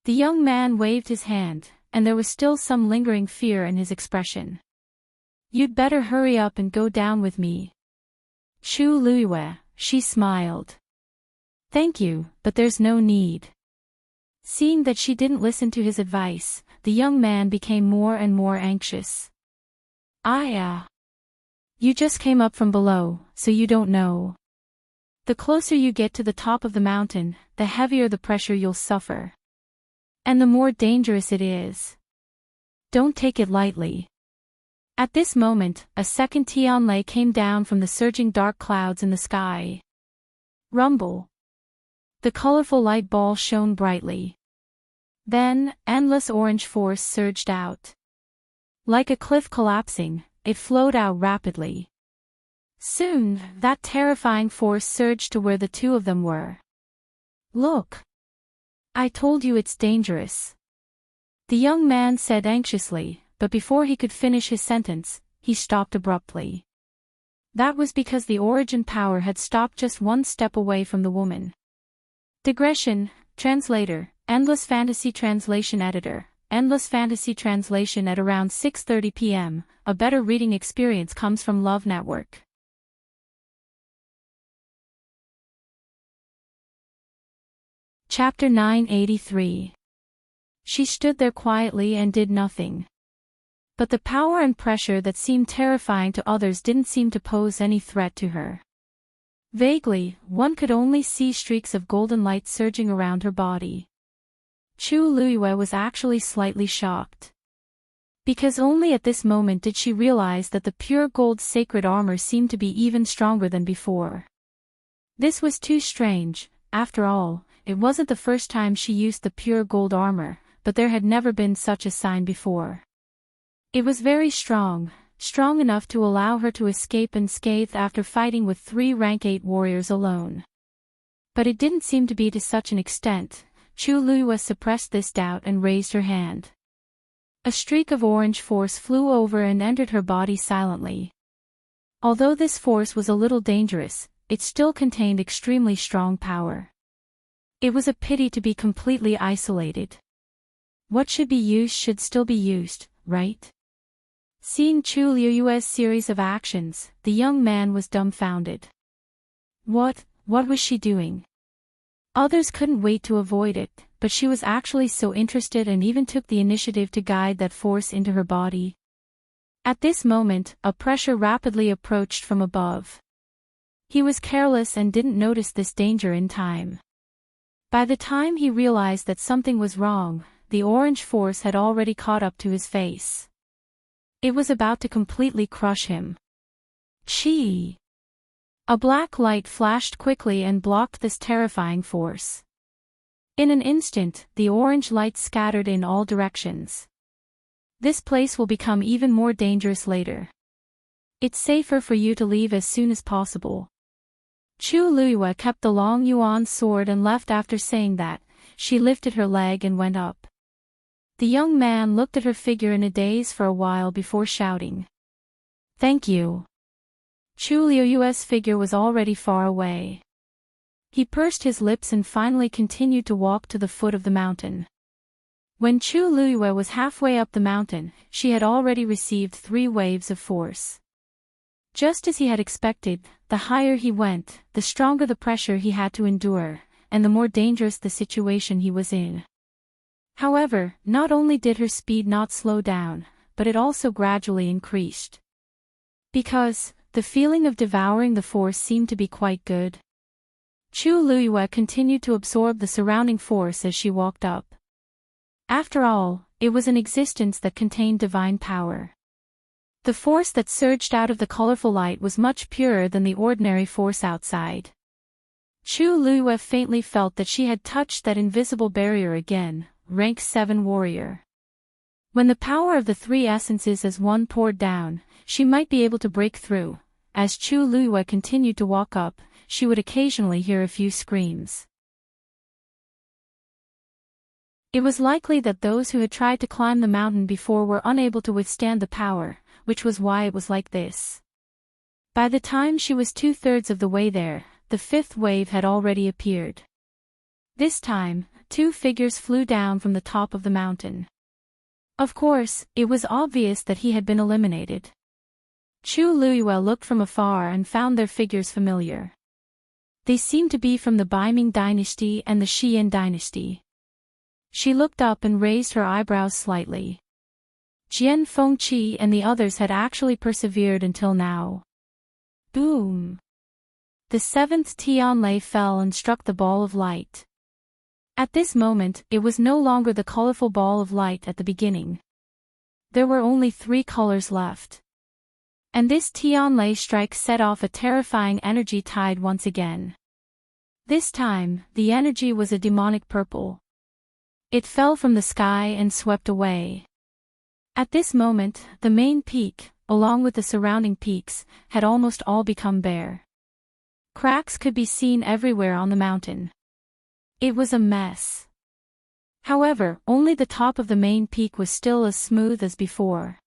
Speaker 1: The young man waved his hand, and there was still some lingering fear in his expression. You'd better hurry up and go down with me. Chu Luiyue, she smiled. Thank you, but there's no need. Seeing that she didn't listen to his advice, the young man became more and more anxious. You just came up from below, so you don't know. The closer you get to the top of the mountain, the heavier the pressure you'll suffer. And the more dangerous it is. Don't take it lightly. At this moment, a second Tianlei came down from the surging dark clouds in the sky. Rumble. The colorful light ball shone brightly. Then, endless orange force surged out. Like a cliff collapsing, it flowed out rapidly. Soon, that terrifying force surged to where the two of them were. Look! I told you it's dangerous. The young man said anxiously, but before he could finish his sentence, he stopped abruptly. That was because the origin power had stopped just one step away from the woman. Digression, translator, Endless Fantasy Translation Editor, Endless Fantasy Translation at around 6:30 p.m., a better reading experience comes from Love Network. Chapter 983. She stood there quietly and did nothing. But the power and pressure that seemed terrifying to others didn't seem to pose any threat to her. Vaguely, one could only see streaks of golden light surging around her body. Chu Luiyue was actually slightly shocked. Because only at this moment did she realize that the pure gold sacred armor seemed to be even stronger than before. This was too strange. After all, it wasn't the first time she used the pure gold armor, but there had never been such a sign before. It was very strong, strong enough to allow her to escape unscathed after fighting with 3 rank 8 warriors alone. But it didn't seem to be to such an extent. Chu Luiyue suppressed this doubt and raised her hand. A streak of orange force flew over and entered her body silently. Although this force was a little dangerous, it still contained extremely strong power. It was a pity to be completely isolated. What should be used should still be used, right? Seeing Chu Luiyue's series of actions, the young man was dumbfounded. What was she doing? Others couldn't wait to avoid it, but she was actually so interested and even took the initiative to guide that force into her body. At this moment, a pressure rapidly approached from above. He was careless and didn't notice this danger in time. By the time he realized that something was wrong, the orange force had already caught up to his face. It was about to completely crush him. Chi! A black light flashed quickly and blocked this terrifying force. In an instant, the orange light scattered in all directions. This place will become even more dangerous later. It's safer for you to leave as soon as possible. Chu Luiyue kept the long yuan sword and left after saying that. She lifted her leg and went up. The young man looked at her figure in a daze for a while before shouting. Thank you. Chu Luiyue's figure was already far away. He pursed his lips and finally continued to walk to the foot of the mountain. When Chu Luiyue was halfway up the mountain, she had already received 3 waves of force. Just as he had expected, the higher he went, the stronger the pressure he had to endure, and the more dangerous the situation he was in. However, not only did her speed not slow down, but it also gradually increased. Because, the feeling of devouring the force seemed to be quite good. Chu Luiyue continued to absorb the surrounding force as she walked up. After all, it was an existence that contained divine power. The force that surged out of the colorful light was much purer than the ordinary force outside. Chu Luiyue faintly felt that she had touched that invisible barrier again, rank 7 warrior. When the power of the 3 essences as one poured down, she might be able to break through. As Chu Luiyue continued to walk up, she would occasionally hear a few screams. It was likely that those who had tried to climb the mountain before were unable to withstand the power, which was why it was like this. By the time she was 2/3 of the way there, the 5th wave had already appeared. This time, 2 figures flew down from the top of the mountain. Of course, it was obvious that he had been eliminated. Chu Luiyue looked from afar and found their figures familiar. They seemed to be from the Baiming dynasty and the Xian dynasty. She looked up and raised her eyebrows slightly. Jian Fengqi and the others had actually persevered until now. Boom! The seventh Tianlei fell and struck the ball of light. At this moment, it was no longer the colorful ball of light at the beginning. There were only 3 colors left. And this Tianlei strike set off a terrifying energy tide once again. This time, the energy was a demonic purple. It fell from the sky and swept away. At this moment, the main peak, along with the surrounding peaks, had almost all become bare. Cracks could be seen everywhere on the mountain. It was a mess. However, only the top of the main peak was still as smooth as before.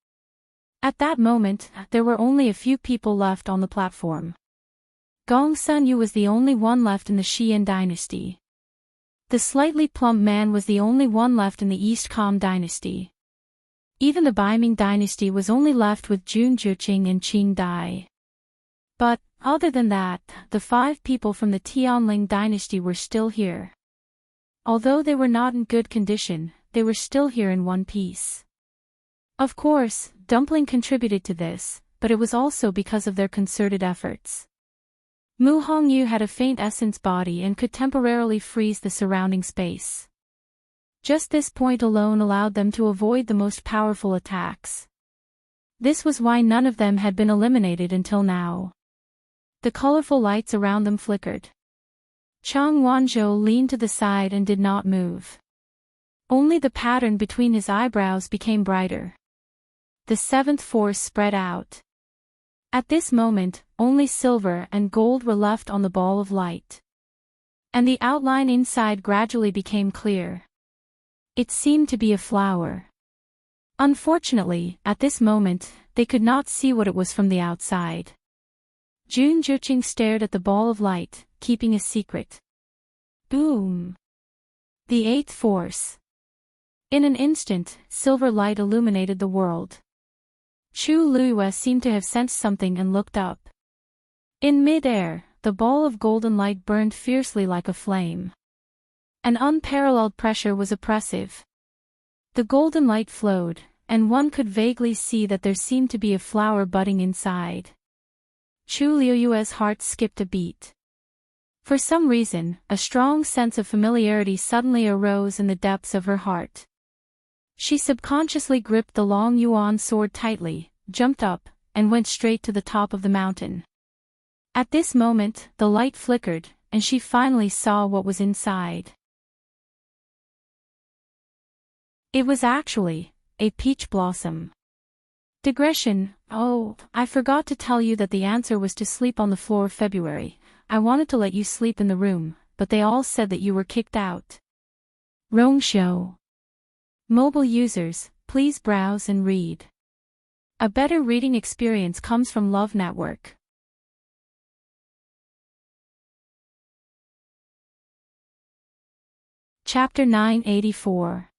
Speaker 1: At that moment, there were only a few people left on the platform. Gong Sunyu was the only one left in the Xian dynasty. The slightly plump man was the only one left in the East Com dynasty. Even the Baiming dynasty was only left with Jun Zhiqing and Qing Dai. But, other than that, the 5 people from the Tianling dynasty were still here. Although they were not in good condition, they were still here in one piece. Of course, Dumpling contributed to this, but it was also because of their concerted efforts. Mu Hongyu had a faint essence body and could temporarily freeze the surrounding space. Just this point alone allowed them to avoid the most powerful attacks. This was why none of them had been eliminated until now. The colorful lights around them flickered. Chang Wanzhou leaned to the side and did not move. Only the pattern between his eyebrows became brighter. The 7th force spread out. At this moment, only silver and gold were left on the ball of light. And the outline inside gradually became clear. It seemed to be a flower. Unfortunately, at this moment, they could not see what it was from the outside. Jun Zhiqing stared at the ball of light, keeping a secret. Boom! The 8th force. In an instant, silver light illuminated the world. Chu Luiyue seemed to have sensed something and looked up. In mid-air, the ball of golden light burned fiercely like a flame. An unparalleled pressure was oppressive. The golden light flowed, and one could vaguely see that there seemed to be a flower budding inside. Chu Luiyue's heart skipped a beat. For some reason, a strong sense of familiarity suddenly arose in the depths of her heart. She subconsciously gripped the long yuan sword tightly, jumped up, and went straight to the top of the mountain. At this moment, the light flickered, and she finally saw what was inside. It was actually a peach blossom. Digression. Oh, I forgot to tell you that the answer was to sleep on the floor. February. I wanted to let you sleep in the room, but they all said that you were kicked out. Rongshow. Mobile users, please browse and read. A better reading experience comes from Love Network. Chapter 984.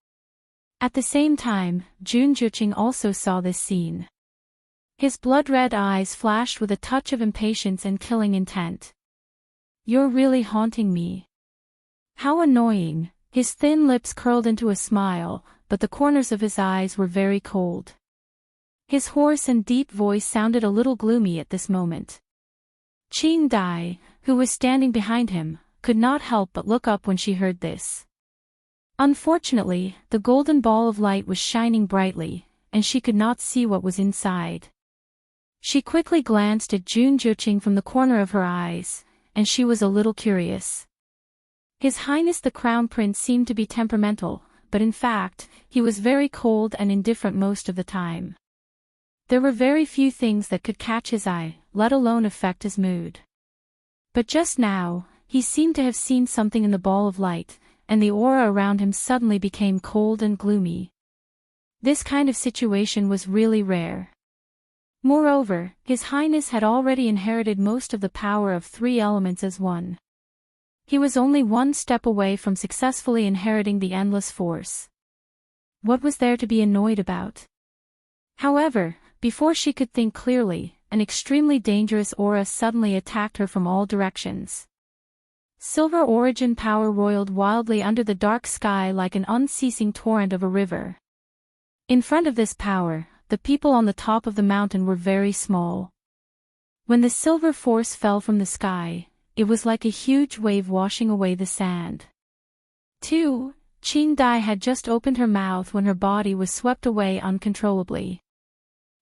Speaker 1: At the same time, Jun Zhiqing also saw this scene. His blood-red eyes flashed with a touch of impatience and killing intent. You're really haunting me. How annoying. His thin lips curled into a smile, but the corners of his eyes were very cold. His hoarse and deep voice sounded a little gloomy at this moment. Qing Dai, who was standing behind him, could not help but look up when she heard this. Unfortunately, the golden ball of light was shining brightly, and she could not see what was inside. She quickly glanced at Jun Zhiqing from the corner of her eyes, and she was a little curious. His Highness the Crown Prince seemed to be temperamental, but in fact, he was very cold and indifferent most of the time. There were very few things that could catch his eye, let alone affect his mood. But just now, he seemed to have seen something in the ball of light, and the aura around him suddenly became cold and gloomy. This kind of situation was really rare. Moreover, His Highness had already inherited most of the power of 3 elements as one. He was only one step away from successfully inheriting the endless force. What was there to be annoyed about? However, before she could think clearly, an extremely dangerous aura suddenly attacked her from all directions. Silver origin power roiled wildly under the dark sky like an unceasing torrent of a river. In front of this power, the people on the top of the mountain were very small. When the silver force fell from the sky, it was like a huge wave washing away the sand. 2. Qin Dai had just opened her mouth when her body was swept away uncontrollably.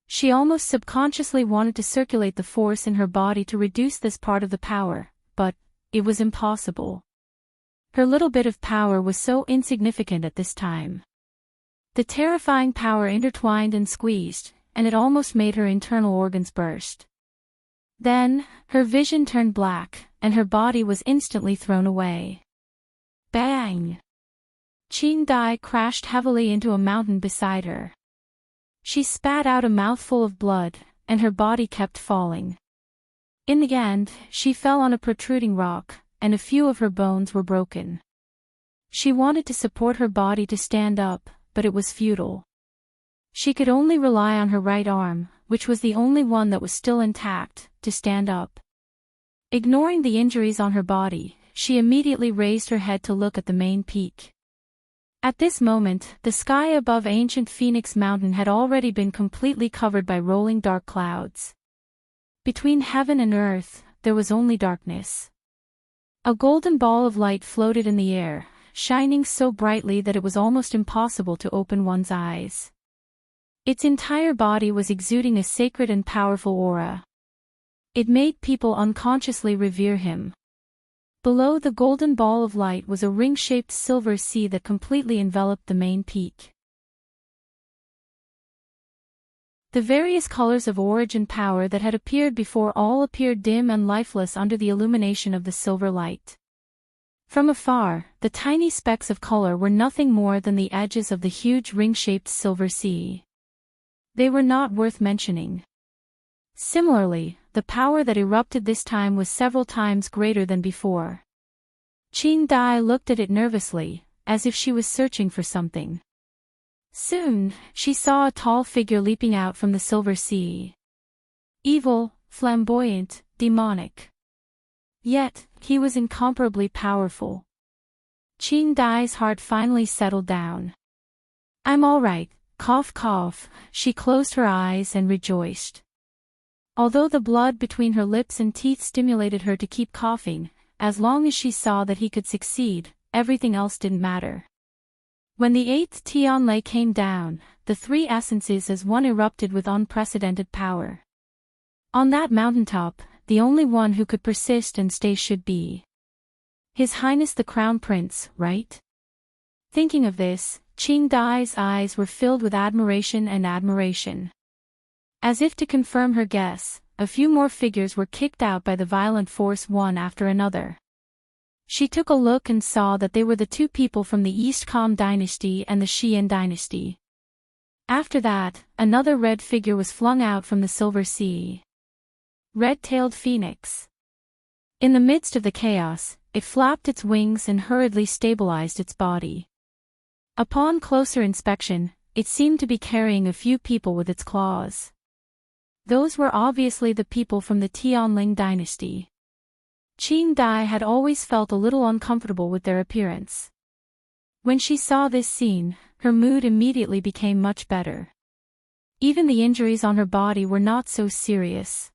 Speaker 1: She almost subconsciously wanted to circulate the force in her body to reduce this part of the power, but it was impossible. Her little bit of power was so insignificant at this time. The terrifying power intertwined and squeezed, and it almost made her internal organs burst. Then, her vision turned black, and her body was instantly thrown away. Bang! Qin Dai crashed heavily into a mountain beside her. She spat out a mouthful of blood, and her body kept falling. In the end, she fell on a protruding rock, and a few of her bones were broken. She wanted to support her body to stand up, but it was futile. She could only rely on her right arm, which was the only one that was still intact, to stand up. Ignoring the injuries on her body, she immediately raised her head to look at the main peak. At this moment, the sky above ancient Phoenix Mountain had already been completely covered by rolling dark clouds. Between heaven and earth, there was only darkness. A golden ball of light floated in the air, shining so brightly that it was almost impossible to open one's eyes. Its entire body was exuding a sacred and powerful aura. It made people unconsciously revere him. Below the golden ball of light was a ring-shaped silver sea that completely enveloped the main peak. The various colors of origin power that had appeared before all appeared dim and lifeless under the illumination of the silver light. From afar, the tiny specks of color were nothing more than the edges of the huge ring-shaped silver sea. They were not worth mentioning. Similarly, the power that erupted this time was several times greater than before. Qin Dai looked at it nervously, as if she was searching for something. Soon, she saw a tall figure leaping out from the silver sea. Evil, flamboyant, demonic. Yet, he was incomparably powerful. Qin Dai's heart finally settled down. "I'm all right, cough cough," she closed her eyes and rejoiced. Although the blood between her lips and teeth stimulated her to keep coughing, as long as she saw that he could succeed, everything else didn't matter. When the 8th Tianlei came down, the three essences as one erupted with unprecedented power. On that mountaintop, the only one who could persist and stay should be His Highness the Crown Prince, right? Thinking of this, Qin Dai's eyes were filled with admiration and admiration. As if to confirm her guess, a few more figures were kicked out by the violent force one after another. She took a look and saw that they were the two people from the East Kam dynasty and the Xian dynasty. After that, another red figure was flung out from the silver sea. Red-tailed phoenix. In the midst of the chaos, it flapped its wings and hurriedly stabilized its body. Upon closer inspection, it seemed to be carrying a few people with its claws. Those were obviously the people from the Tianling dynasty. Qin Dai had always felt a little uncomfortable with their appearance. When she saw this scene, her mood immediately became much better. Even the injuries on her body were not so serious.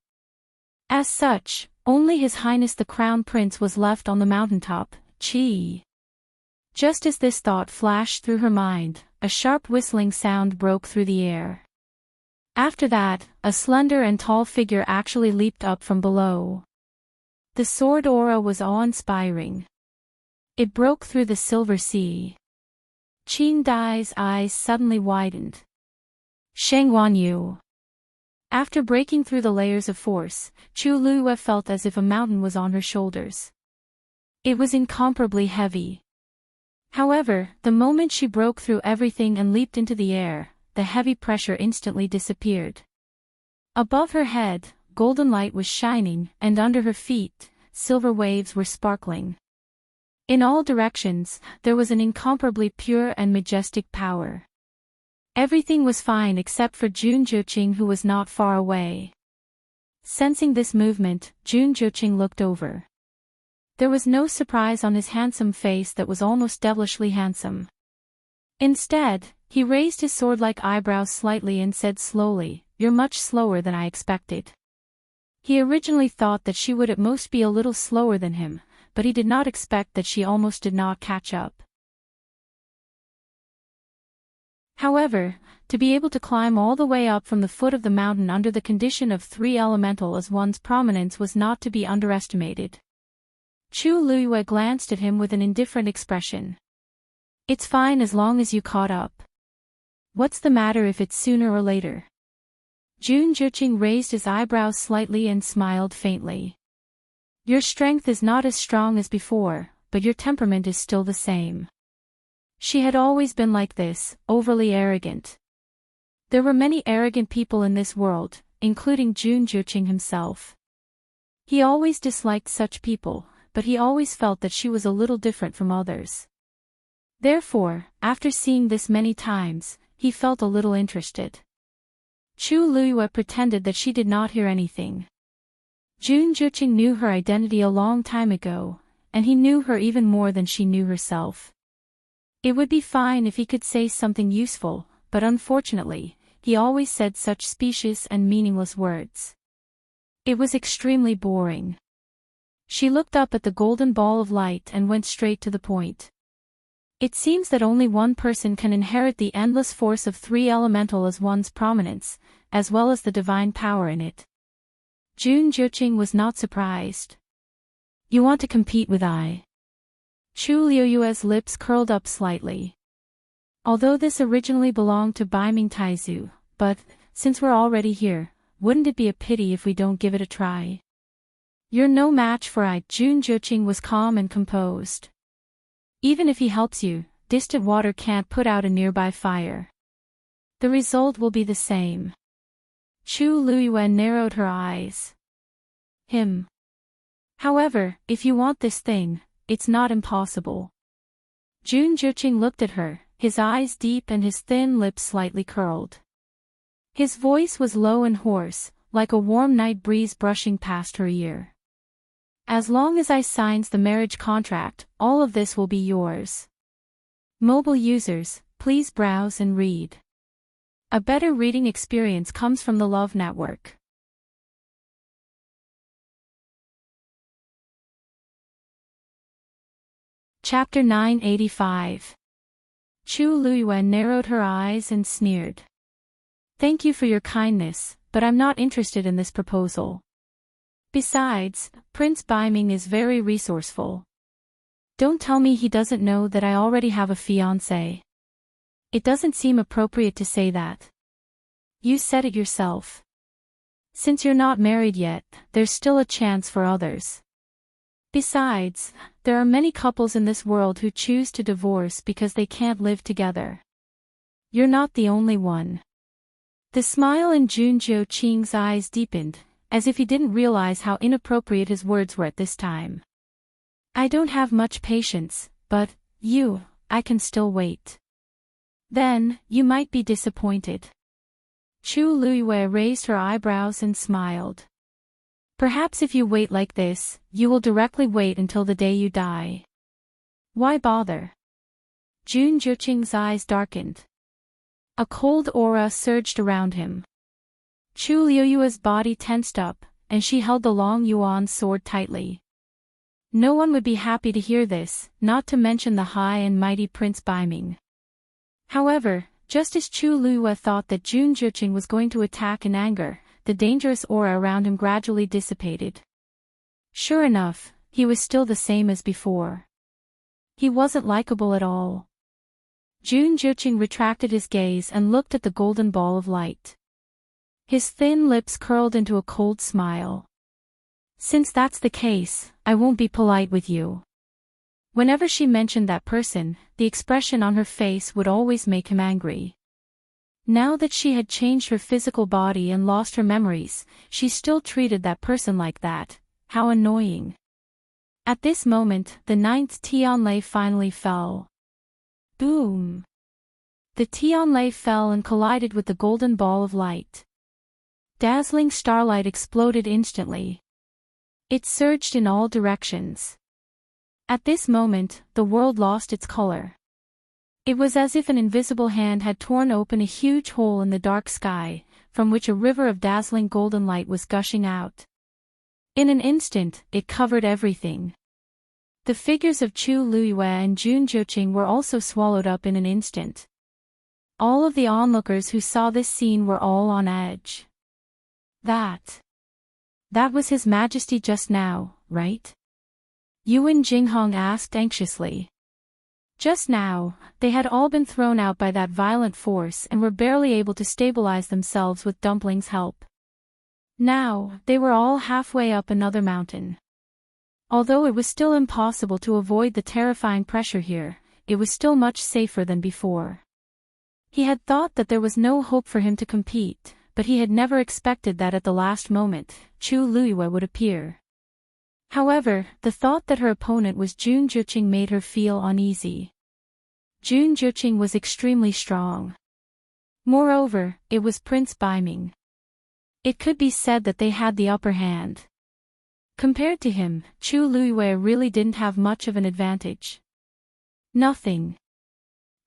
Speaker 1: As such, only His Highness the Crown Prince was left on the mountaintop, Qi. Just as this thought flashed through her mind, a sharp whistling sound broke through the air. After that, a slender and tall figure actually leaped up from below. The sword aura was awe-inspiring. It broke through the silver sea. Qin Dai's eyes suddenly widened. Sheng Wanyu. After breaking through the layers of force, Chu Lue felt as if a mountain was on her shoulders. It was incomparably heavy. However, the moment she broke through everything and leaped into the air, the heavy pressure instantly disappeared. Above her head, golden light was shining, and under her feet, silver waves were sparkling. In all directions, there was an incomparably pure and majestic power. Everything was fine except for Jun Zhuqing, who was not far away. Sensing this movement, Jun Zhuqing looked over. There was no surprise on his handsome face that was almost devilishly handsome. Instead, he raised his sword-like eyebrows slightly and said slowly, "You're much slower than I expected." He originally thought that she would at most be a little slower than him, but he did not expect that she almost did not catch up. However, to be able to climb all the way up from the foot of the mountain under the condition of 3 elemental as one's prominence was not to be underestimated. Chu Luiyue glanced at him with an indifferent expression. "It's fine as long as you caught up. What's the matter if it's sooner or later?" Jun Zhiqing raised his eyebrows slightly and smiled faintly. "Your strength is not as strong as before, but your temperament is still the same." She had always been like this, overly arrogant. There were many arrogant people in this world, including Jun Zhiqing himself. He always disliked such people, but he always felt that she was a little different from others. Therefore, after seeing this many times, he felt a little interested. Chu Luiyue pretended that she did not hear anything. Jun Zhiqing knew her identity a long time ago, and he knew her even more than she knew herself. It would be fine if he could say something useful, but unfortunately, he always said such specious and meaningless words. It was extremely boring. She looked up at the golden ball of light and went straight to the point. "It seems that only one person can inherit the endless force of 3 elemental as one's prominence, as well as the divine power in it." Jun Zhiqing was not surprised. "You want to compete with I?" Chu Luiyue's lips curled up slightly. Although this originally belonged to Baiming Taizu, but, since we're already here, wouldn't it be a pity if we don't give it a try? "You're no match for I." Jun Zhiqing was calm and composed. "Even if he helps you, distant water can't put out a nearby fire. The result will be the same." Chu Luiyue narrowed her eyes. "Him. However, if you want this thing, it's not impossible." Jun Zhiqing looked at her, his eyes deep and his thin lips slightly curled. His voice was low and hoarse, like a warm night breeze brushing past her ear. "As long as I signs the marriage contract, all of this will be yours." Mobile users, please browse and read. A better reading experience comes from the Love Network. Chapter 985. Chu Luiyue narrowed her eyes and sneered. "Thank you for your kindness, but I'm not interested in this proposal. Besides, Prince Baiming is very resourceful. Don't tell me he doesn't know that I already have a fiancé. It doesn't seem appropriate to say that. You said it yourself. Since you're not married yet, there's still a chance for others. Besides, there are many couples in this world who choose to divorce because they can't live together. You're not the only one." The smile in Jun Zhiqing's eyes deepened, as if he didn't realize how inappropriate his words were at this time. "I don't have much patience, but, I can still wait." "Then, you might be disappointed." Chu Luiyue raised her eyebrows and smiled. "Perhaps if you wait like this, you will directly wait until the day you die. Why bother?" Jun Zhiqing's eyes darkened. A cold aura surged around him. Chu Luiyue's body tensed up, and she held the long yuan sword tightly. No one would be happy to hear this, not to mention the high and mighty Prince Baiming. However, just as Chu Luiyue thought that Jun Zhiqing was going to attack in anger, the dangerous aura around him gradually dissipated. Sure enough, he was still the same as before. He wasn't likable at all. Jun Zhiqing retracted his gaze and looked at the golden ball of light. His thin lips curled into a cold smile. "Since that's the case, I won't be polite with you." Whenever she mentioned that person, the expression on her face would always make him angry. Now that she had changed her physical body and lost her memories, she still treated that person like that. How annoying. At this moment, the 9th Tianlei finally fell. Boom! The Tianlei fell and collided with the golden ball of light. Dazzling starlight exploded instantly. It surged in all directions. At this moment, the world lost its color. It was as if an invisible hand had torn open a huge hole in the dark sky, from which a river of dazzling golden light was gushing out. In an instant, it covered everything. The figures of Chu Luiyue and Jun Zhuqing were also swallowed up in an instant. All of the onlookers who saw this scene were all on edge. That was His Majesty just now, right? Yuan Jinghong asked anxiously. Just now, they had all been thrown out by that violent force and were barely able to stabilize themselves with Dumpling's help. Now, they were all halfway up another mountain. Although it was still impossible to avoid the terrifying pressure here, it was still much safer than before. He had thought that there was no hope for him to compete, but he had never expected that at the last moment, Chu Luiyue would appear. However, the thought that her opponent was Jun Zhuqing made her feel uneasy. Jun Zhuqing was extremely strong. Moreover, it was Prince Baiming. It could be said that they had the upper hand. Compared to him, Chu Luiyue really didn't have much of an advantage. Nothing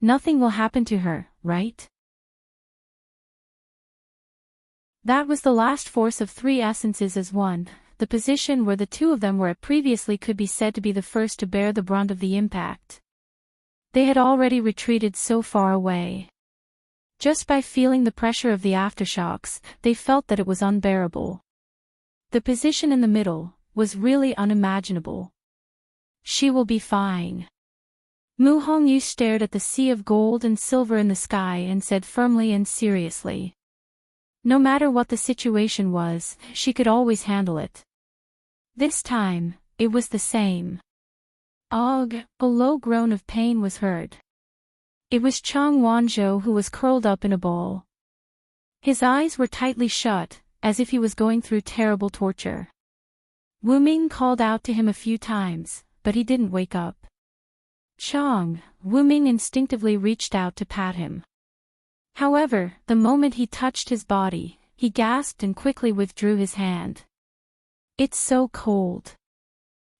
Speaker 1: will happen to her, right? That was the last force of three essences as one. The position where the two of them were at previously could be said to be the first to bear the brunt of the impact. They had already retreated so far away. Just by feeling the pressure of the aftershocks, they felt that it was unbearable. The position in the middle was really unimaginable. She will be fine. Mu Hongyu stared at the sea of gold and silver in the sky and said firmly and seriously. No matter what the situation was, she could always handle it. This time, it was the same. Ugh, a low groan of pain was heard. It was Chang Wanzhou who was curled up in a ball. His eyes were tightly shut, as if he was going through terrible torture. Wu Ming called out to him a few times, but he didn't wake up. Wu Ming instinctively reached out to pat him. However, the moment he touched his body, he gasped and quickly withdrew his hand. It's so cold.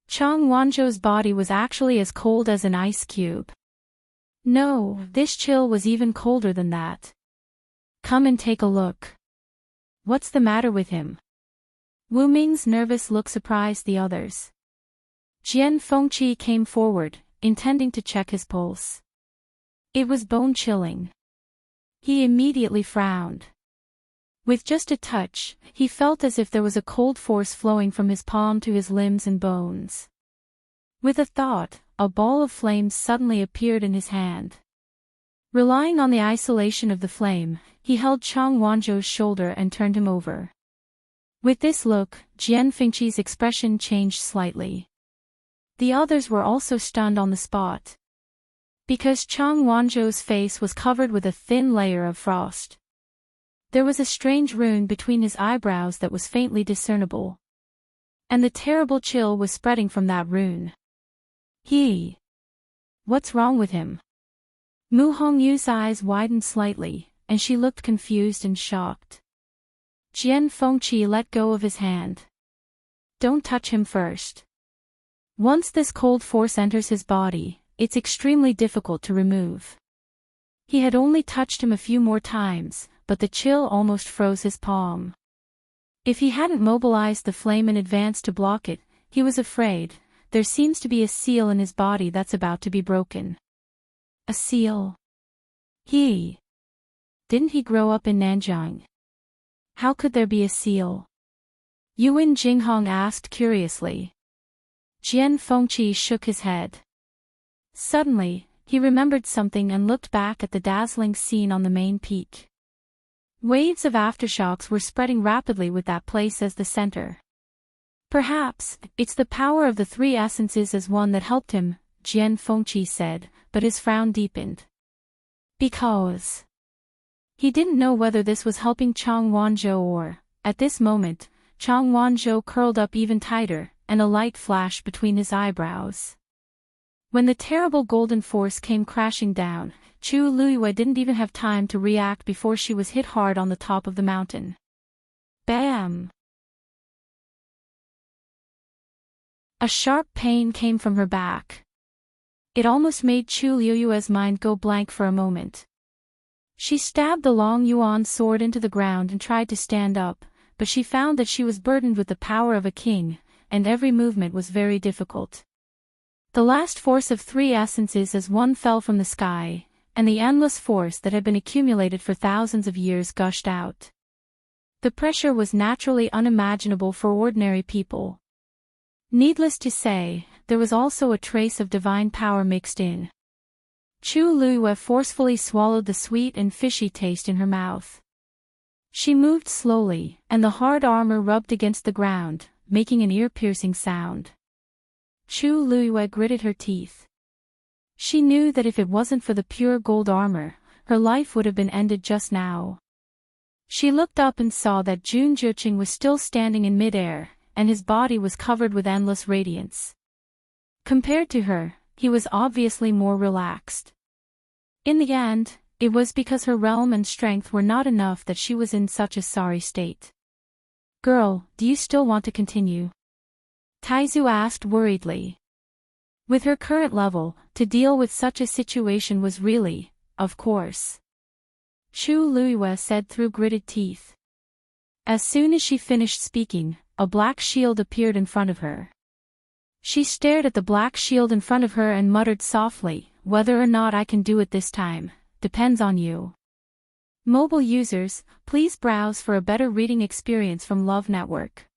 Speaker 1: Chang Wanzhou's body was actually as cold as an ice cube. No, this chill was even colder than that. Come and take a look. What's the matter with him? Wu Ming's nervous look surprised the others. Jian Fengqi came forward, intending to check his pulse. It was bone-chilling. He immediately frowned. With just a touch, he felt as if there was a cold force flowing from his palm to his limbs and bones. With a thought, a ball of flames suddenly appeared in his hand. Relying on the isolation of the flame, he held Chang Wanzhou's shoulder and turned him over. With this look, Jian Fengqi's expression changed slightly. The others were also stunned on the spot. Because Chang Wanzhou's face was covered with a thin layer of frost. There was a strange rune between his eyebrows that was faintly discernible. And the terrible chill was spreading from that rune. What's wrong with him? Mu Hongyu's eyes widened slightly, and she looked confused and shocked. Jian Fengqi let go of his hand. Don't touch him first. Once this cold force enters his body, it's extremely difficult to remove. He had only touched him a few more times, but the chill almost froze his palm. If he hadn't mobilized the flame in advance to block it, he was afraid. There seems to be a seal in his body that's about to be broken. A seal? Didn't he grow up in Nanjing? How could there be a seal? Yuan Jinghong asked curiously. Jian Fengqi shook his head. Suddenly, he remembered something and looked back at the dazzling scene on the main peak. Waves of aftershocks were spreading rapidly with that place as the center. Perhaps, it's the power of the three essences as one that helped him, Jian Fengqi said, but his frown deepened. Because he didn't know whether this was helping Chang Wanzhou or, at this moment, Chang Wanzhou curled up even tighter, and a light flashed between his eyebrows. When the terrible golden force came crashing down, Chu Luiyue didn't even have time to react before she was hit hard on the top of the mountain. Bam! A sharp pain came from her back. It almost made Chu Liyue's mind go blank for a moment. She stabbed the long yuan sword into the ground and tried to stand up, but she found that she was burdened with the power of a king, and every movement was very difficult. The last force of 3 essences as one fell from the sky, and the endless force that had been accumulated for thousands of years gushed out. The pressure was naturally unimaginable for ordinary people. Needless to say, there was also a trace of divine power mixed in. Chu Liyue forcefully swallowed the sweet and fishy taste in her mouth. She moved slowly, and the hard armor rubbed against the ground, making an ear-piercing sound. Chu Liyue gritted her teeth. She knew that if it wasn't for the pure gold armor, her life would have been ended just now. She looked up and saw that Jun Zhiqing was still standing in midair, and his body was covered with endless radiance. Compared to her, he was obviously more relaxed. In the end, it was because her realm and strength were not enough that she was in such a sorry state. "Girl, do you still want to continue?" Taizu asked worriedly. With her current level, to deal with such a situation was really, of course. Chu Liyue said through gritted teeth. As soon as she finished speaking, a black shield appeared in front of her. She stared at the black shield in front of her and muttered softly, "Whether or not I can do it this time, depends on you." Mobile users, please browse for a better reading experience from Love Network.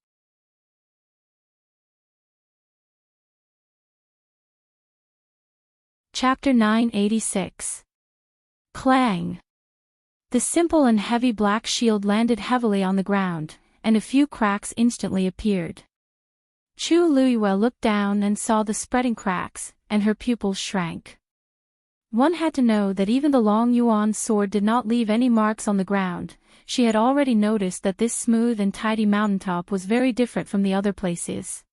Speaker 1: Chapter 986. Clang. The simple and heavy black shield landed heavily on the ground, and a few cracks instantly appeared. Chu Liyue looked down and saw the spreading cracks, and her pupils shrank. One had to know that even the long yuan sword did not leave any marks on the ground. She had already noticed that this smooth and tidy mountaintop was very different from the other places.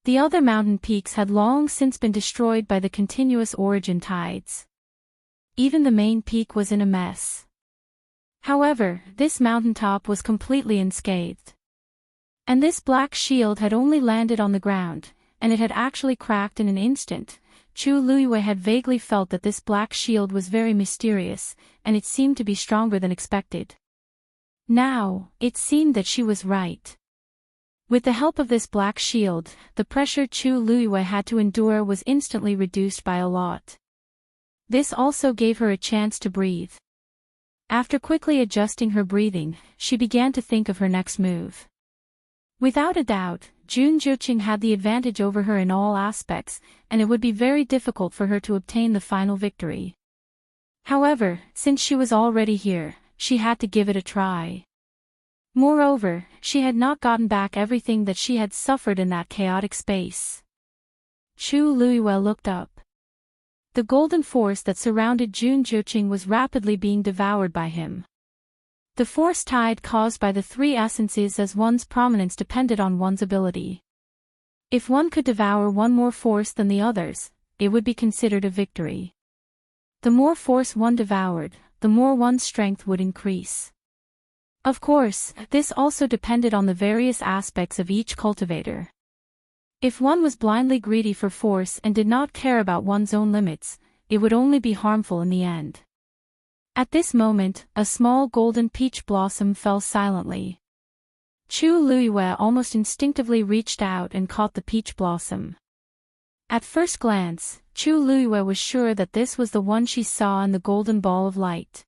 Speaker 1: The other mountain peaks had long since been destroyed by the continuous origin tides. Even the main peak was in a mess. However, this mountaintop was completely unscathed. And this black shield had only landed on the ground, and it had actually cracked in an instant. Chu Liyue had vaguely felt that this black shield was very mysterious, and it seemed to be stronger than expected. Now, it seemed that she was right. With the help of this black shield, the pressure Chu Liyue had to endure was instantly reduced by a lot. This also gave her a chance to breathe. After quickly adjusting her breathing, she began to think of her next move. Without a doubt, Jun Zhiqing had the advantage over her in all aspects, and it would be very difficult for her to obtain the final victory. However, since she was already here, she had to give it a try. Moreover, she had not gotten back everything that she had suffered in that chaotic space. Chu Liyue looked up. The golden force that surrounded Jun Zhiqing was rapidly being devoured by him. The force tide caused by the 3 essences as one's prominence depended on one's ability. If one could devour one more force than the others, it would be considered a victory. The more force one devoured, the more one's strength would increase. Of course, this also depended on the various aspects of each cultivator. If one was blindly greedy for force and did not care about one's own limits, it would only be harmful in the end. At this moment, a small golden peach blossom fell silently. Chu Liyue almost instinctively reached out and caught the peach blossom. At first glance, Chu Liyue was sure that this was the one she saw in the golden ball of light.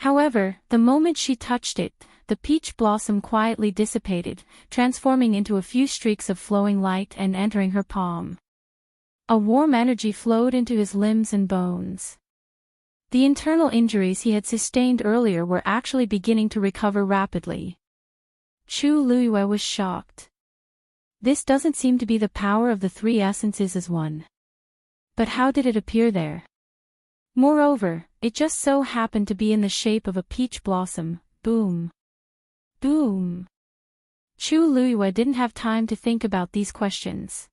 Speaker 1: However, the moment she touched it, the peach blossom quietly dissipated, transforming into a few streaks of flowing light and entering her palm. A warm energy flowed into his limbs and bones. The internal injuries he had sustained earlier were actually beginning to recover rapidly. Chu Liyue was shocked. This doesn't seem to be the power of the 3 essences as one. But how did it appear there? Moreover, it just so happened to be in the shape of a peach blossom. Boom. Boom. Chu Liyue didn't have time to think about these questions.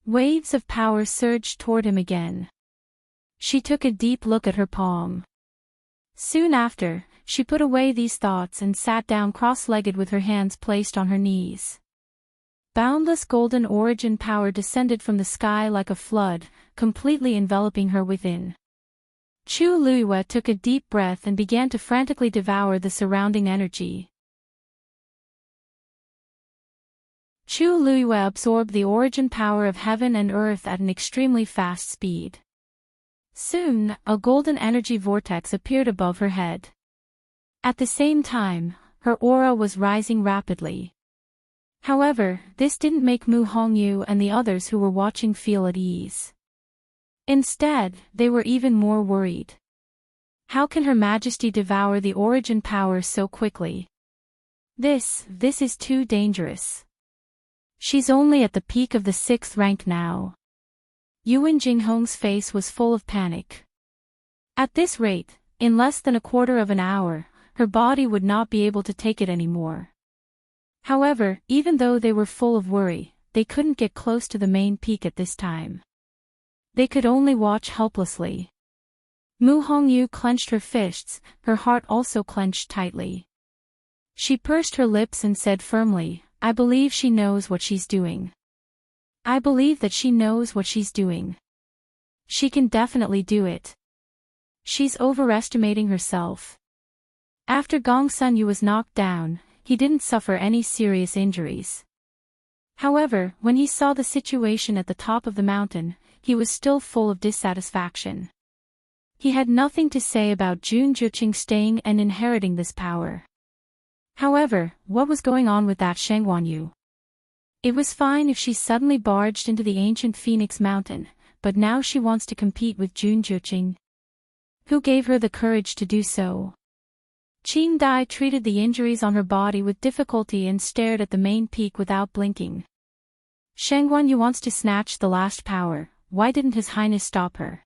Speaker 1: Waves of power surged toward him again. She took a deep look at her palm. Soon after, she put away these thoughts and sat down cross-legged with her hands placed on her knees. Boundless golden origin power descended from the sky like a flood, completely enveloping her within. Chu Luiyue took a deep breath and began to frantically devour the surrounding energy. Chu Luiyue absorbed the origin power of heaven and earth at an extremely fast speed. Soon, a golden energy vortex appeared above her head. At the same time, her aura was rising rapidly. However, this didn't make Mu Hongyu and the others who were watching feel at ease. Instead, they were even more worried. How can Her Majesty devour the origin power so quickly? This is too dangerous. She's only at the peak of the 6th rank now. Yuan Jinghong's face was full of panic. At this rate, in less than a quarter of an hour, her body would not be able to take it anymore. However, even though they were full of worry, they couldn't get close to the main peak at this time. They could only watch helplessly. Mu Hongyu clenched her fists, her heart also clenched tightly. She pursed her lips and said firmly, "I believe she knows what she's doing. I believe that she knows what she's doing. She can definitely do it. She's overestimating herself." After Gong Sunyu was knocked down, he didn't suffer any serious injuries. However, when he saw the situation at the top of the mountain, he was still full of dissatisfaction. He had nothing to say about Jun Juqing staying and inheriting this power. However, what was going on with that Sheng Wanyu? It was fine if she suddenly barged into the ancient Phoenix Mountain, but now she wants to compete with Jun Juqing. Who gave her the courage to do so? Qing Dai treated the injuries on her body with difficulty and stared at the main peak without blinking. Sheng Wanyu wants to snatch the last power, why didn't His Highness stop her?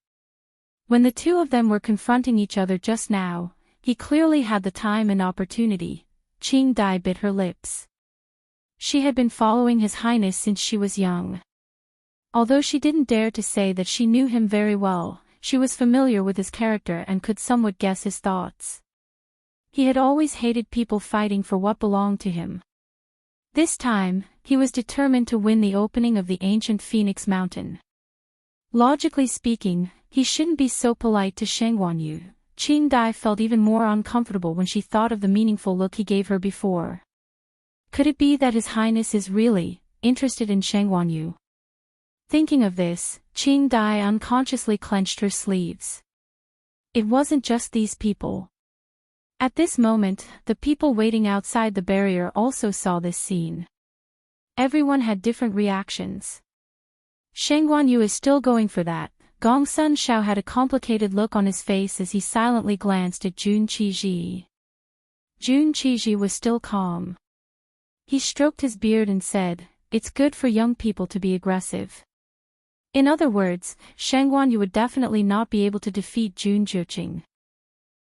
Speaker 1: When the two of them were confronting each other just now, he clearly had the time and opportunity. Qing Dai bit her lips. She had been following His Highness since she was young. Although she didn't dare to say that she knew him very well, she was familiar with his character and could somewhat guess his thoughts. He had always hated people fighting for what belonged to him. This time, he was determined to win the opening of the ancient Phoenix Mountain. Logically speaking, he shouldn't be so polite to Sheng Wanyu. Qing Dai felt even more uncomfortable when she thought of the meaningful look he gave her before. Could it be that His Highness is really interested in Sheng Wanyu? Thinking of this, Qing Dai unconsciously clenched her sleeves. It wasn't just these people. At this moment, the people waiting outside the barrier also saw this scene. Everyone had different reactions. Sheng Wanyu is still going for that. Gong Sun Shao had a complicated look on his face as he silently glanced at Jun Qizhi. Jun Qizhi was still calm. He stroked his beard and said, "It's good for young people to be aggressive." In other words, Sheng Wanyu would definitely not be able to defeat Jun Juqing.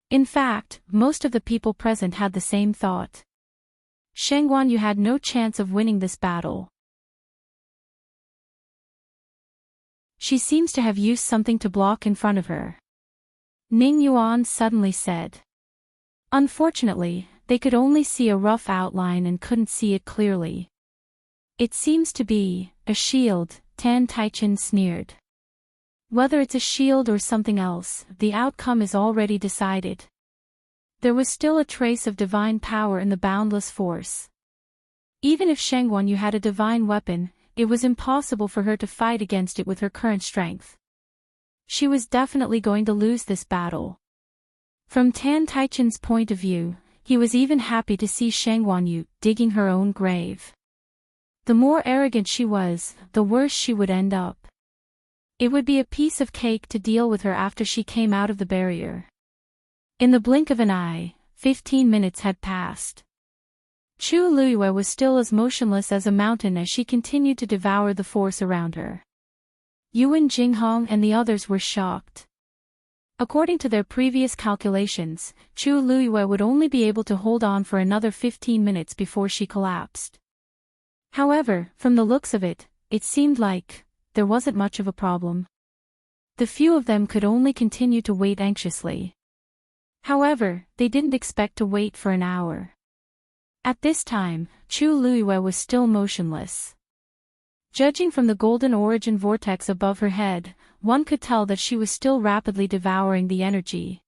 Speaker 1: In fact, most of the people present had the same thought. Sheng Wanyu had no chance of winning this battle. She seems to have used something to block in front of her. Ning Yuan suddenly said. Unfortunately, they could only see a rough outline and couldn't see it clearly. It seems to be a shield, Tan Taichen sneered. Whether it's a shield or something else, the outcome is already decided. There was still a trace of divine power in the boundless force. Even if Sheng Wanyu had a divine weapon, it was impossible for her to fight against it with her current strength. She was definitely going to lose this battle. From Tan Taichen's point of view, he was even happy to see Sheng Wanyu digging her own grave. The more arrogant she was, the worse she would end up. It would be a piece of cake to deal with her after she came out of the barrier. In the blink of an eye, 15 minutes had passed. Chu Luiyue was still as motionless as a mountain as she continued to devour the force around her. Yuan Jinghong and the others were shocked. According to their previous calculations, Chu Luiyue would only be able to hold on for another 15 minutes before she collapsed. However, from the looks of it, it seemed like there wasn't much of a problem. The few of them could only continue to wait anxiously. However, they didn't expect to wait for an hour. At this time, Chu Luiyue was still motionless. Judging from the golden origin vortex above her head, one could tell that she was still rapidly devouring the energy.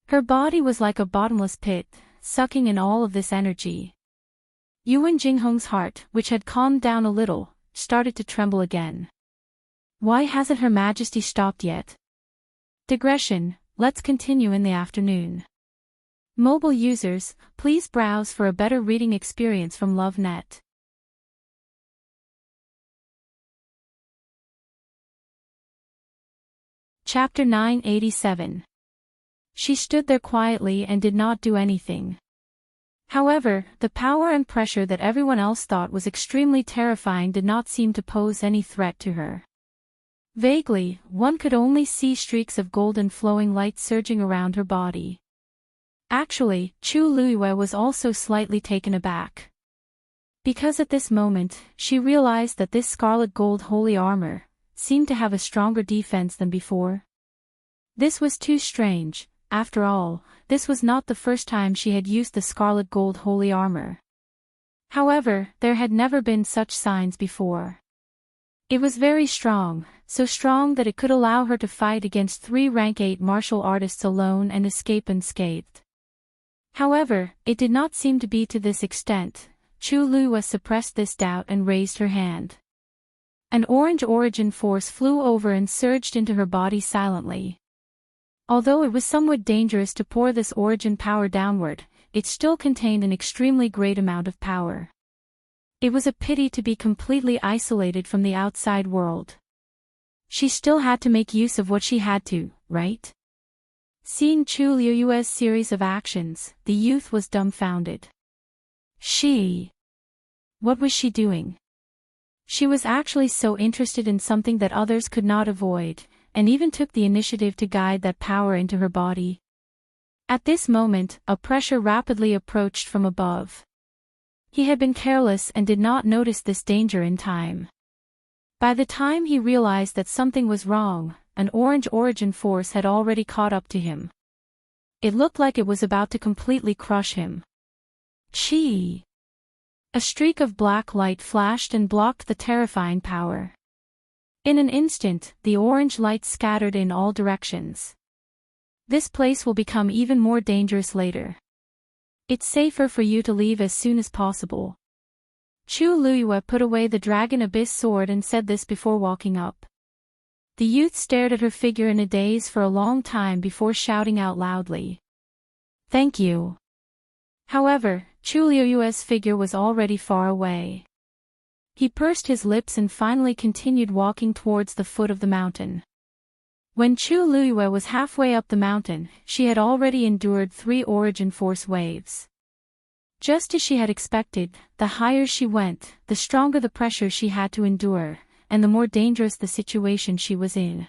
Speaker 1: Her body was like a bottomless pit, sucking in all of this energy. Yuan Jinghong's heart, which had calmed down a little, started to tremble again. Why hasn't Her Majesty stopped yet? Digression, let's continue in the afternoon. Mobile users, please browse for a better reading experience from LoveNet. Chapter 987. She stood there quietly and did not do anything. However, the power and pressure that everyone else thought was extremely terrifying did not seem to pose any threat to her. Vaguely, one could only see streaks of golden flowing light surging around her body. Actually, Chu Luiyue was also slightly taken aback. Because at this moment, she realized that this scarlet gold holy armor seemed to have a stronger defense than before. This was too strange. After all, this was not the first time she had used the scarlet gold holy armor. However, there had never been such signs before. It was very strong, so strong that it could allow her to fight against 3 rank 8 martial artists alone and escape unscathed. However, it did not seem to be to this extent. Chu Luiyue suppressed this doubt and raised her hand. An orange origin force flew over and surged into her body silently. Although it was somewhat dangerous to pour this origin power downward, it still contained an extremely great amount of power. It was a pity to be completely isolated from the outside world. She still had to make use of what she had to, right? Seeing Chu Luiyue's series of actions, the youth was dumbfounded. What was she doing? She was actually so interested in something that others could not avoid, and even took the initiative to guide that power into her body. At this moment, a pressure rapidly approached from above. He had been careless and did not notice this danger in time. By the time he realized that something was wrong, an orange origin force had already caught up to him. It looked like it was about to completely crush him. A streak of black light flashed and blocked the terrifying power. In an instant, the orange light scattered in all directions. This place will become even more dangerous later. It's safer for you to leave as soon as possible. Chu Luiyue put away the Dragon Abyss sword and said this before walking up. The youth stared at her figure in a daze for a long time before shouting out loudly. Thank you. However, Chu Luiyue's figure was already far away. He pursed his lips and finally continued walking towards the foot of the mountain. When Chu Luiyue was halfway up the mountain, she had already endured 3 origin force waves. Just as she had expected, the higher she went, the stronger the pressure she had to endure, and the more dangerous the situation she was in.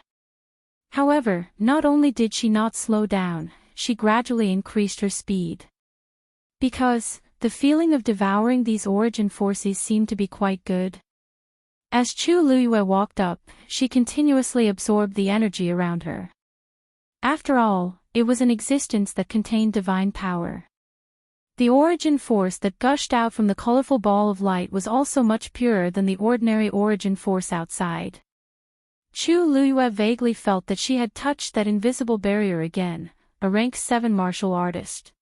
Speaker 1: However, not only did she not slow down, she gradually increased her speed. Because the feeling of devouring these origin forces seemed to be quite good. As Chu Luiyue walked up, she continuously absorbed the energy around her. After all, it was an existence that contained divine power. The origin force that gushed out from the colorful ball of light was also much purer than the ordinary origin force outside. Chu Luiyue vaguely felt that she had touched that invisible barrier again, a rank 7 martial artist.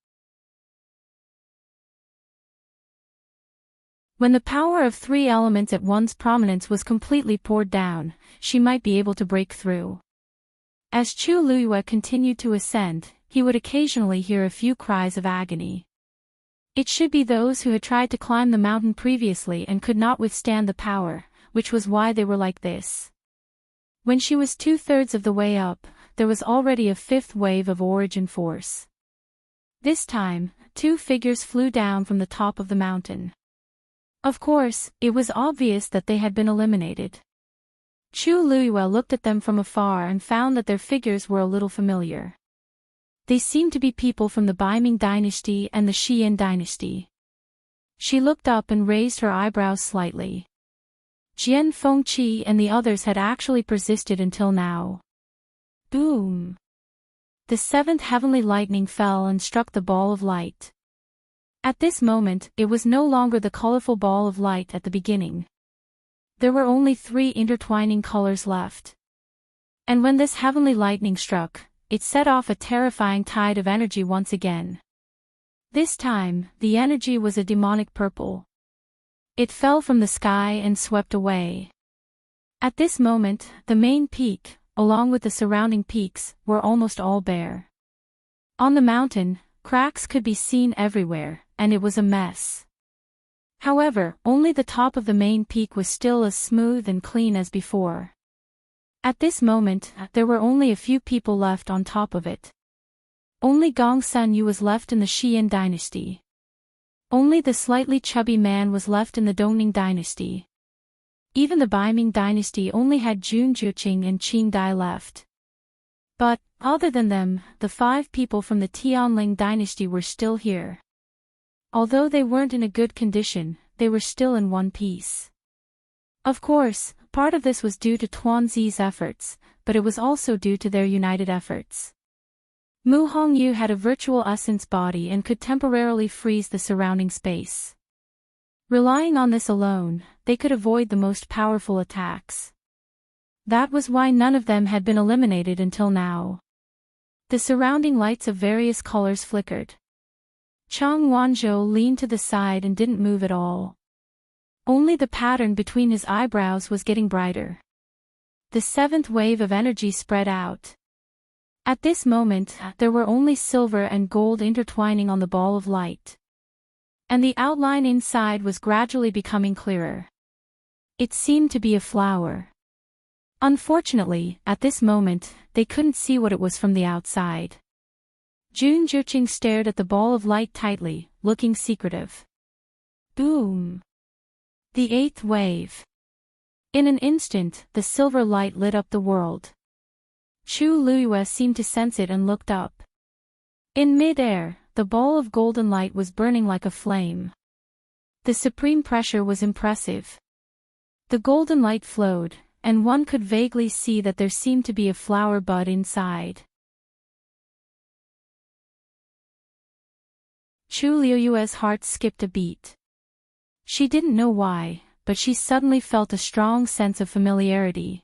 Speaker 1: When the power of 3 elements at once prominence was completely poured down, she might be able to break through. As Chu Luiyue continued to ascend, he would occasionally hear a few cries of agony. It should be those who had tried to climb the mountain previously and could not withstand the power, which was why they were like this. When she was 2/3 of the way up, there was already a 5th wave of origin force. This time, 2 figures flew down from the top of the mountain. Of course, it was obvious that they had been eliminated. Chu Luiyue looked at them from afar and found that their figures were a little familiar. They seemed to be people from the Baiming dynasty and the Xian dynasty. She looked up and raised her eyebrows slightly. Jian Fengqi and the others had actually persisted until now. Boom! The 7th heavenly lightning fell and struck the ball of light. At this moment, it was no longer the colorful ball of light at the beginning. There were only 3 intertwining colors left. And when this heavenly lightning struck, it set off a terrifying tide of energy once again. This time, the energy was a demonic purple. It fell from the sky and swept away. At this moment, the main peak, along with the surrounding peaks, were almost all bare. On the mountain, cracks could be seen everywhere, and it was a mess. However, only the top of the main peak was still as smooth and clean as before. At this moment, there were only a few people left on top of it. Only Gong Sun Yu was left in the Xian dynasty. Only the slightly chubby man was left in the Dongning dynasty. Even the Baiming dynasty only had Jun Juqing and Qing Dai left. But, other than them, the 5 people from the Tianling dynasty were still here. Although they weren't in a good condition, they were still in one piece. Of course, part of this was due to Tuanzi's efforts, but it was also due to their united efforts. Mu Hongyu had a virtual essence body and could temporarily freeze the surrounding space. Relying on this alone, they could avoid the most powerful attacks. That was why none of them had been eliminated until now. The surrounding lights of various colors flickered. Chang Wanzhou leaned to the side and didn't move at all. Only the pattern between his eyebrows was getting brighter. The 7th wave of energy spread out. At this moment, there were only silver and gold intertwining on the ball of light. And the outline inside was gradually becoming clearer. It seemed to be a flower. Unfortunately, at this moment, they couldn't see what it was from the outside. Jun Juqing stared at the ball of light tightly, looking secretive. Boom! The 8th wave. In an instant, the silver light lit up the world. Chu Luiyue seemed to sense it and looked up. In mid-air, the ball of golden light was burning like a flame. The supreme pressure was impressive. The golden light flowed, and one could vaguely see that there seemed to be a flower bud inside. Chu Luiyue's heart skipped a beat. She didn't know why, but she suddenly felt a strong sense of familiarity.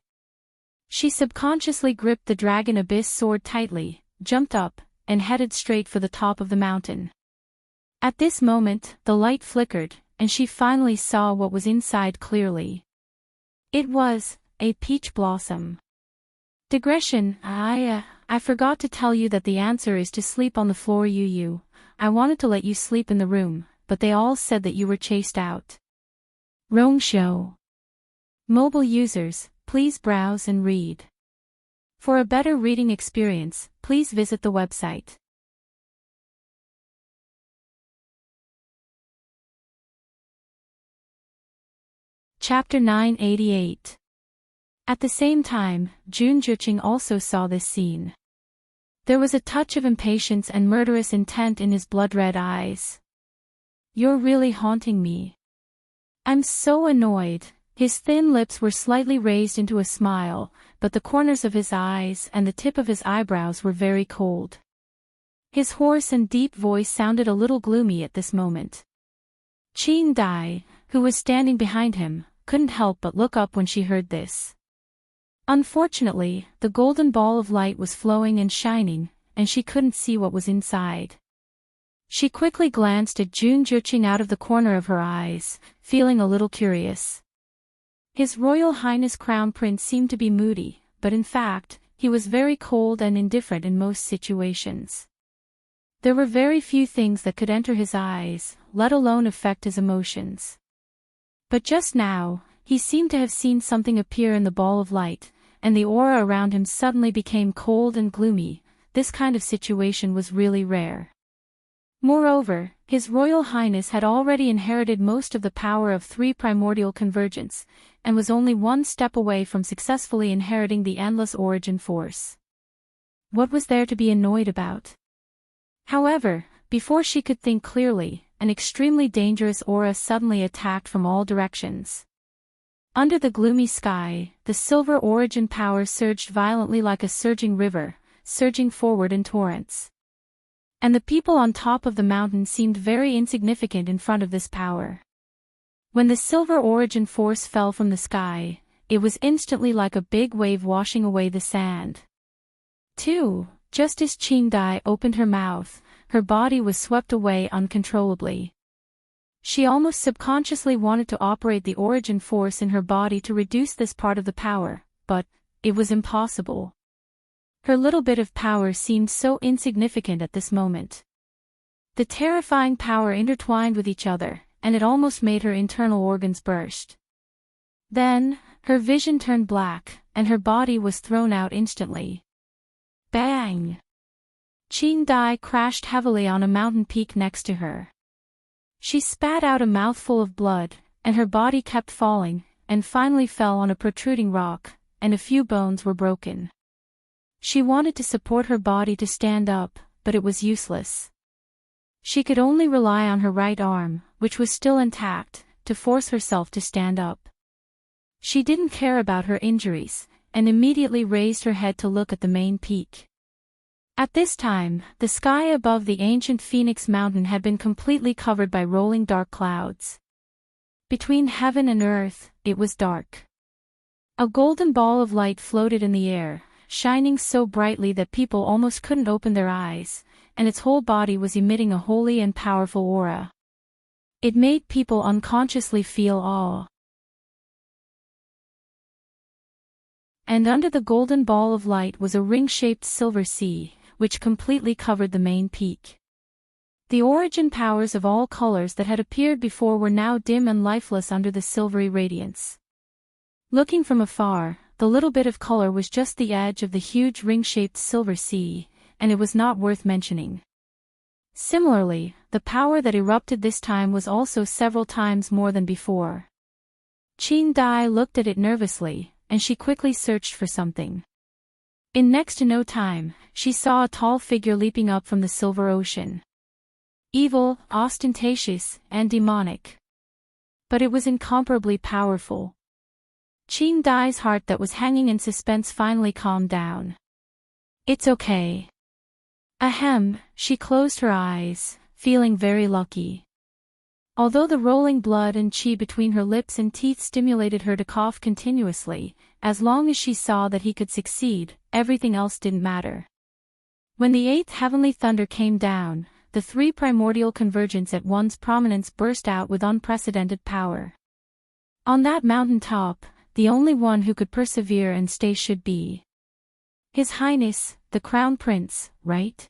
Speaker 1: She subconsciously gripped the Dragon Abyss sword tightly, jumped up, and headed straight for the top of the mountain. At this moment, the light flickered, and she finally saw what was inside clearly. It was a peach blossom. Digression, I forgot to tell you that the answer is to sleep on the floor. I wanted to let you sleep in the room, but they all said that you were chased out. Rongshow. Mobile users, please browse and read. For a better reading experience, please visit the website. Chapter 988. At the same time, Jun Juqing also saw this scene. There was a touch of impatience and murderous intent in his blood-red eyes. You're really haunting me. I'm so annoyed. His thin lips were slightly raised into a smile, but the corners of his eyes and the tip of his eyebrows were very cold. His hoarse and deep voice sounded a little gloomy at this moment. Qing Dai, who was standing behind him, couldn't help but look up when she heard this. Unfortunately, the golden ball of light was flowing and shining, and she couldn't see what was inside. She quickly glanced at Jun Juqing out of the corner of her eyes, feeling a little curious. His Royal Highness Crown Prince seemed to be moody, but in fact, he was very cold and indifferent in most situations. There were very few things that could enter his eyes, let alone affect his emotions. But just now, he seemed to have seen something appear in the ball of light, and the aura around him suddenly became cold and gloomy. This kind of situation was really rare. Moreover, His Royal Highness had already inherited most of the power of 3 primordial convergence, and was only one step away from successfully inheriting the endless origin force. What was there to be annoyed about? However, before she could think clearly, an extremely dangerous aura suddenly attacked from all directions. Under the gloomy sky, the silver origin power surged violently like a surging river, surging forward in torrents. And the people on top of the mountain seemed very insignificant in front of this power. When the silver origin force fell from the sky, it was instantly like a big wave washing away the sand. 2. Just as Qingdai opened her mouth, her body was swept away uncontrollably. She almost subconsciously wanted to operate the origin force in her body to reduce this part of the power, but it was impossible. Her little bit of power seemed so insignificant at this moment. The terrifying power intertwined with each other, and it almost made her internal organs burst. Then, her vision turned black, and her body was thrown out instantly. Bang! Qingdai crashed heavily on a mountain peak next to her. She spat out a mouthful of blood, and her body kept falling, and finally fell on a protruding rock, and a few bones were broken. She wanted to support her body to stand up, but it was useless. She could only rely on her right arm, which was still intact, to force herself to stand up. She didn't care about her injuries, and immediately raised her head to look at the main peak. At this time, the sky above the ancient Phoenix Mountain had been completely covered by rolling dark clouds. Between heaven and earth, it was dark. A golden ball of light floated in the air, shining so brightly that people almost couldn't open their eyes, and its whole body was emitting a holy and powerful aura. It made people unconsciously feel awe. And under the golden ball of light was a ring-shaped silver sea, which completely covered the main peak. The origin powers of all colors that had appeared before were now dim and lifeless under the silvery radiance. Looking from afar, the little bit of color was just the edge of the huge ring-shaped silver sea, and it was not worth mentioning. Similarly, the power that erupted this time was also several times more than before. Qingdai looked at it nervously, and she quickly searched for something. In next to no time, she saw a tall figure leaping up from the silver ocean. Evil, ostentatious, and demonic. But it was incomparably powerful. Qingdai's heart that was hanging in suspense finally calmed down. It's okay. Ahem, she closed her eyes, feeling very lucky. Although the rolling blood and qi between her lips and teeth stimulated her to cough continuously, as long as she saw that he could succeed, everything else didn't matter. When the eighth heavenly thunder came down, the three primordial convergence at one's prominence burst out with unprecedented power. On that mountain top, the only one who could persevere and stay should be His Highness, the Crown Prince, right?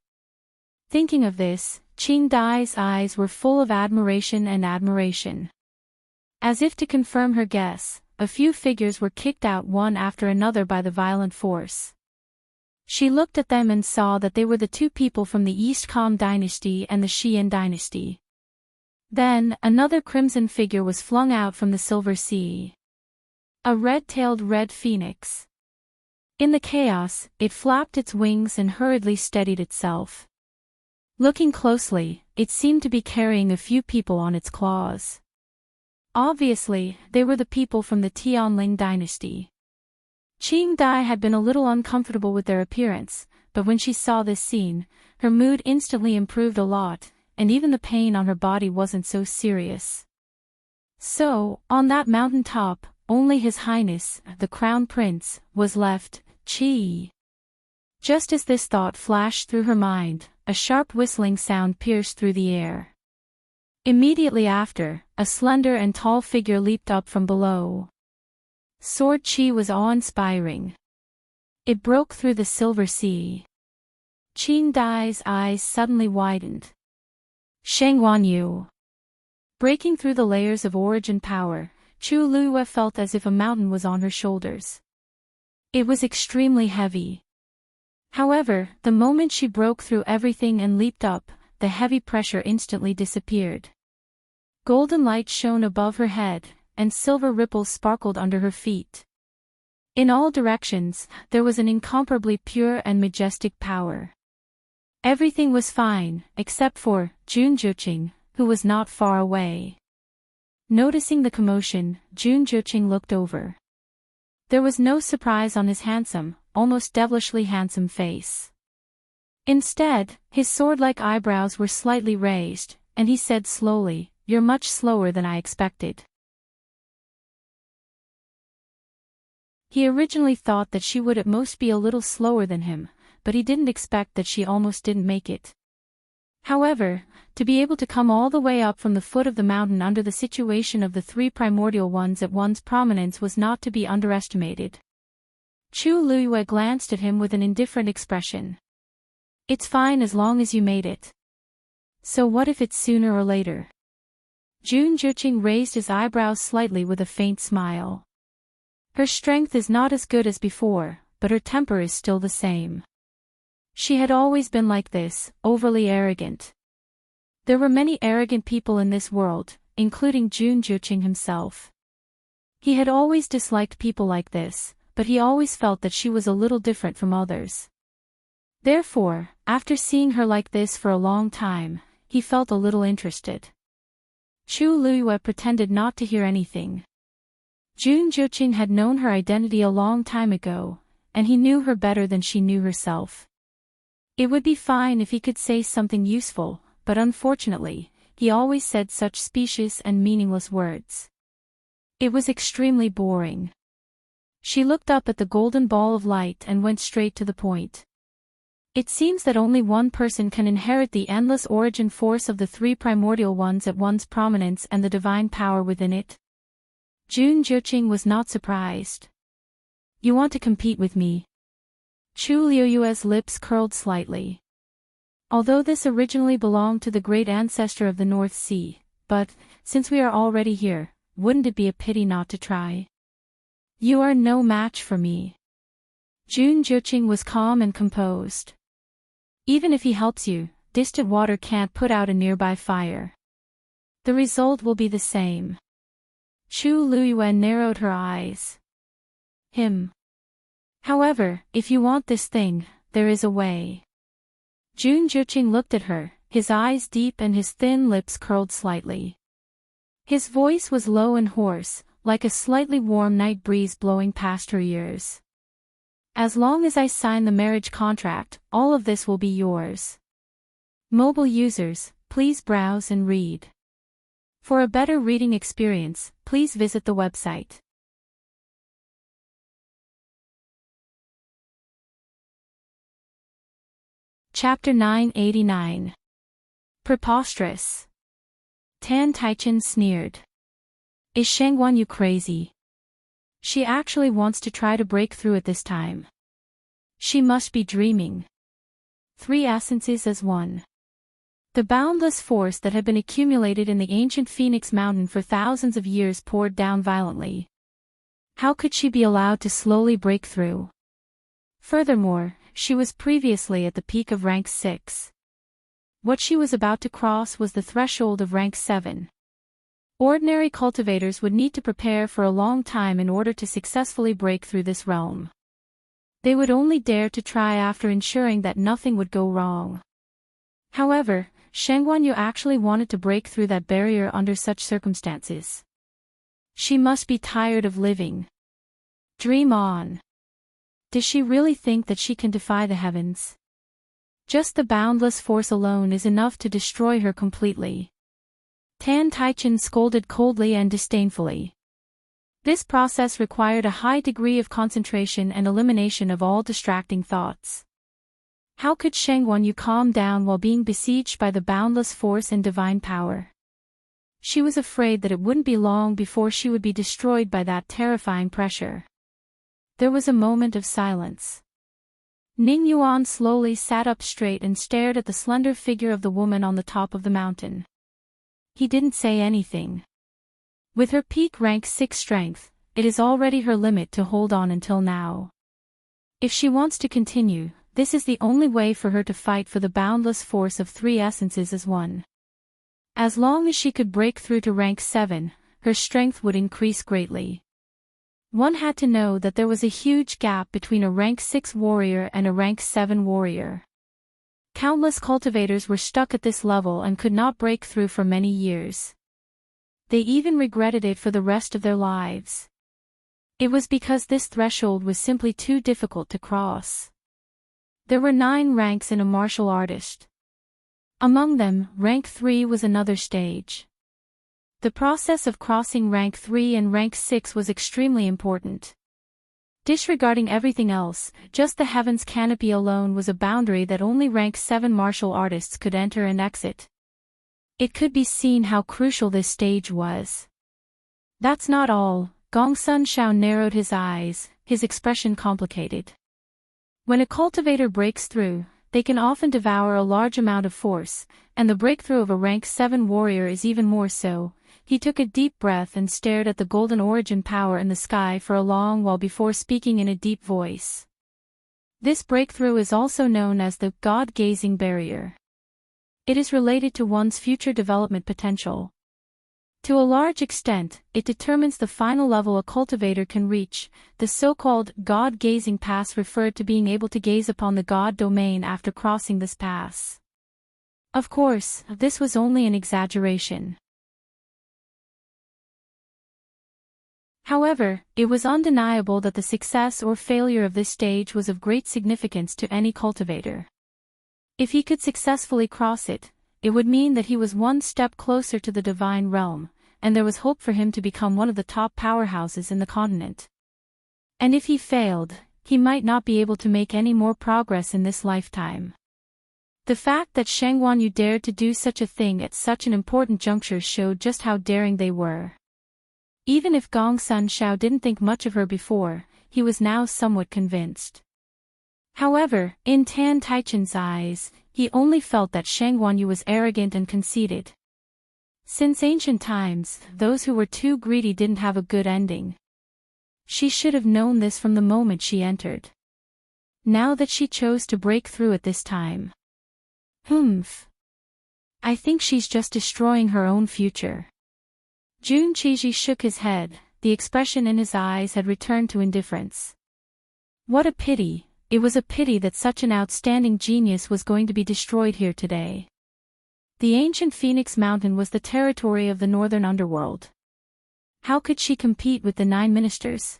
Speaker 1: Thinking of this, Qingdai's eyes were full of admiration and admiration. As if to confirm her guess, a few figures were kicked out one after another by the violent force. She looked at them and saw that they were the two people from the East Kam dynasty and the Xian dynasty. Then, another crimson figure was flung out from the silver sea. A red-tailed red phoenix. In the chaos, it flapped its wings and hurriedly steadied itself. Looking closely, it seemed to be carrying a few people on its claws. Obviously, they were the people from the Tianling dynasty. Qingdai had been a little uncomfortable with their appearance, but when she saw this scene, her mood instantly improved a lot, and even the pain on her body wasn't so serious. So, on that mountain top, only His Highness, the Crown Prince, was left, Qi. Just as this thought flashed through her mind, a sharp whistling sound pierced through the air. Immediately after, a slender and tall figure leaped up from below. Sword Qi was awe-inspiring. It broke through the silver sea. Qingdai's eyes suddenly widened. Shengguan Yu. Breaking through the layers of origin power, Chu Lue felt as if a mountain was on her shoulders. It was extremely heavy. However, the moment she broke through everything and leaped up, the heavy pressure instantly disappeared. Golden light shone above her head, and silver ripples sparkled under her feet. In all directions, there was an incomparably pure and majestic power. Everything was fine, except for Junjuqing, who was not far away. Noticing the commotion, Junjuqing looked over. There was no surprise on his handsome, almost devilishly handsome face. Instead, his sword-like eyebrows were slightly raised, and he said slowly, "You're much slower than I expected." He originally thought that she would at most be a little slower than him, but he didn't expect that she almost didn't make it. However, to be able to come all the way up from the foot of the mountain under the situation of the three primordial ones at one's prominence was not to be underestimated. Chu Luiyue glanced at him with an indifferent expression. It's fine as long as you made it. So what if it's sooner or later? Jun Juqing raised his eyebrows slightly with a faint smile. Her strength is not as good as before, but her temper is still the same. She had always been like this, overly arrogant. There were many arrogant people in this world, including Jun Juqing himself. He had always disliked people like this, but he always felt that she was a little different from others. Therefore, after seeing her like this for a long time, he felt a little interested. Chu Luiyue pretended not to hear anything. Jun Juqing had known her identity a long time ago, and he knew her better than she knew herself. It would be fine if he could say something useful, but unfortunately, he always said such specious and meaningless words. It was extremely boring. She looked up at the golden ball of light and went straight to the point. It seems that only one person can inherit the endless origin force of the three primordial ones at one's prominence and the divine power within it. Jun Juqing was not surprised. You want to compete with me? Chu Luiyue's lips curled slightly. Although this originally belonged to the great ancestor of the North Sea, but, since we are already here, wouldn't it be a pity not to try? You are no match for me. Jun Juqing was calm and composed. Even if he helps you, distant water can't put out a nearby fire. The result will be the same. Chu Luiyue narrowed her eyes. Him. However, if you want this thing, there is a way. Jun Juqing looked at her, his eyes deep and his thin lips curled slightly. His voice was low and hoarse, like a slightly warm night breeze blowing past her ears. As long as I sign the marriage contract, all of this will be yours. Mobile users, please browse and read. For a better reading experience, please visit the website. Chapter 989. Preposterous. Tan Taichen sneered. Is Shengguan Yu crazy? She actually wants to try to break through it this time. She must be dreaming. 3 essences as one. The boundless force that had been accumulated in the ancient Phoenix Mountain for thousands of years poured down violently. How could she be allowed to slowly break through? Furthermore, she was previously at the peak of rank 6. What she was about to cross was the threshold of rank 7. Ordinary cultivators would need to prepare for a long time in order to successfully break through this realm. They would only dare to try after ensuring that nothing would go wrong. However, Shengguan Yu actually wanted to break through that barrier under such circumstances. She must be tired of living. Dream on. Does she really think that she can defy the heavens? Just the boundless force alone is enough to destroy her completely. Tan Taichen scolded coldly and disdainfully. This process required a high degree of concentration and elimination of all distracting thoughts. How could Shengguan Yu calm down while being besieged by the boundless force and divine power? She was afraid that it wouldn't be long before she would be destroyed by that terrifying pressure. There was a moment of silence. Ning Yuan slowly sat up straight and stared at the slender figure of the woman on the top of the mountain. He didn't say anything. With her peak rank 6 strength, it is already her limit to hold on until now. If she wants to continue, this is the only way for her to fight for the boundless force of 3 essences as one. As long as she could break through to rank 7, her strength would increase greatly. One had to know that there was a huge gap between a rank 6 warrior and a rank 7 warrior. Countless cultivators were stuck at this level and could not break through for many years. They even regretted it for the rest of their lives. It was because this threshold was simply too difficult to cross. There were 9 ranks in a martial artist. Among them, rank 3 was another stage. The process of crossing rank 3 and rank 6 was extremely important. Disregarding everything else, just the heavens canopy alone was a boundary that only rank 7 martial artists could enter and exit. It could be seen how crucial this stage was. That's not all. Gongsun Shao narrowed his eyes, his expression complicated. When a cultivator breaks through, they can often devour a large amount of force, and the breakthrough of a rank 7 warrior is even more so. He took a deep breath and stared at the golden origin power in the sky for a long while before speaking in a deep voice. This breakthrough is also known as the God-gazing barrier. It is related to one's future development potential. To a large extent, it determines the final level a cultivator can reach. The so-called God-gazing pass referred to being able to gaze upon the God domain after crossing this pass. Of course, this was only an exaggeration. However, it was undeniable that the success or failure of this stage was of great significance to any cultivator. If he could successfully cross it, it would mean that he was one step closer to the divine realm, and there was hope for him to become one of the top powerhouses in the continent. And if he failed, he might not be able to make any more progress in this lifetime. The fact that Shang Wanyu dared to do such a thing at such an important juncture showed just how daring they were. Even if Gongsun Shao didn't think much of her before, he was now somewhat convinced. However, in Tan Taichen's eyes, he only felt that Shang Wanyu was arrogant and conceited. Since ancient times, those who were too greedy didn't have a good ending. She should have known this from the moment she entered. Now that she chose to break through at this time. I think she's just destroying her own future. Jun Qiji shook his head, the expression in his eyes had returned to indifference. What a pity, it was a pity that such an outstanding genius was going to be destroyed here today. The ancient Phoenix Mountain was the territory of the northern underworld. How could she compete with the 9 ministers?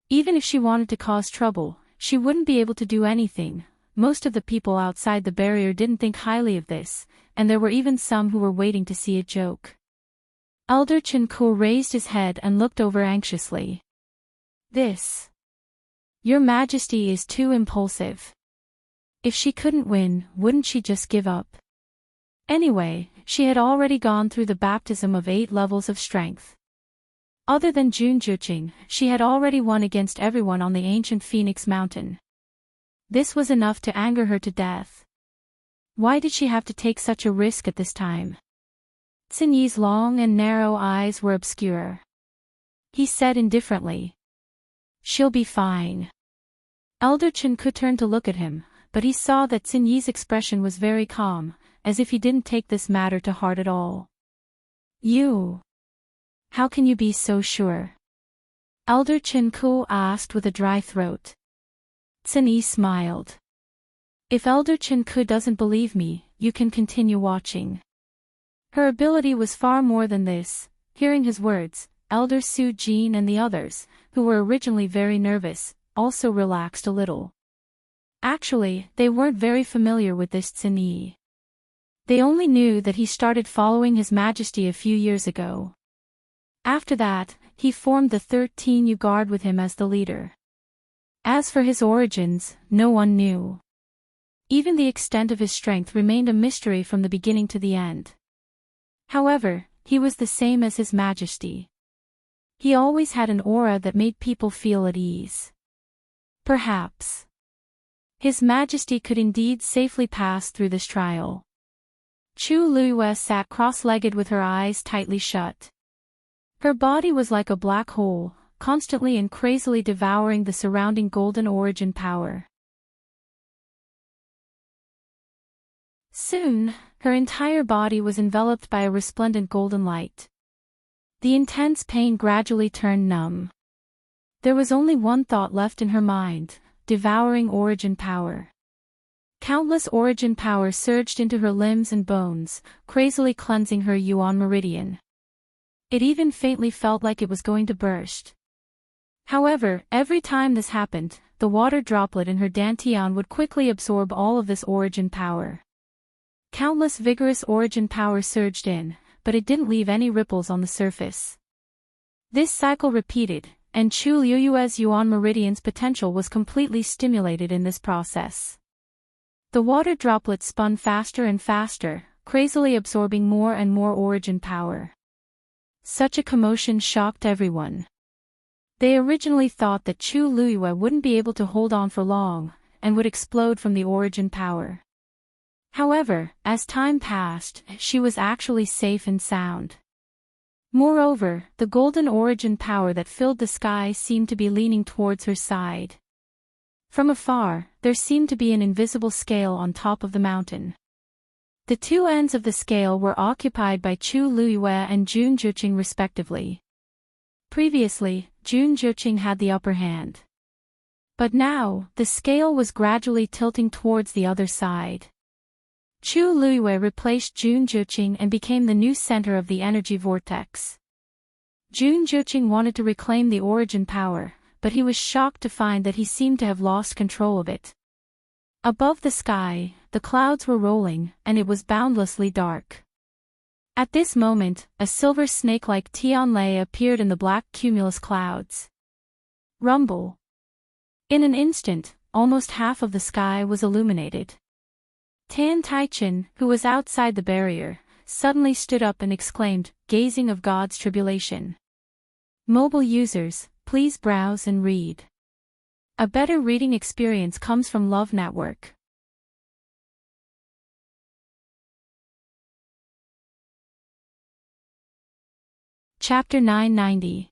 Speaker 1: Even if she wanted to cause trouble, she wouldn't be able to do anything. Most of the people outside the barrier didn't think highly of this, and there were even some who were waiting to see a joke. Elder Chen Ku raised his head and looked over anxiously. Your Majesty is too impulsive. If she couldn't win, wouldn't she just give up? Anyway, she had already gone through the baptism of 8 levels of strength. Other than Jun Juqing, she had already won against everyone on the ancient Phoenix Mountain. This was enough to anger her to death. Why did she have to take such a risk at this time? Xin Yi's long and narrow eyes were obscure. He said indifferently. She'll be fine. Elder Chen Ku turned to look at him, but he saw that Xin Yi's expression was very calm, as if he didn't take this matter to heart at all. How can you be so sure? Elder Chen Ku asked with a dry throat. Xin Yi smiled. If Elder Chen Ku doesn't believe me, you can continue watching. Her ability was far more than this. Hearing his words, Elder Su Jin and the others, who were originally very nervous, also relaxed a little. Actually, they weren't very familiar with this Xin Yi. They only knew that he started following His Majesty a few years ago. After that, he formed the 13 Yu Guard with him as the leader. As for his origins, no one knew. Even the extent of his strength remained a mystery from the beginning to the end. However, he was the same as His Majesty. He always had an aura that made people feel at ease. Perhaps His Majesty could indeed safely pass through this trial. Chu Luiyue sat cross-legged with her eyes tightly shut. Her body was like a black hole, constantly and crazily devouring the surrounding golden origin power. Soon, her entire body was enveloped by a resplendent golden light. The intense pain gradually turned numb. There was only one thought left in her mind, devouring origin power. Countless origin power surged into her limbs and bones, crazily cleansing her Yuan meridian. It even faintly felt like it was going to burst. However, every time this happened, the water droplet in her dantian would quickly absorb all of this origin power. Countless vigorous origin power surged in, but it didn't leave any ripples on the surface. This cycle repeated, and Chu Liyue's Yuan Meridian's potential was completely stimulated in this process. The water droplets spun faster and faster, crazily absorbing more and more origin power. Such a commotion shocked everyone. They originally thought that Chu Liyue wouldn't be able to hold on for long, and would explode from the origin power. However, as time passed, she was actually safe and sound. Moreover, the golden origin power that filled the sky seemed to be leaning towards her side. From afar, there seemed to be an invisible scale on top of the mountain. The two ends of the scale were occupied by Chu Liyue and Jun Zhiqing respectively. Previously, Jun Zhiqing had the upper hand. But now, the scale was gradually tilting towards the other side. Chu Liyue replaced Jun Zhiqing and became the new center of the energy vortex. Jun Zhiqing wanted to reclaim the origin power, but he was shocked to find that he seemed to have lost control of it. Above the sky, the clouds were rolling, and it was boundlessly dark. At this moment, a silver snake-like Tianlei appeared in the black cumulus clouds. Rumble. In an instant, almost half of the sky was illuminated. Tan Taichen, who was outside the barrier, suddenly stood up and exclaimed, "Gazing of God's tribulation." Mobile users, please browse and read. A better reading experience comes from Love Network. Chapter 990.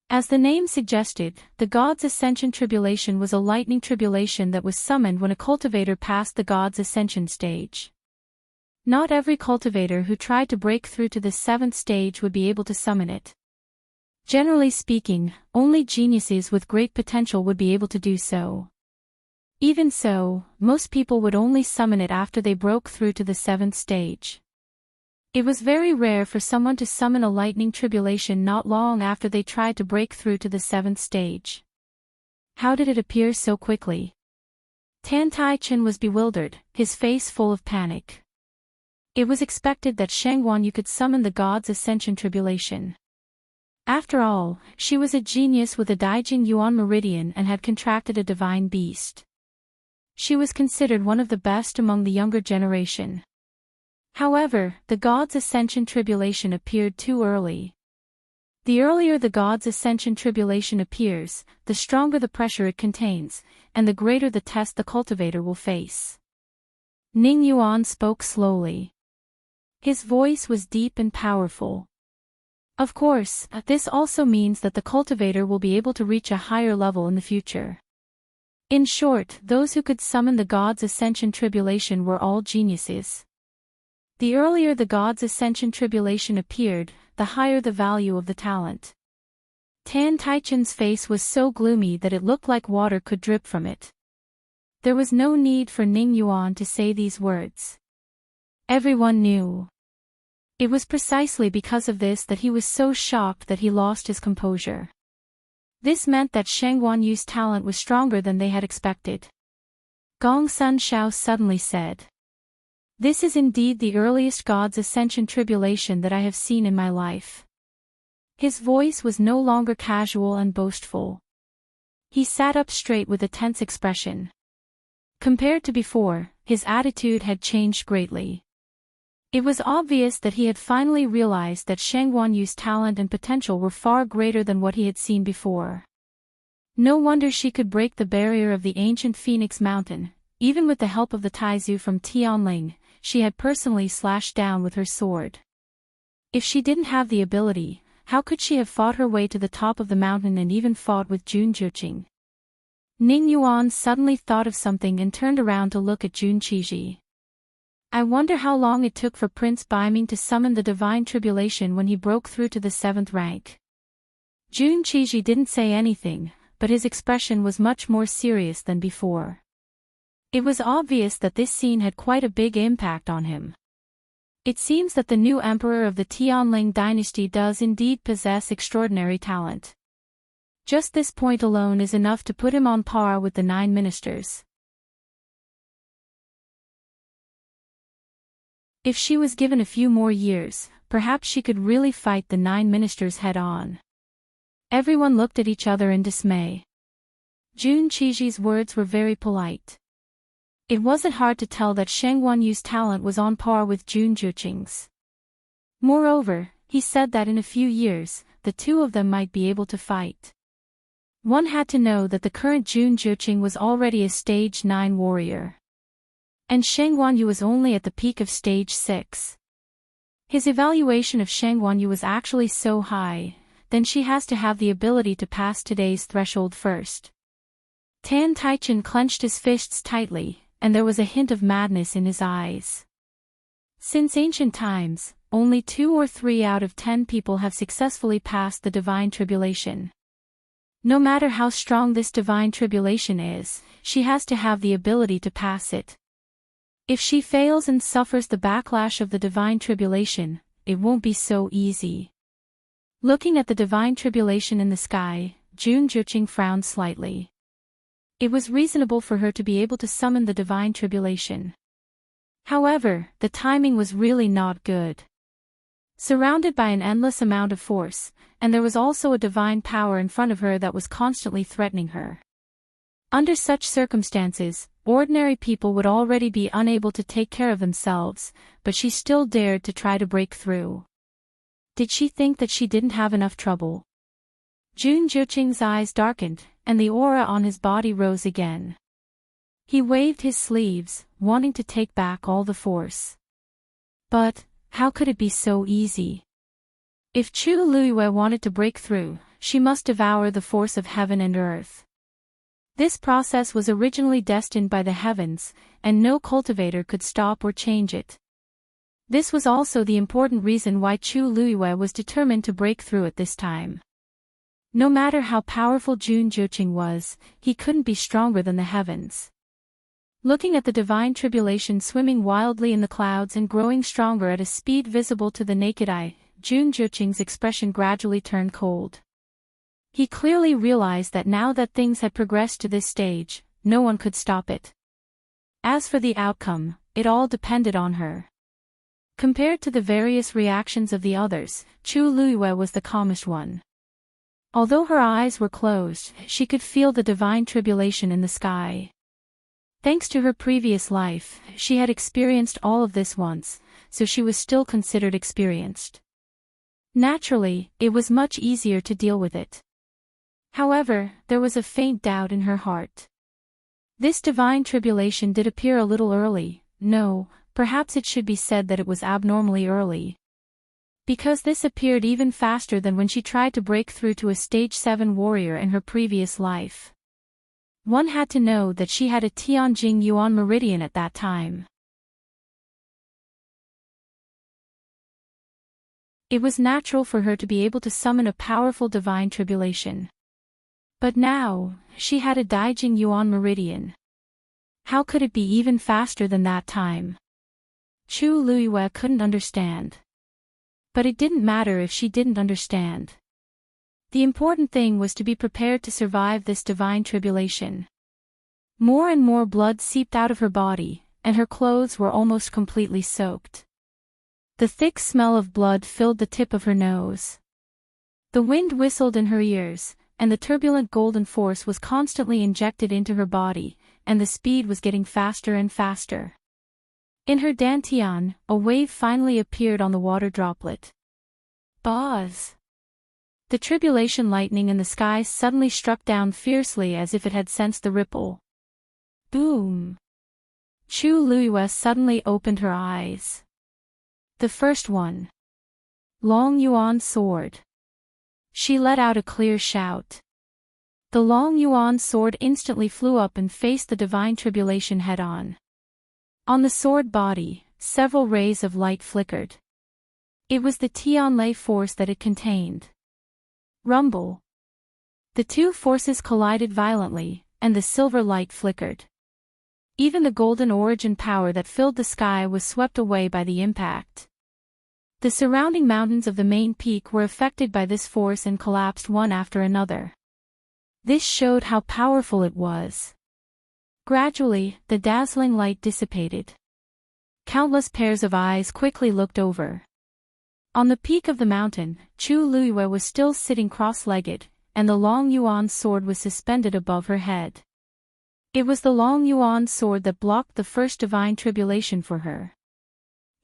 Speaker 1: As the name suggested, the God's Ascension Tribulation was a lightning tribulation that was summoned when a cultivator passed the God's Ascension stage. Not every cultivator who tried to break through to the 7th stage would be able to summon it. Generally speaking, only geniuses with great potential would be able to do so. Even so, most people would only summon it after they broke through to the 7th stage. It was very rare for someone to summon a lightning tribulation not long after they tried to break through to the 7th stage. How did it appear so quickly? Tan Taichen was bewildered, his face full of panic. It was expected that Sheng Wanyu could summon the God's Ascension Tribulation. After all, she was a genius with a Daijing Yuan Meridian and had contracted a divine beast. She was considered one of the best among the younger generation. However, the God's Ascension Tribulation appeared too early. The earlier the God's Ascension Tribulation appears, the stronger the pressure it contains, and the greater the test the cultivator will face. Ning Yuan spoke slowly. His voice was deep and powerful. Of course, this also means that the cultivator will be able to reach a higher level in the future. In short, those who could summon the God's Ascension Tribulation were all geniuses. The earlier the God's Ascension Tribulation appeared, the higher the value of the talent. Tan Taichen's face was so gloomy that it looked like water could drip from it. There was no need for Ning Yuan to say these words. Everyone knew. It was precisely because of this that he was so shocked that he lost his composure. This meant that Sheng Wanyu's talent was stronger than they had expected. Gong Sun Shao suddenly said, "This is indeed the earliest God's Ascension Tribulation that I have seen in my life." His voice was no longer casual and boastful. He sat up straight with a tense expression. Compared to before, his attitude had changed greatly. It was obvious that he had finally realized that Sheng Wanyu's talent and potential were far greater than what he had seen before. No wonder she could break the barrier of the ancient Phoenix Mountain, even with the help of the Taizu from Tianling. She had personally slashed down with her sword. If she didn't have the ability, how could she have fought her way to the top of the mountain and even fought with Jun Zhiqing? Ning Yuan suddenly thought of something and turned around to look at Jun Qiji. I wonder how long it took for Prince Baiming to summon the Divine Tribulation when he broke through to the 7th rank. Jun Qiji didn't say anything, but his expression was much more serious than before. It was obvious that this scene had quite a big impact on him. It seems that the new emperor of the Tianling dynasty does indeed possess extraordinary talent. Just this point alone is enough to put him on par with the 9 ministers. If she was given a few more years, perhaps she could really fight the 9 ministers head-on. Everyone looked at each other in dismay. Jun Qiji's words were very polite. It wasn't hard to tell that Sheng Guanyu's talent was on par with Jun Juqing's. Moreover, he said that in a few years, the two of them might be able to fight. One had to know that the current Jun Juqing was already a stage 9 warrior. And Sheng Guanyu was only at the peak of stage 6. His evaluation of Sheng Guanyu was actually so high, then she has to have the ability to pass today's threshold first. Tan Taichen clenched his fists tightly, and there was a hint of madness in his eyes. Since ancient times, only 2 or 3 out of 10 people have successfully passed the divine tribulation. No matter how strong this divine tribulation is, she has to have the ability to pass it. If she fails and suffers the backlash of the divine tribulation, it won't be so easy. Looking at the divine tribulation in the sky, Jun Juqing frowned slightly. It was reasonable for her to be able to summon the divine tribulation. However, the timing was really not good. Surrounded by an endless amount of force, and there was also a divine power in front of her that was constantly threatening her. Under such circumstances, ordinary people would already be unable to take care of themselves, but she still dared to try to break through. Did she think that she didn't have enough trouble? Jun Juqing's eyes darkened, and the aura on his body rose again. He waved his sleeves, wanting to take back all the force. But how could it be so easy? If Chu Luiyue wanted to break through, she must devour the force of heaven and earth. This process was originally destined by the heavens, and no cultivator could stop or change it. This was also the important reason why Chu Luiyue was determined to break through at this time. No matter how powerful Jun Juqing was, he couldn't be stronger than the heavens. Looking at the divine tribulation swimming wildly in the clouds and growing stronger at a speed visible to the naked eye, Jun Juqing's expression gradually turned cold. He clearly realized that now that things had progressed to this stage, no one could stop it. As for the outcome, it all depended on her. Compared to the various reactions of the others, Chu Luiyue was the calmest one. Although her eyes were closed, she could feel the divine tribulation in the sky. Thanks to her previous life, she had experienced all of this once, so she was still considered experienced. Naturally, it was much easier to deal with it. However, there was a faint doubt in her heart. This divine tribulation did appear a little early. No, perhaps it should be said that it was abnormally early. Because this appeared even faster than when she tried to break through to a stage 7 warrior in her previous life. One had to know that she had a Tianjing Yuan meridian at that time. It was natural for her to be able to summon a powerful divine tribulation. But now, she had a Daijing Yuan meridian. How could it be even faster than that time? Chu Luiyue couldn't understand. But it didn't matter if she didn't understand. The important thing was to be prepared to survive this divine tribulation. More and more blood seeped out of her body, and her clothes were almost completely soaked. The thick smell of blood filled the tip of her nose. The wind whistled in her ears, and the turbulent golden force was constantly injected into her body, and the speed was getting faster and faster. In her dantian, a wave finally appeared on the water droplet. Buzz! The tribulation lightning in the sky suddenly struck down fiercely as if it had sensed the ripple. Boom! Chu Luiyue suddenly opened her eyes. The first one. Long Yuan sword. She let out a clear shout. The Long Yuan sword instantly flew up and faced the divine tribulation head-on. On the sword body, several rays of light flickered. It was the Tianlei force that it contained. Rumble. The two forces collided violently, and the silver light flickered. Even the golden origin power that filled the sky was swept away by the impact. The surrounding mountains of the main peak were affected by this force and collapsed one after another. This showed how powerful it was. Gradually, the dazzling light dissipated. Countless pairs of eyes quickly looked over. On the peak of the mountain, Chu Luiyue was still sitting cross-legged, and the long yuan sword was suspended above her head. It was the long yuan sword that blocked the first divine tribulation for her.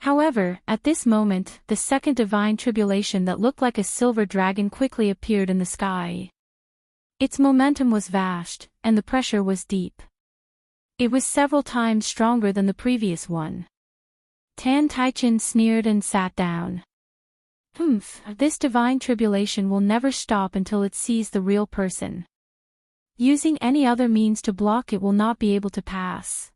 Speaker 1: However, at this moment, the second divine tribulation that looked like a silver dragon quickly appeared in the sky. Its momentum was vast, and the pressure was deep. It was several times stronger than the previous one. Tan Taichin sneered and sat down. This divine tribulation will never stop until it sees the real person. Using any other means to block it will not be able to pass.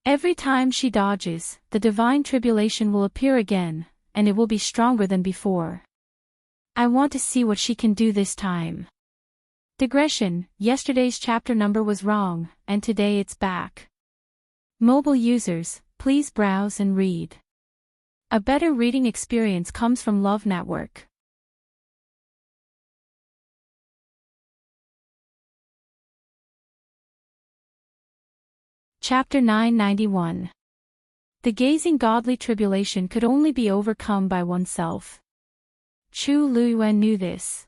Speaker 1: Every time she dodges, the divine tribulation will appear again, and it will be stronger than before. I want to see what she can do this time. Digression: yesterday's chapter number was wrong, and today it's back. Mobile users, please browse and read. A better reading experience comes from Love Network. Chapter 991. The gazing godly tribulation could only be overcome by oneself. Chu Luiyuan knew this.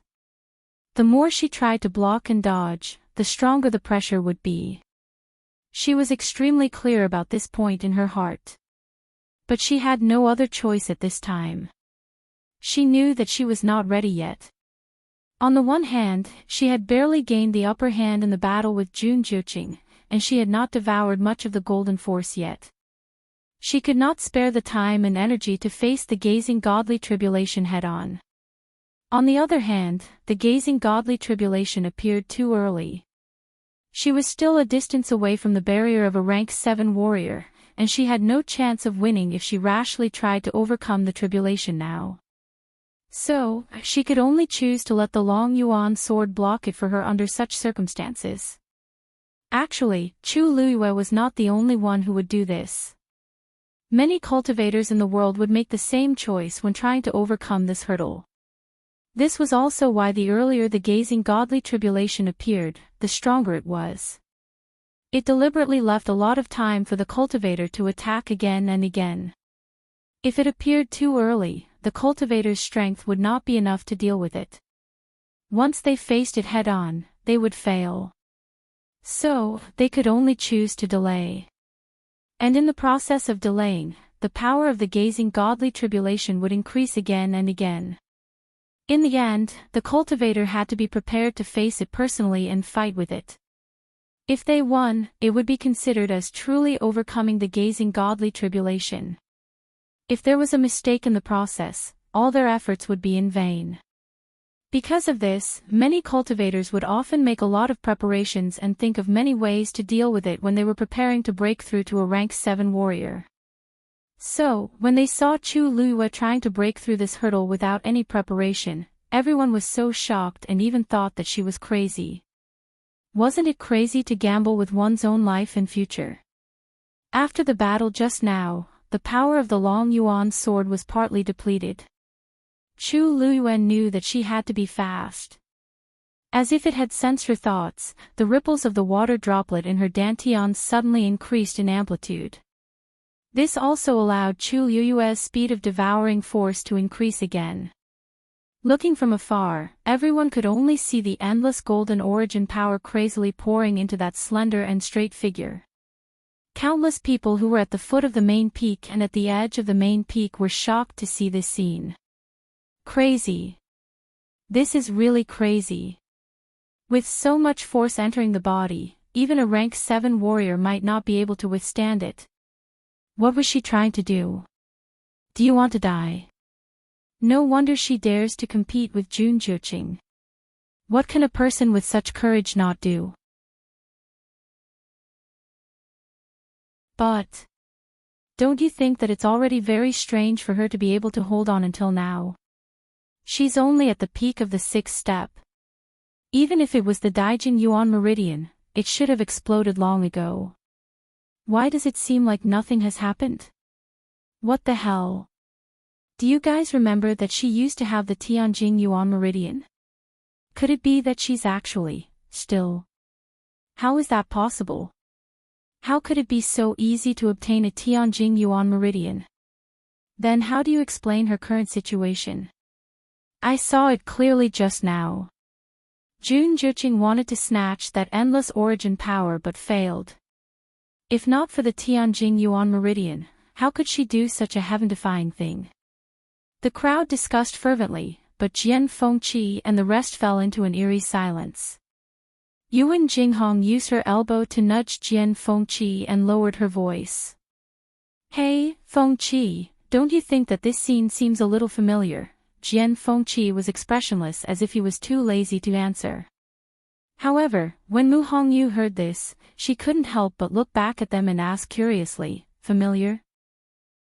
Speaker 1: The more she tried to block and dodge, the stronger the pressure would be. She was extremely clear about this point in her heart. But she had no other choice at this time. She knew that she was not ready yet. On the one hand, she had barely gained the upper hand in the battle with Jun Juqing, and she had not devoured much of the golden force yet. She could not spare the time and energy to face the gazing godly tribulation head-on. On the other hand, the gazing godly tribulation appeared too early. She was still a distance away from the barrier of a rank 7 warrior, and she had no chance of winning if she rashly tried to overcome the tribulation now. So, she could only choose to let the long yuan sword block it for her under such circumstances. Actually, Chu Luiyue was not the only one who would do this. Many cultivators in the world would make the same choice when trying to overcome this hurdle. This was also why the earlier the gazing godly tribulation appeared, the stronger it was. It deliberately left a lot of time for the cultivator to attack again and again. If it appeared too early, the cultivator's strength would not be enough to deal with it. Once they faced it head-on, they would fail. So, they could only choose to delay. And in the process of delaying, the power of the gazing godly tribulation would increase again and again. In the end, the cultivator had to be prepared to face it personally and fight with it. If they won, it would be considered as truly overcoming the gazing godly tribulation. If there was a mistake in the process, all their efforts would be in vain. Because of this, many cultivators would often make a lot of preparations and think of many ways to deal with it when they were preparing to break through to a rank 7 warrior. So, when they saw Chu Luiyue trying to break through this hurdle without any preparation, everyone was so shocked and even thought that she was crazy. Wasn't it crazy to gamble with one's own life and future? After the battle just now, the power of the long yuan sword was partly depleted. Chu Luiyuan knew that she had to be fast. As if it had sensed her thoughts, the ripples of the water droplet in her dantian suddenly increased in amplitude. This also allowed Chu Luiyue's speed of devouring force to increase again. Looking from afar, everyone could only see the endless golden origin power crazily pouring into that slender and straight figure. Countless people who were at the foot of the main peak and at the edge of the main peak were shocked to see this scene. Crazy. This is really crazy. With so much force entering the body, even a rank 7 warrior might not be able to withstand it. What was she trying to do? Do you want to die? No wonder she dares to compete with Jun Juqing. What can a person with such courage not do? But don't you think that it's already very strange for her to be able to hold on until now? She's only at the peak of the 6th step. Even if it was the Daijin Yuan Meridian, it should have exploded long ago. Why does it seem like nothing has happened? What the hell? Do you guys remember that she used to have the Tianjin Yuan Meridian? Could it be that she's actually, still? How is that possible? How could it be so easy to obtain a Tianjin Yuan Meridian? Then how do you explain her current situation? I saw it clearly just now. Jun Juqing wanted to snatch that endless origin power but failed. If not for the Tianjing Yuan Meridian, how could she do such a heaven-defying thing? The crowd discussed fervently, but Jian Fengqi and the rest fell into an eerie silence. Yuan Jinghong used her elbow to nudge Jian Fengqi and lowered her voice. Hey, Fengqi, don't you think that this scene seems a little familiar? Jian Fengqi was expressionless as if he was too lazy to answer. However, when Mu Hongyu heard this, she couldn't help but look back at them and ask curiously, familiar?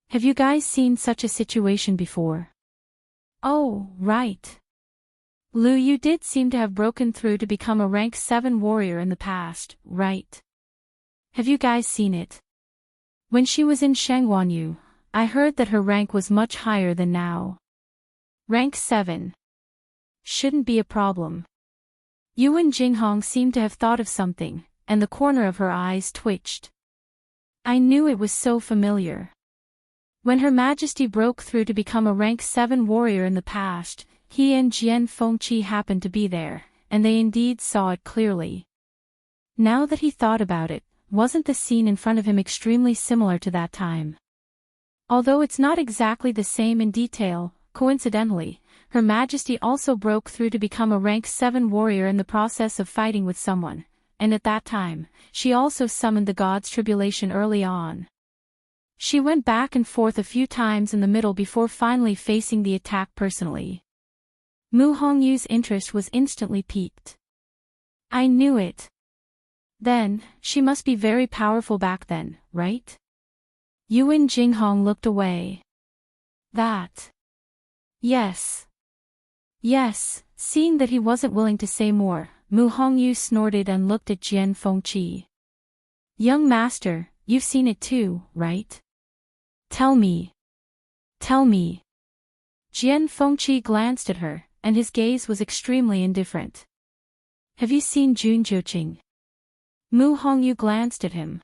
Speaker 1: Have you guys seen such a situation before? Oh, right. Lu Yu did seem to have broken through to become a rank 7 warrior in the past, right? Have you guys seen it? When she was in Shangguanyu, I heard that her rank was much higher than now. Rank 7. Shouldn't be a problem. Yuan Jinghong seemed to have thought of something, and the corner of her eyes twitched. I knew it was so familiar. When Her Majesty broke through to become a rank 7 warrior in the past, he and Jian Fengqi happened to be there, and they indeed saw it clearly. Now that he thought about it, wasn't the scene in front of him extremely similar to that time? Although it's not exactly the same in detail, coincidentally, Her Majesty also broke through to become a rank 7 warrior in the process of fighting with someone, and at that time, she also summoned the god's tribulation early on. She went back and forth a few times in the middle before finally facing the attack personally. Mu Hongyu's interest was instantly piqued. I knew it. Then, she must be very powerful back then, right? Yuan Jinghong looked away. That. Yes. Yes, seeing that he wasn't willing to say more, Mu Hongyu snorted and looked at Jian Fengqi. Young master, you've seen it too, right? Tell me. Tell me. Jian Fengqi glanced at her, and his gaze was extremely indifferent. Have you seen Jun Juqing? Mu Hongyu glanced at him.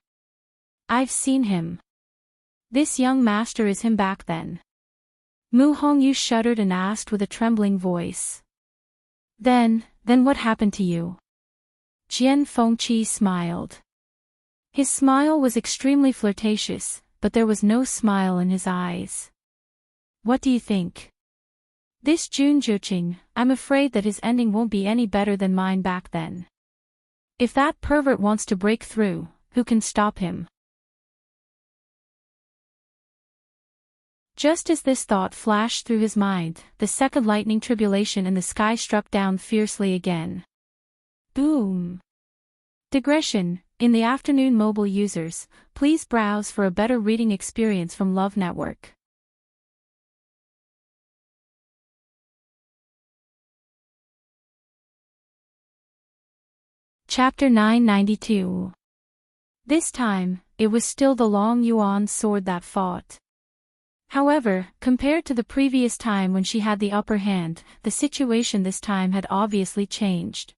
Speaker 1: I've seen him. This young master is him back then. Mu Hongyu shuddered and asked with a trembling voice. Then what happened to you? Jian Fengqi smiled. His smile was extremely flirtatious, but there was no smile in his eyes. What do you think? This Jun Juqing, I'm afraid that his ending won't be any better than mine back then. If that pervert wants to break through, who can stop him? Just as this thought flashed through his mind, the second lightning tribulation in the sky struck down fiercely again. Boom! Digression. In the afternoon, mobile users, please browse for a better reading experience from Love Network. Chapter 992. This time, it was still the Long Yuan sword that fought. However, compared to the previous time when she had the upper hand, the situation this time had obviously changed.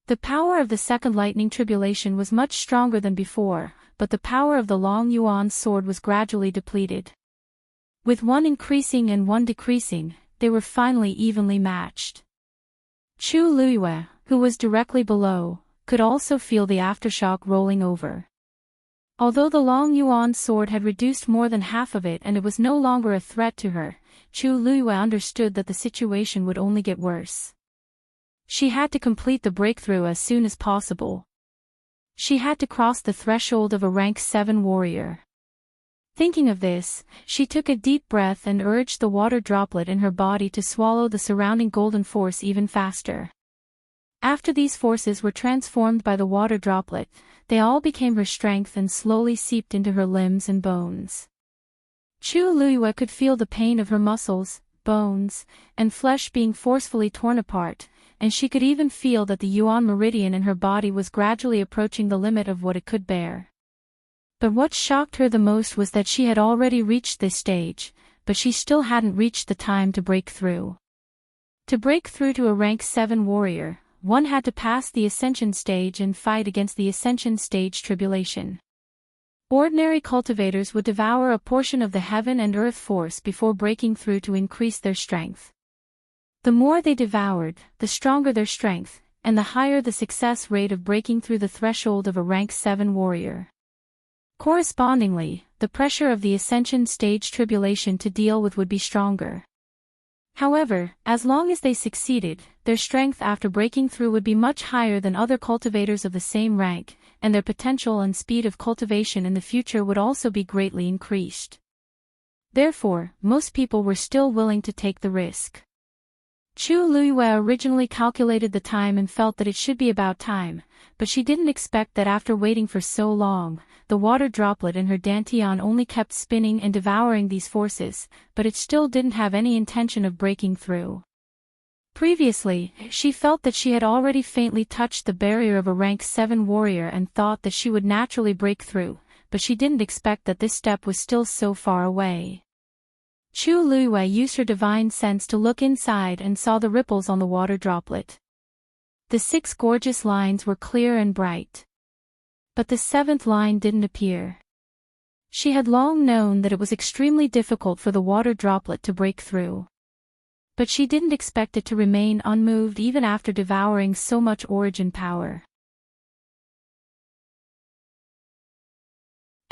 Speaker 1: The power of the second lightning tribulation was much stronger than before, but the power of the Long Yuan sword was gradually depleted. With one increasing and one decreasing, they were finally evenly matched. Chu Luiyue, who was directly below, could also feel the aftershock rolling over. Although the Long Yuan sword had reduced more than half of it and it was no longer a threat to her, Chu Luiyue understood that the situation would only get worse. She had to complete the breakthrough as soon as possible. She had to cross the threshold of a rank 7 warrior. Thinking of this, she took a deep breath and urged the water droplet in her body to swallow the surrounding golden force even faster. After these forces were transformed by the water droplet, they all became her strength and slowly seeped into her limbs and bones. Chu Luiyue could feel the pain of her muscles, bones, and flesh being forcefully torn apart, and she could even feel that the Yuan meridian in her body was gradually approaching the limit of what it could bear. But what shocked her the most was that she had already reached this stage, but she still hadn't reached the time to break through. To break through to a rank 7 warrior, one had to pass the ascension stage and fight against the ascension stage tribulation. Ordinary cultivators would devour a portion of the heaven and earth force before breaking through to increase their strength. The more they devoured, the stronger their strength, and the higher the success rate of breaking through the threshold of a rank 7 warrior. Correspondingly, the pressure of the ascension stage tribulation to deal with would be stronger. However, as long as they succeeded, their strength after breaking through would be much higher than other cultivators of the same rank, and their potential and speed of cultivation in the future would also be greatly increased. Therefore, most people were still willing to take the risk. Chu Luiyue originally calculated the time and felt that it should be about time, but she didn't expect that after waiting for so long, the water droplet in her dantian only kept spinning and devouring these forces, but it still didn't have any intention of breaking through. Previously, she felt that she had already faintly touched the barrier of a rank 7 warrior and thought that she would naturally break through, but she didn't expect that this step was still so far away. Chu Luiyue used her divine sense to look inside and saw the ripples on the water droplet. The 6 gorgeous lines were clear and bright. But the 7th line didn't appear. She had long known that it was extremely difficult for the water droplet to break through. But she didn't expect it to remain unmoved even after devouring so much origin power.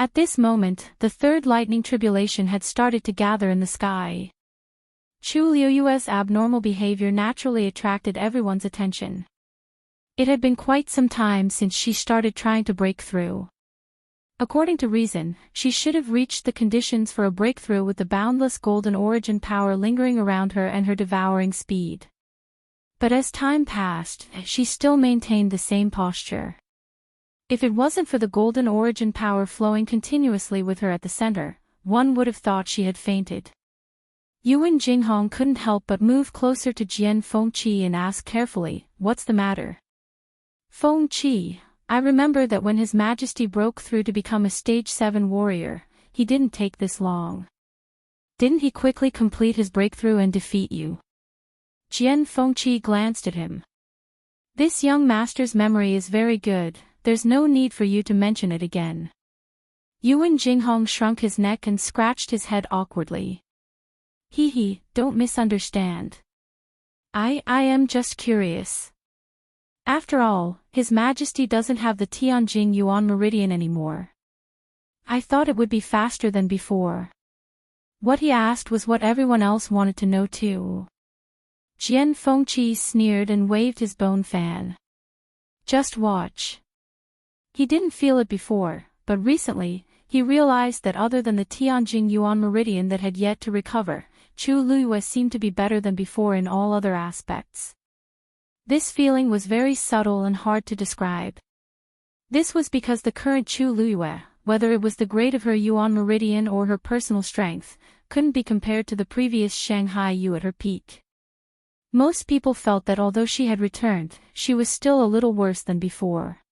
Speaker 1: At this moment, the 3rd lightning tribulation had started to gather in the sky. Chu Luiyue's abnormal behavior naturally attracted everyone's attention. It had been quite some time since she started trying to break through. According to reason, she should have reached the conditions for a breakthrough with the boundless golden origin power lingering around her and her devouring speed. But as time passed, she still maintained the same posture. If it wasn't for the golden origin power flowing continuously with her at the center, one would have thought she had fainted. Yuan Jinghong couldn't help but move closer to Jian Fengqi and ask carefully, "What's the matter?" "Fengqi, I remember that when His Majesty broke through to become a stage 7 warrior, he didn't take this long. Didn't he quickly complete his breakthrough and defeat you?" Jian Fengqi glanced at him. "This young master's memory is very good. There's no need for you to mention it again." Yuan Jinghong shrunk his neck and scratched his head awkwardly. He, don't misunderstand. I am just curious. After all, His Majesty doesn't have the Tianjing Yuan meridian anymore. I thought it would be faster than before." What he asked was what everyone else wanted to know too. Jian Fengqi sneered and waved his bone fan. "Just watch." He didn't feel it before, but recently, he realized that other than the Tianjing Yuan meridian that had yet to recover, Chu Luiyue seemed to be better than before in all other aspects. This feeling was very subtle and hard to describe. This was because the current Chu Luiyue, whether it was the grade of her Yuan meridian or her personal strength, couldn't be compared to the previous Shanghai Yu at her peak. Most people felt that although she had returned, she was still a little worse than before.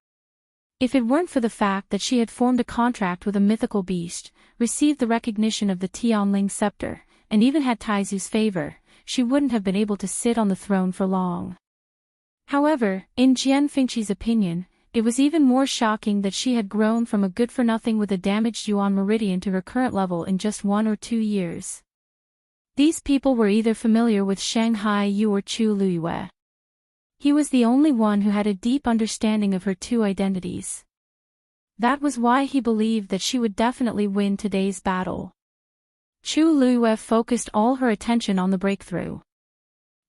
Speaker 1: If it weren't for the fact that she had formed a contract with a mythical beast, received the recognition of the Tianling scepter, and even had Taizu's favor, she wouldn't have been able to sit on the throne for long. However, in Jian Fengqi's opinion, it was even more shocking that she had grown from a good-for-nothing with a damaged Yuan meridian to her current level in just 1 or 2 years. These people were either familiar with Shanghai Yu or Chu Luiyue. He was the only one who had a deep understanding of her two identities. That was why he believed that she would definitely win today's battle. Chu Luiyue focused all her attention on the breakthrough.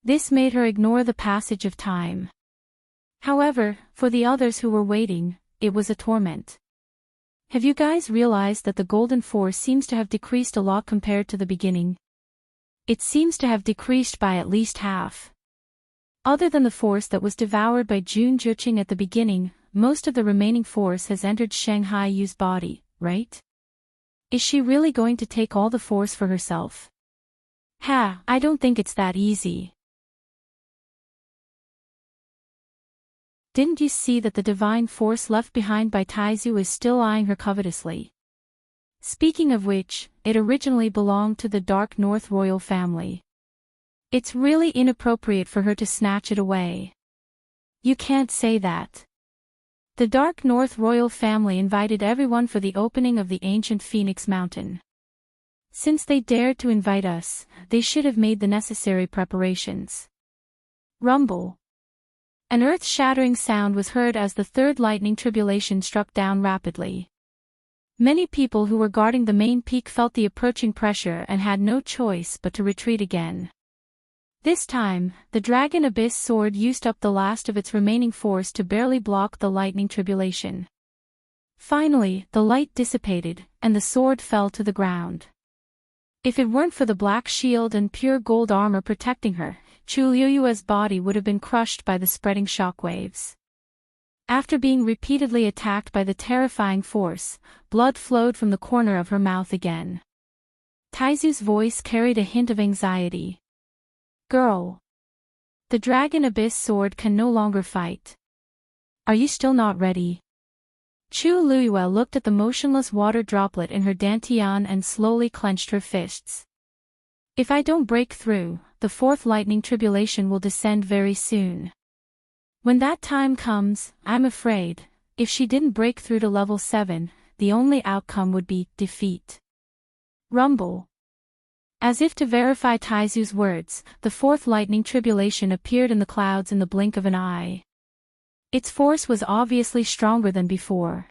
Speaker 1: This made her ignore the passage of time. However, for the others who were waiting, it was a torment. Have you guys realized that the golden force seems to have decreased a lot compared to the beginning? It seems to have decreased by at least half. Other than the force that was devoured by Jun Zhiqing at the beginning, most of the remaining force has entered Shanghai Yu's body, right? Is she really going to take all the force for herself? I don't think it's that easy. Didn't you see that the divine force left behind by Taizu is still eyeing her covetously? Speaking of which, it originally belonged to the Dark North royal family. It's really inappropriate for her to snatch it away. You can't say that. The Dark North royal family invited everyone for the opening of the ancient Phoenix Mountain. Since they dared to invite us, they should have made the necessary preparations. Rumble. An earth-shattering sound was heard as the third lightning tribulation struck down rapidly. Many people who were guarding the main peak felt the approaching pressure and had no choice but to retreat again. This time, the Dragon Abyss sword used up the last of its remaining force to barely block the lightning tribulation. Finally, the light dissipated, and the sword fell to the ground. If it weren't for the black shield and pure gold armor protecting her, Chu Liyue's body would have been crushed by the spreading shockwaves. After being repeatedly attacked by the terrifying force, blood flowed from the corner of her mouth again. Taizu's voice carried a hint of anxiety. "Girl. The Dragon Abyss sword can no longer fight. Are you still not ready?" Chu Liyue looked at the motionless water droplet in her dantian and slowly clenched her fists. "If I don't break through, the fourth lightning tribulation will descend very soon. When that time comes, I'm afraid, if she didn't break through to level 7, the only outcome would be defeat." Rumble. As if to verify Taizu's words, the fourth lightning tribulation appeared in the clouds in the blink of an eye. Its force was obviously stronger than before.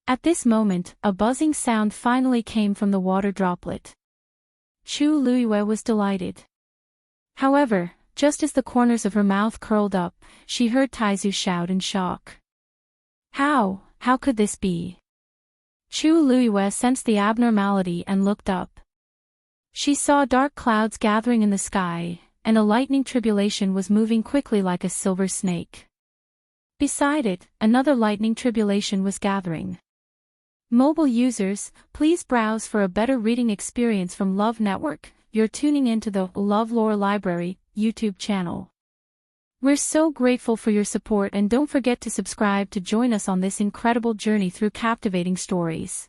Speaker 1: At this moment, a buzzing sound finally came from the water droplet. Chu Liyue was delighted. However, just as the corners of her mouth curled up, she heard Taizu shout in shock. How could this be?" Chu Liyue sensed the abnormality and looked up. She saw dark clouds gathering in the sky, and a lightning tribulation was moving quickly like a silver snake. Beside it, another lightning tribulation was gathering. Mobile users, please browse for a better reading experience from Love Network. You're tuning into the LoveLore Library YouTube channel. We're so grateful for your support, and don't forget to subscribe to join us on this incredible journey through captivating stories.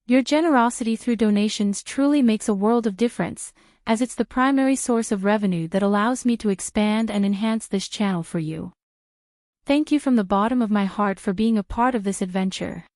Speaker 1: Your generosity through donations truly makes a world of difference, as it's the primary source of revenue that allows me to expand and enhance this channel for you. Thank you from the bottom of my heart for being a part of this adventure.